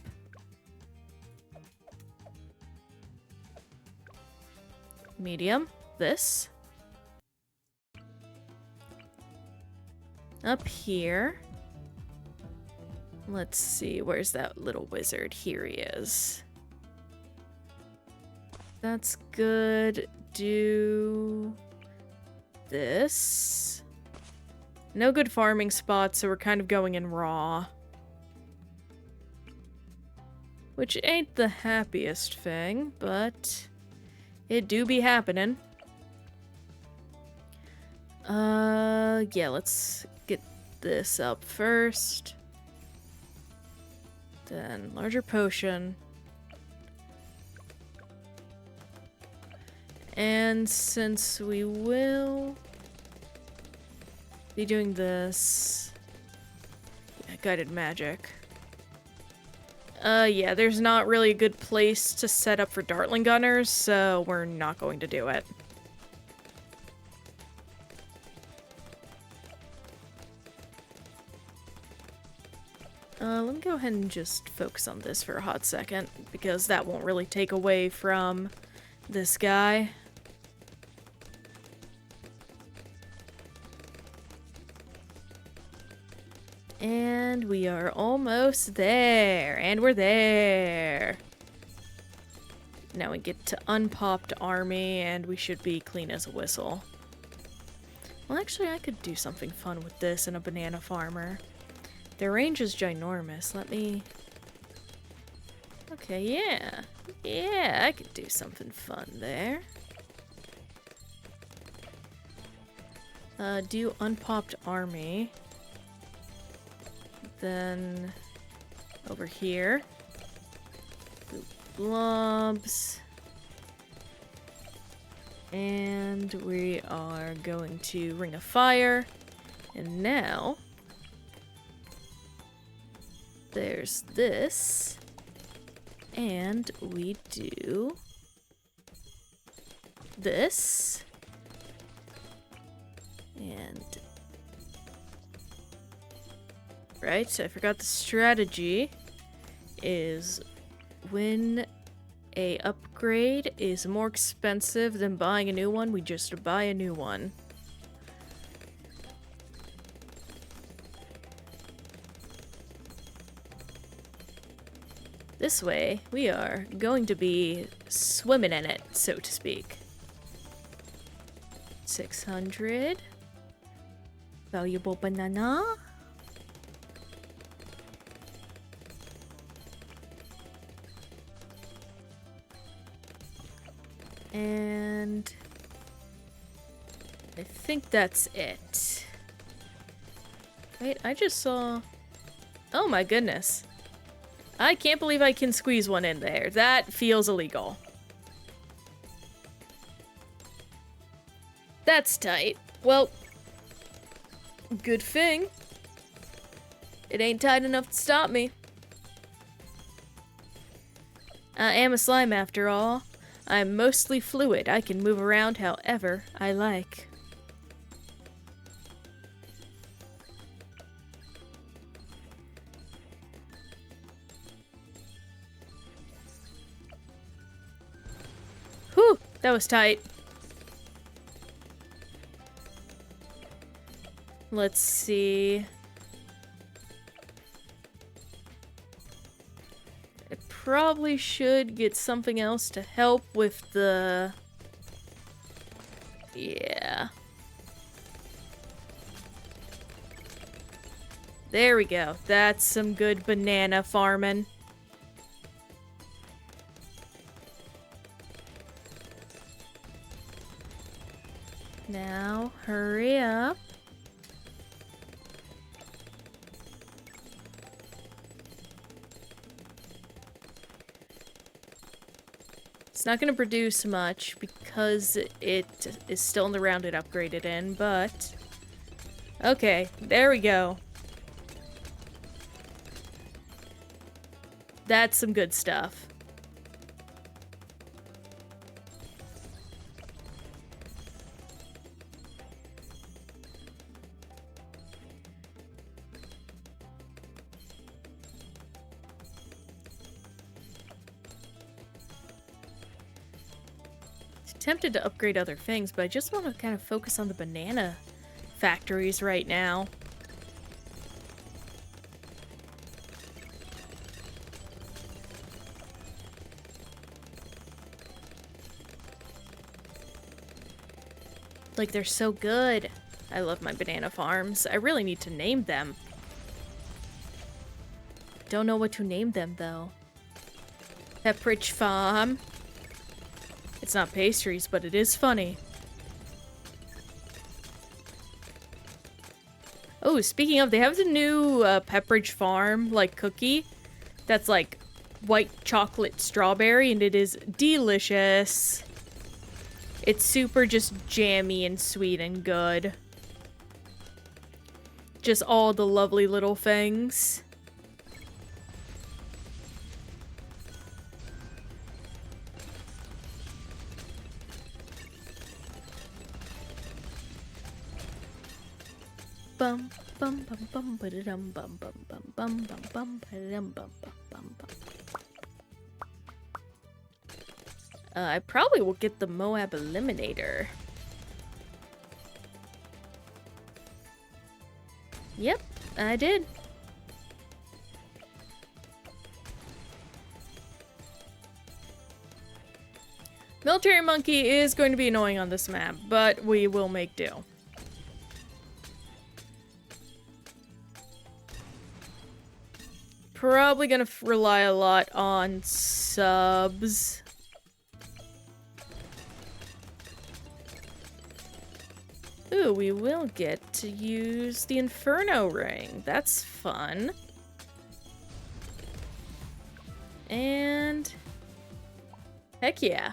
Speaker 1: Medium. This. Up here. Let's see, where's that little wizard? Here he is. That's good. Do this. No good farming spots, so we're kind of going in raw. Which ain't the happiest thing, but it do be happening. Yeah, let's get this up first. Then larger potion. And since we will be doing this, yeah, guided magic. Yeah, there's not really a good place to set up for Dartling Gunners, so we're not going to do it. Let me go ahead and just focus on this for a hot second, because that won't really take away from this guy. And we are almost there. And we're there. Now we get to unpopped army, and we should be clean as a whistle. Well, actually, I could do something fun with this and a banana farmer. Their range is ginormous. Let me... Okay, yeah. Yeah, I could do something fun there. Do unpopped army. Then over here. Do blobs. And we are going to Ring of Fire. And now there's this. And we do this. And right, I forgot the strategy is when a upgrade is more expensive than buying a new one, we just buy a new one. This way, we are going to be swimming in it, so to speak. 600. Valuable banana. And I think that's it. Wait, I just saw... Oh my goodness. I can't believe I can squeeze one in there. That feels illegal. That's tight. Well, good thing. It ain't tight enough to stop me. I am a slime after all. I'm mostly fluid. I can move around however I like. That was tight. Let's see. I probably should get something else to help with the... Yeah. There we go. That's some good banana farming. Now, hurry up. It's not going to produce much because it is still in the round it upgraded in, but... Okay, there we go. That's some good stuff. Tempted to upgrade other things, but I just want to kind of focus on the banana factories right now. Like, they're so good. I love my banana farms. I really need to name them. Don't know what to name them, though. Pepperidge Farm. It's not pastries, but it is funny. Oh, speaking of, they have the new Pepperidge Farm, like, cookie. That's, like, white chocolate strawberry, and it is delicious. It's super just jammy and sweet and good. Just all the lovely little things. Bum bum bum bum ba dum bum bum bum bum bum bum ba dum bum bum bum bum. I probably will get the Moab Eliminator. Yep, I did. Military Monkey is going to be annoying on this map, but we will make do. Probably gonna rely a lot on subs. Ooh, we will get to use the Inferno Ring. That's fun. And... heck yeah.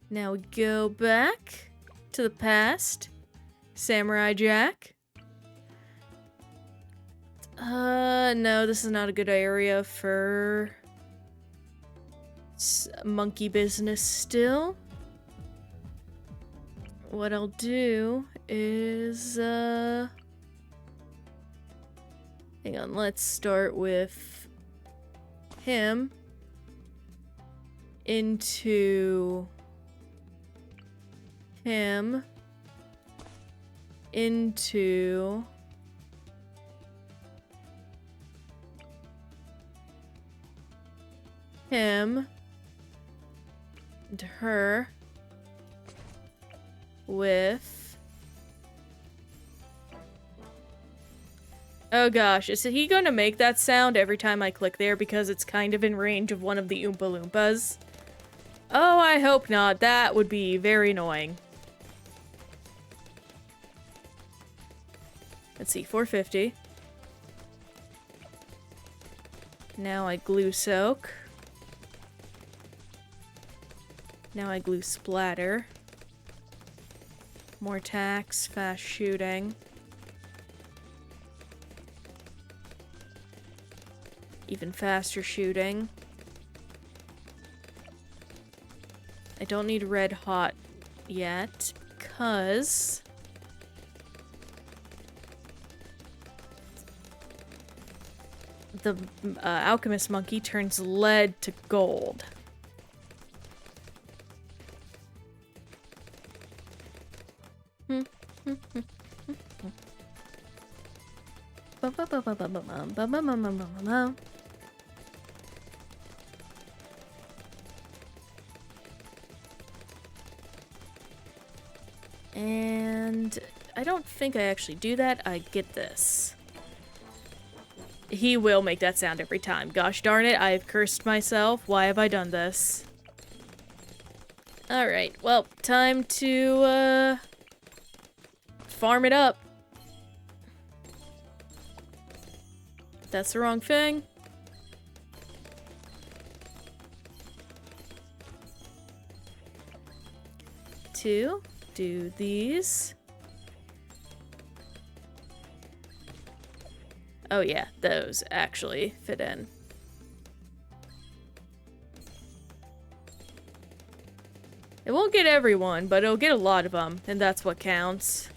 Speaker 1: Now we go back to the past. Samurai Jack. No, this is not a good area for monkey business still. What I'll do is, hang on, let's start with him into him into him and her with... Oh gosh, is he gonna make that sound every time I click there because it's kind of in range of one of the Oompa Loompas? Oh, I hope not. That would be very annoying. Let's see, 450. Now I glue soak. Now I glue splatter. More attacks, fast shooting. Even faster shooting. I don't need red hot yet, because the alchemist monkey turns lead to gold. And I don't think I actually do that. I get this. He will make that sound every time. Gosh darn it, I've cursed myself. Why have I done this? Alright, well, time to, farm it up. That's the wrong thing. To do these. Oh yeah, those actually fit in. It won't get everyone, but it'll get a lot of them, and that's what counts.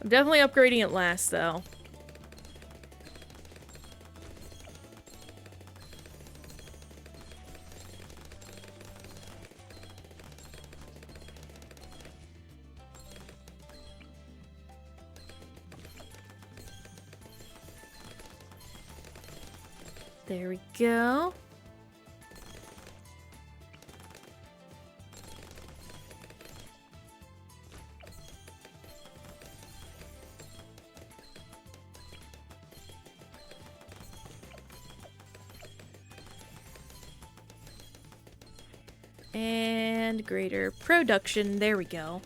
Speaker 1: I'm definitely upgrading it last, though. There we go. And greater production. There we go.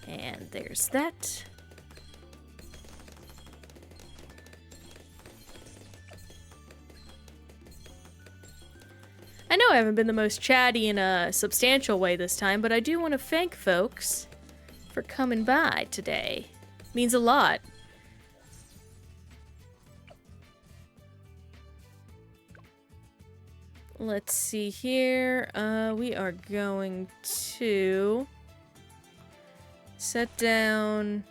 Speaker 1: And there's that. I know I haven't been the most chatty in a substantial way this time, but I do want to thank folks for coming by today. Means a lot. Let's see here. We are going to set down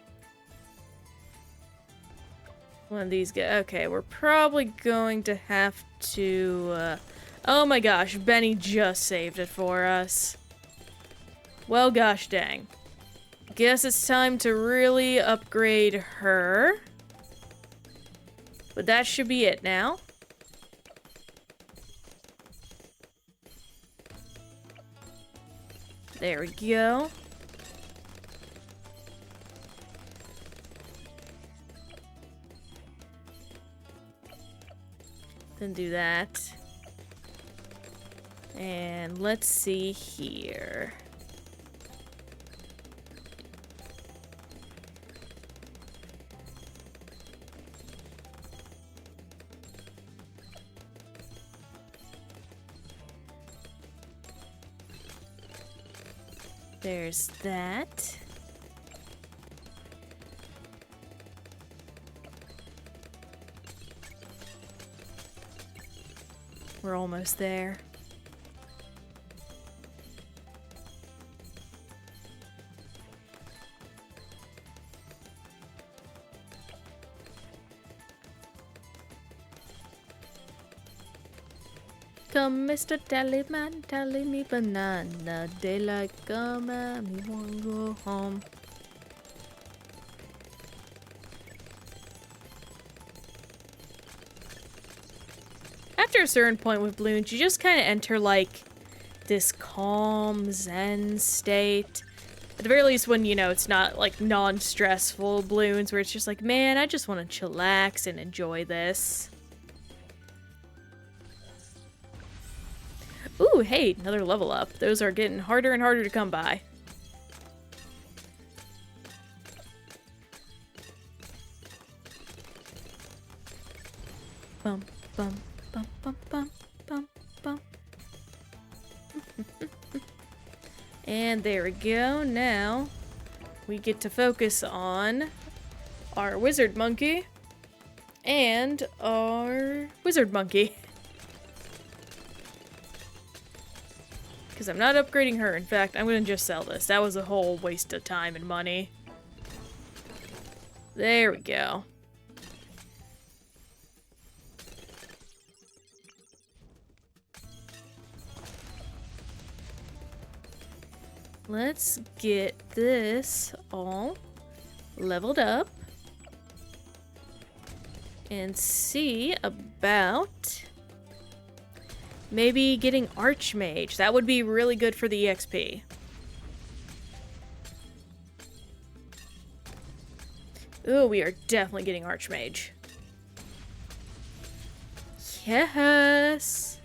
Speaker 1: one of these guys. Okay, we're probably going to have to, oh my gosh, Benny just saved it for us. Well, gosh dang. Guess it's time to really upgrade her. But that should be it now. There we go. Then do that. And let's see here. There's that. We're almost there. Come, Mr. Tallyman, tally me banana. Daylight come at me, won't go home. After a certain point with Bloons, you just kind of enter, like, this calm, zen state. At the very least when, you know, it's not, like, non-stressful Bloons, where it's just like, man, I just want to chillax and enjoy this. Ooh, hey, another level up. Those are getting harder and harder to come by. Bum, bum, bum, bum, bum, bum, bum. And there we go. Now we get to focus on our wizard monkey and our wizard monkey. Because I'm not upgrading her. In fact, I'm going to just sell this. That was a whole waste of time and money. There we go. Let's get this all leveled up and see about maybe getting Archmage. That would be really good for the EXP. Ooh, we are definitely getting Archmage. Yes!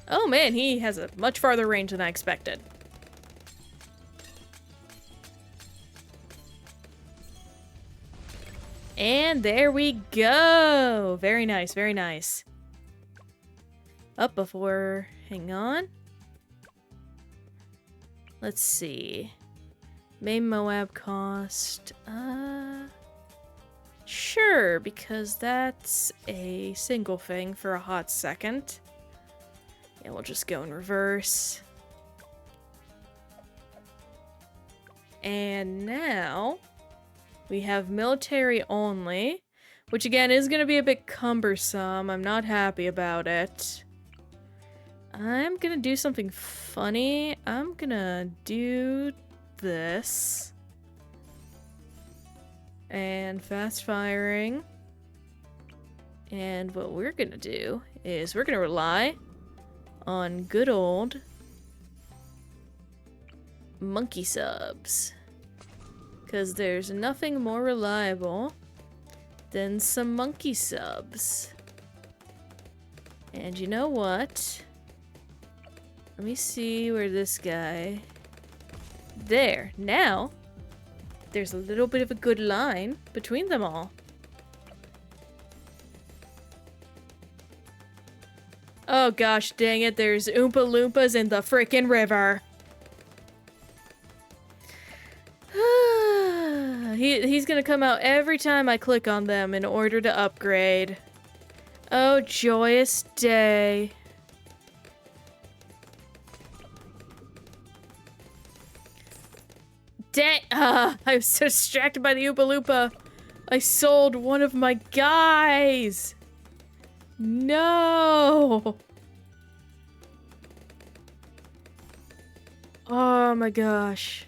Speaker 1: Oh man, he has a much farther range than I expected. And there we go! Very nice, very nice. Up before... hang on. Let's see. Main Moab cost... sure, because that's a single thing for a hot second. Yeah, we'll just go in reverse. And now... we have military only, which again is going to be a bit cumbersome. I'm not happy about it. I'm going to do something funny. I'm going to do this. And fast firing. And what we're going to do is we're going to rely on good old monkey subs. Because there's nothing more reliable than some monkey subs. And you know what? Let me see where this guy... there. Now, there's a little bit of a good line between them all. Oh gosh, dang it, there's Oompa Loompas in the frickin' river. He's gonna come out every time I click on them in order to upgrade. Oh, joyous day. Dang! I was so distracted by the Oompa Loompa. I sold one of my guys! No! Oh my gosh.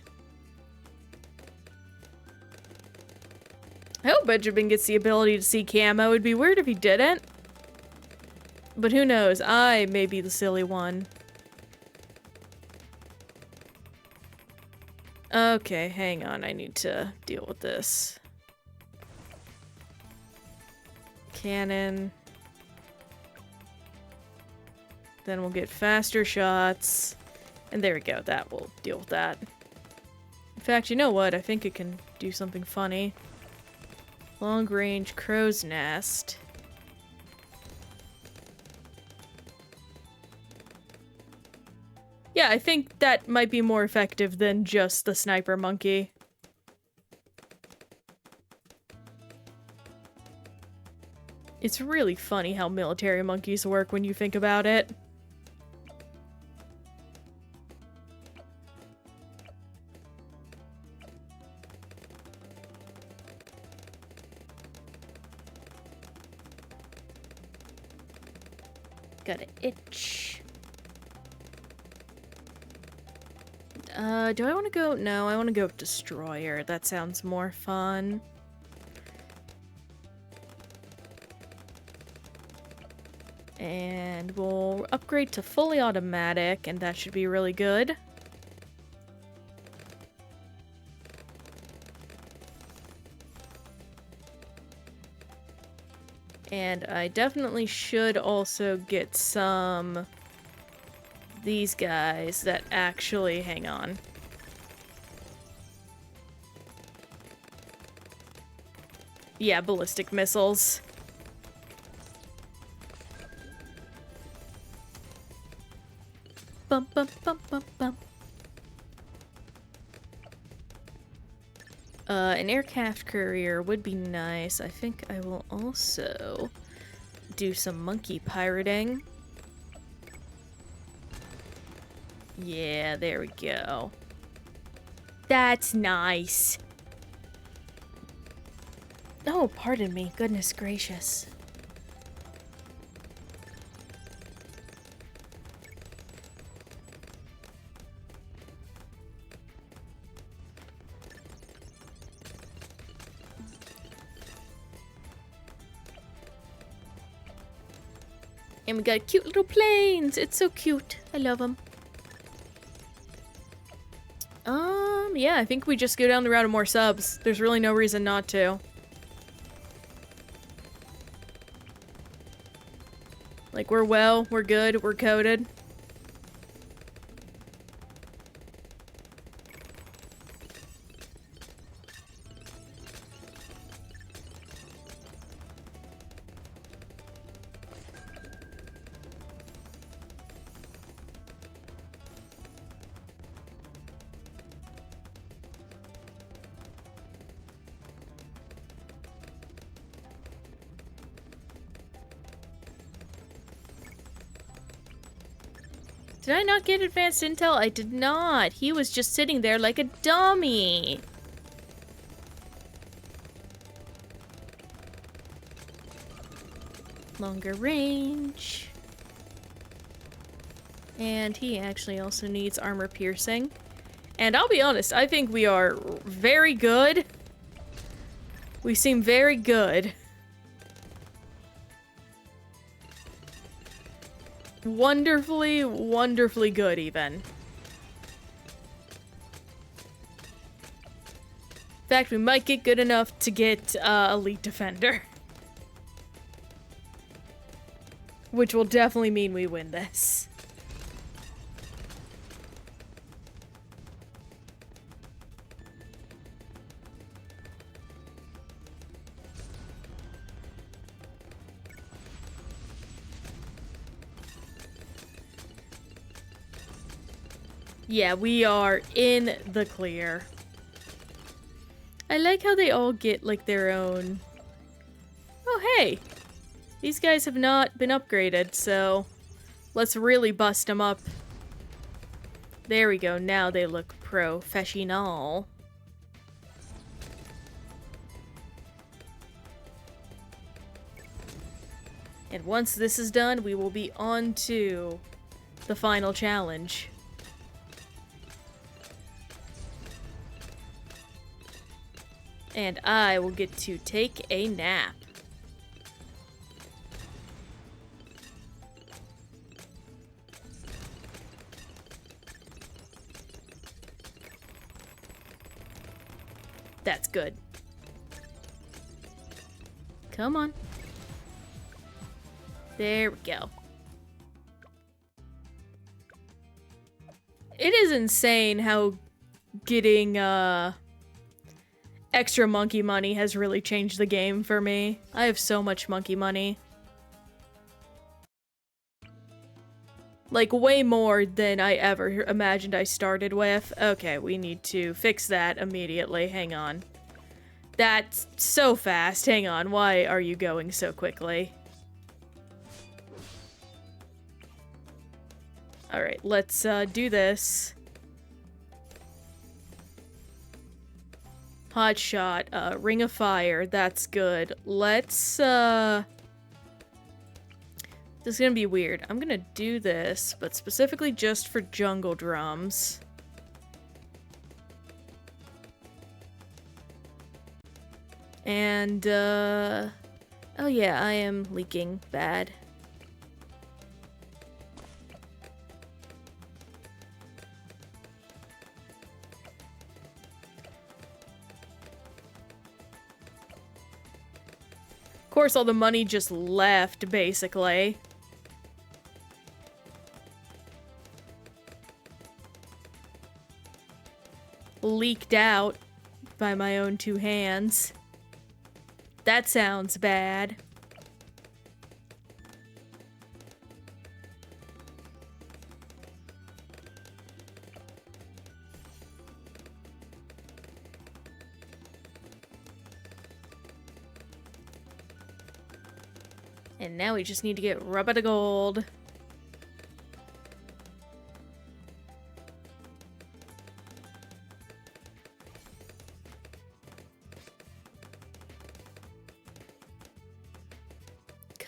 Speaker 1: I hope Benjamin gets the ability to see camo. It'd be weird if he didn't. But who knows? I may be the silly one. Okay, hang on. I need to deal with this. Cannon. Then we'll get faster shots. And there we go. That will deal with that. In fact, you know what? I think it can do something funny. Long range crow's nest. Yeah, I think that might be more effective than just the sniper monkey. It's really funny how military monkeys work when you think about it. Got an itch. Do I want to go? No, I want to go with Destroyer. That sounds more fun. And we'll upgrade to fully automatic, and that should be really good. And I definitely should also get some... these guys that actually... hang on. Yeah, ballistic missiles. Bum bum bum bum bum. An aircraft courier would be nice. I think I will also do some monkey pirating. Yeah, there we go. That's nice. Oh, pardon me. Goodness gracious. And we got cute little planes. It's so cute. I love them. Yeah, I think we just go down the route of more subs. There's really no reason not to. Like, we're good, we're coded. Did I not get advanced intel? I did not. He was just sitting there like a dummy. Longer range. And he actually also needs armor piercing. And I'll be honest, I think we are very good. We seem very good. Wonderfully, wonderfully good, even. In fact, we might get good enough to get Elite Defender. Which will definitely mean we win this. Yeah, we are in the clear. I like how they all get, like, their own... Oh, hey! These guys have not been upgraded, so... Let's really bust them up. There we go, now they look professional. And once this is done, we will be on to the final challenge. And I will get to take a nap. That's good. Come on. There we go. It is insane how getting, extra monkey money has really changed the game for me. I have so much monkey money. Like, way more than I ever imagined I started with. Okay, we need to fix that immediately. Hang on. That's so fast. Hang on. Why are you going so quickly? Alright, let's do this. Hot shot, ring of fire, that's good. Let's, this is gonna be weird. I'm gonna do this, but specifically just for jungle drums. And, oh yeah, I am leaking bad. Of course, all the money just left, basically. Leaked out by my own two hands. That sounds bad. And now we just need to get rubber to gold.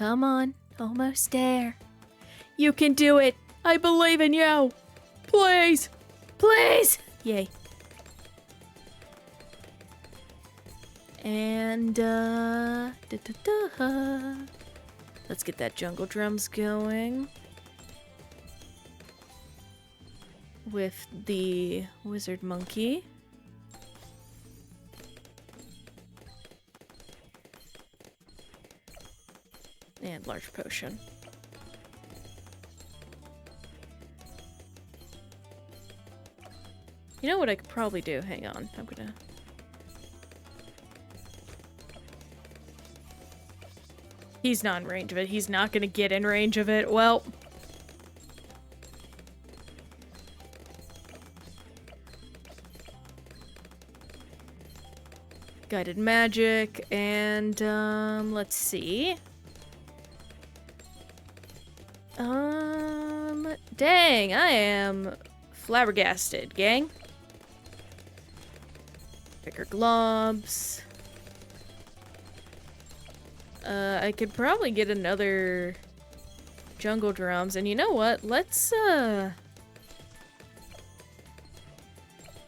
Speaker 1: Come on. Almost there. You can do it. I believe in you. Please. Please. Yay. And, let's get that jungle drums going. With the wizard monkey. And large potion. You know what I could probably do? Hang on. I'm gonna... He's not in range of it. He's not gonna get in range of it. Well... Guided magic, and, let's see. Dang, I am flabbergasted, gang. Bigger globs. I could probably get another jungle drums, and you know what? Let's,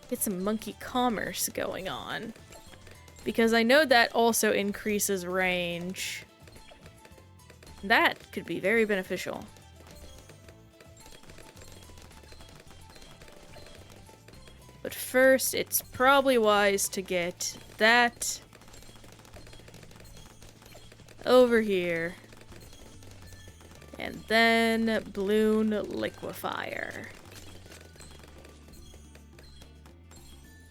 Speaker 1: get some monkey commerce going on. Because I know that also increases range. That could be very beneficial. But first, it's probably wise to get that over here. And then Bloon Liquefier.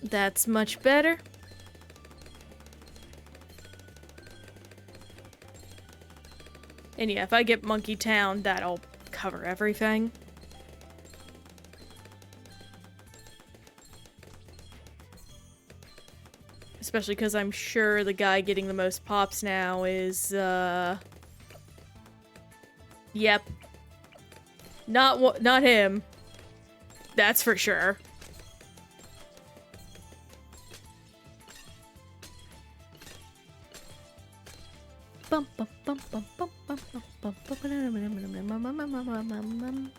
Speaker 1: That's much better. And yeah, if I get Monkey Town, that'll cover everything. Especially because I'm sure the guy getting the most pops now is, Yep. Not him. That's for sure. Bum, bum, bum, bum, bum, bum, bum, bum.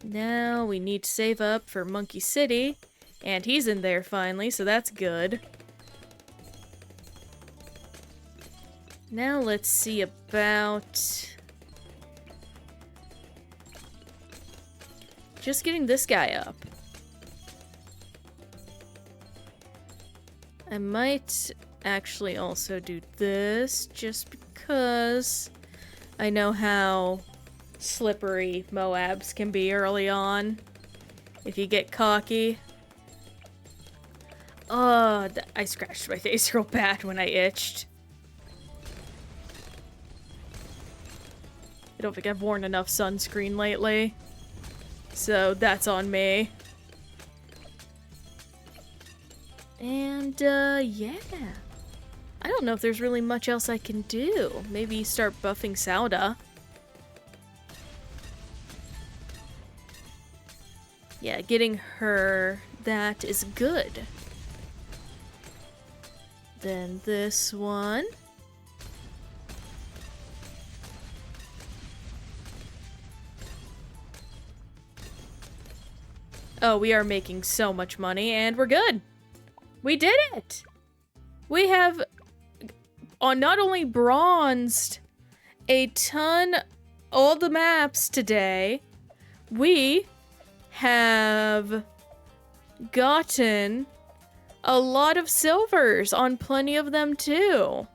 Speaker 1: Now we need to save up for Monkey City, and he's in there finally, so that's good. Now let's see about just getting this guy up. I might actually also do this just because I know how slippery Moabs can be early on if you get cocky. Oh, I scratched my face real bad when I itched. I don't think I've worn enough sunscreen lately, so that's on me. And, yeah. I don't know if there's really much else I can do. Maybe start buffing Sauda. Yeah, getting her, that is good. Then this one. Oh, we are making so much money, and we're good. We did it! We have not only bronzed a ton all the maps today, we have gotten a lot of silvers on plenty of them too.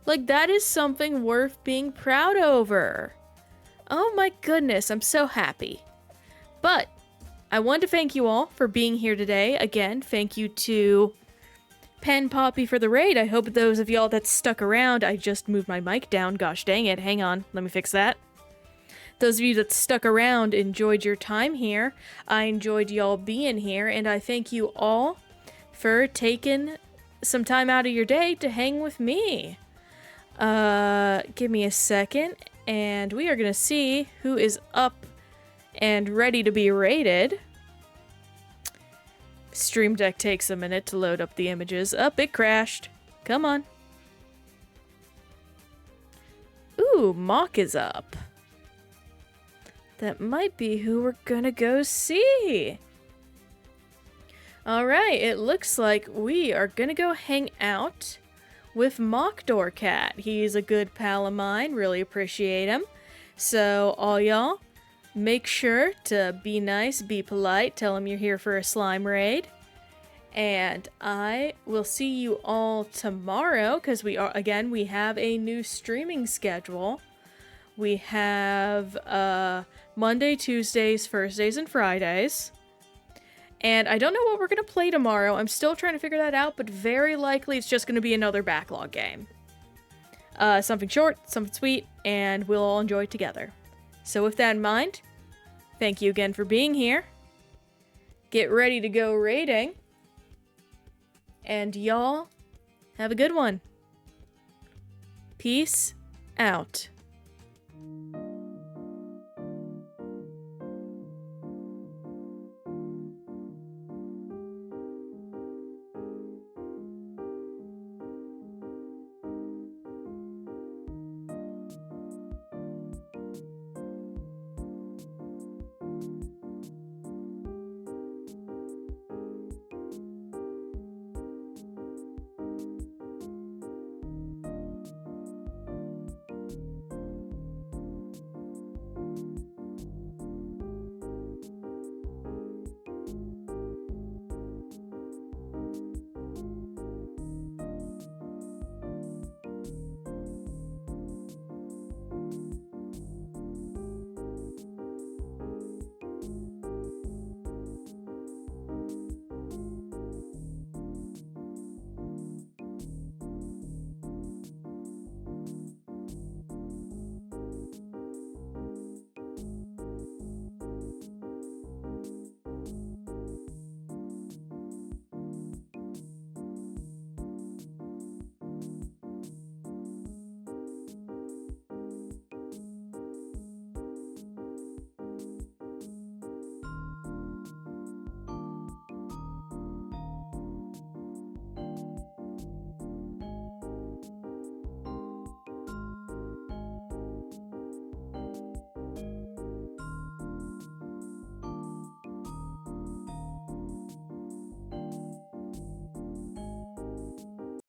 Speaker 1: Like, that is something worth being proud over. Oh my goodness, I'm so happy. But I want to thank you all for being here today. Again, thank you to Pen Poppy for the raid. I hope those of y'all that stuck around, I just moved my mic down. Gosh dang it. Hang on. Let me fix that. Those of you that stuck around enjoyed your time here. I enjoyed y'all being here, and I thank you all for taking some time out of your day to hang with me. Give me a second, and we are going to see who is up and ready to be raided. Stream Deck takes a minute to load up the images. Up, it crashed. Come on. Ooh, Mock is up. That might be who we're gonna go see. Alright, it looks like we are gonna go hang out with Mock Door Cat. He's a good pal of mine, really appreciate him. So, all y'all, make sure to be nice, be polite, tell him you're here for a slime raid. And I will see you all tomorrow, because we have a new streaming schedule. We have Monday, Tuesdays, Thursdays, and Fridays. And I don't know what we're going to play tomorrow. I'm still trying to figure that out, but very likely it's just going to be another backlog game. Something short, something sweet, and we'll all enjoy it together. So with that in mind, thank you again for being here. Get ready to go raiding. And y'all, have a good one. Peace out.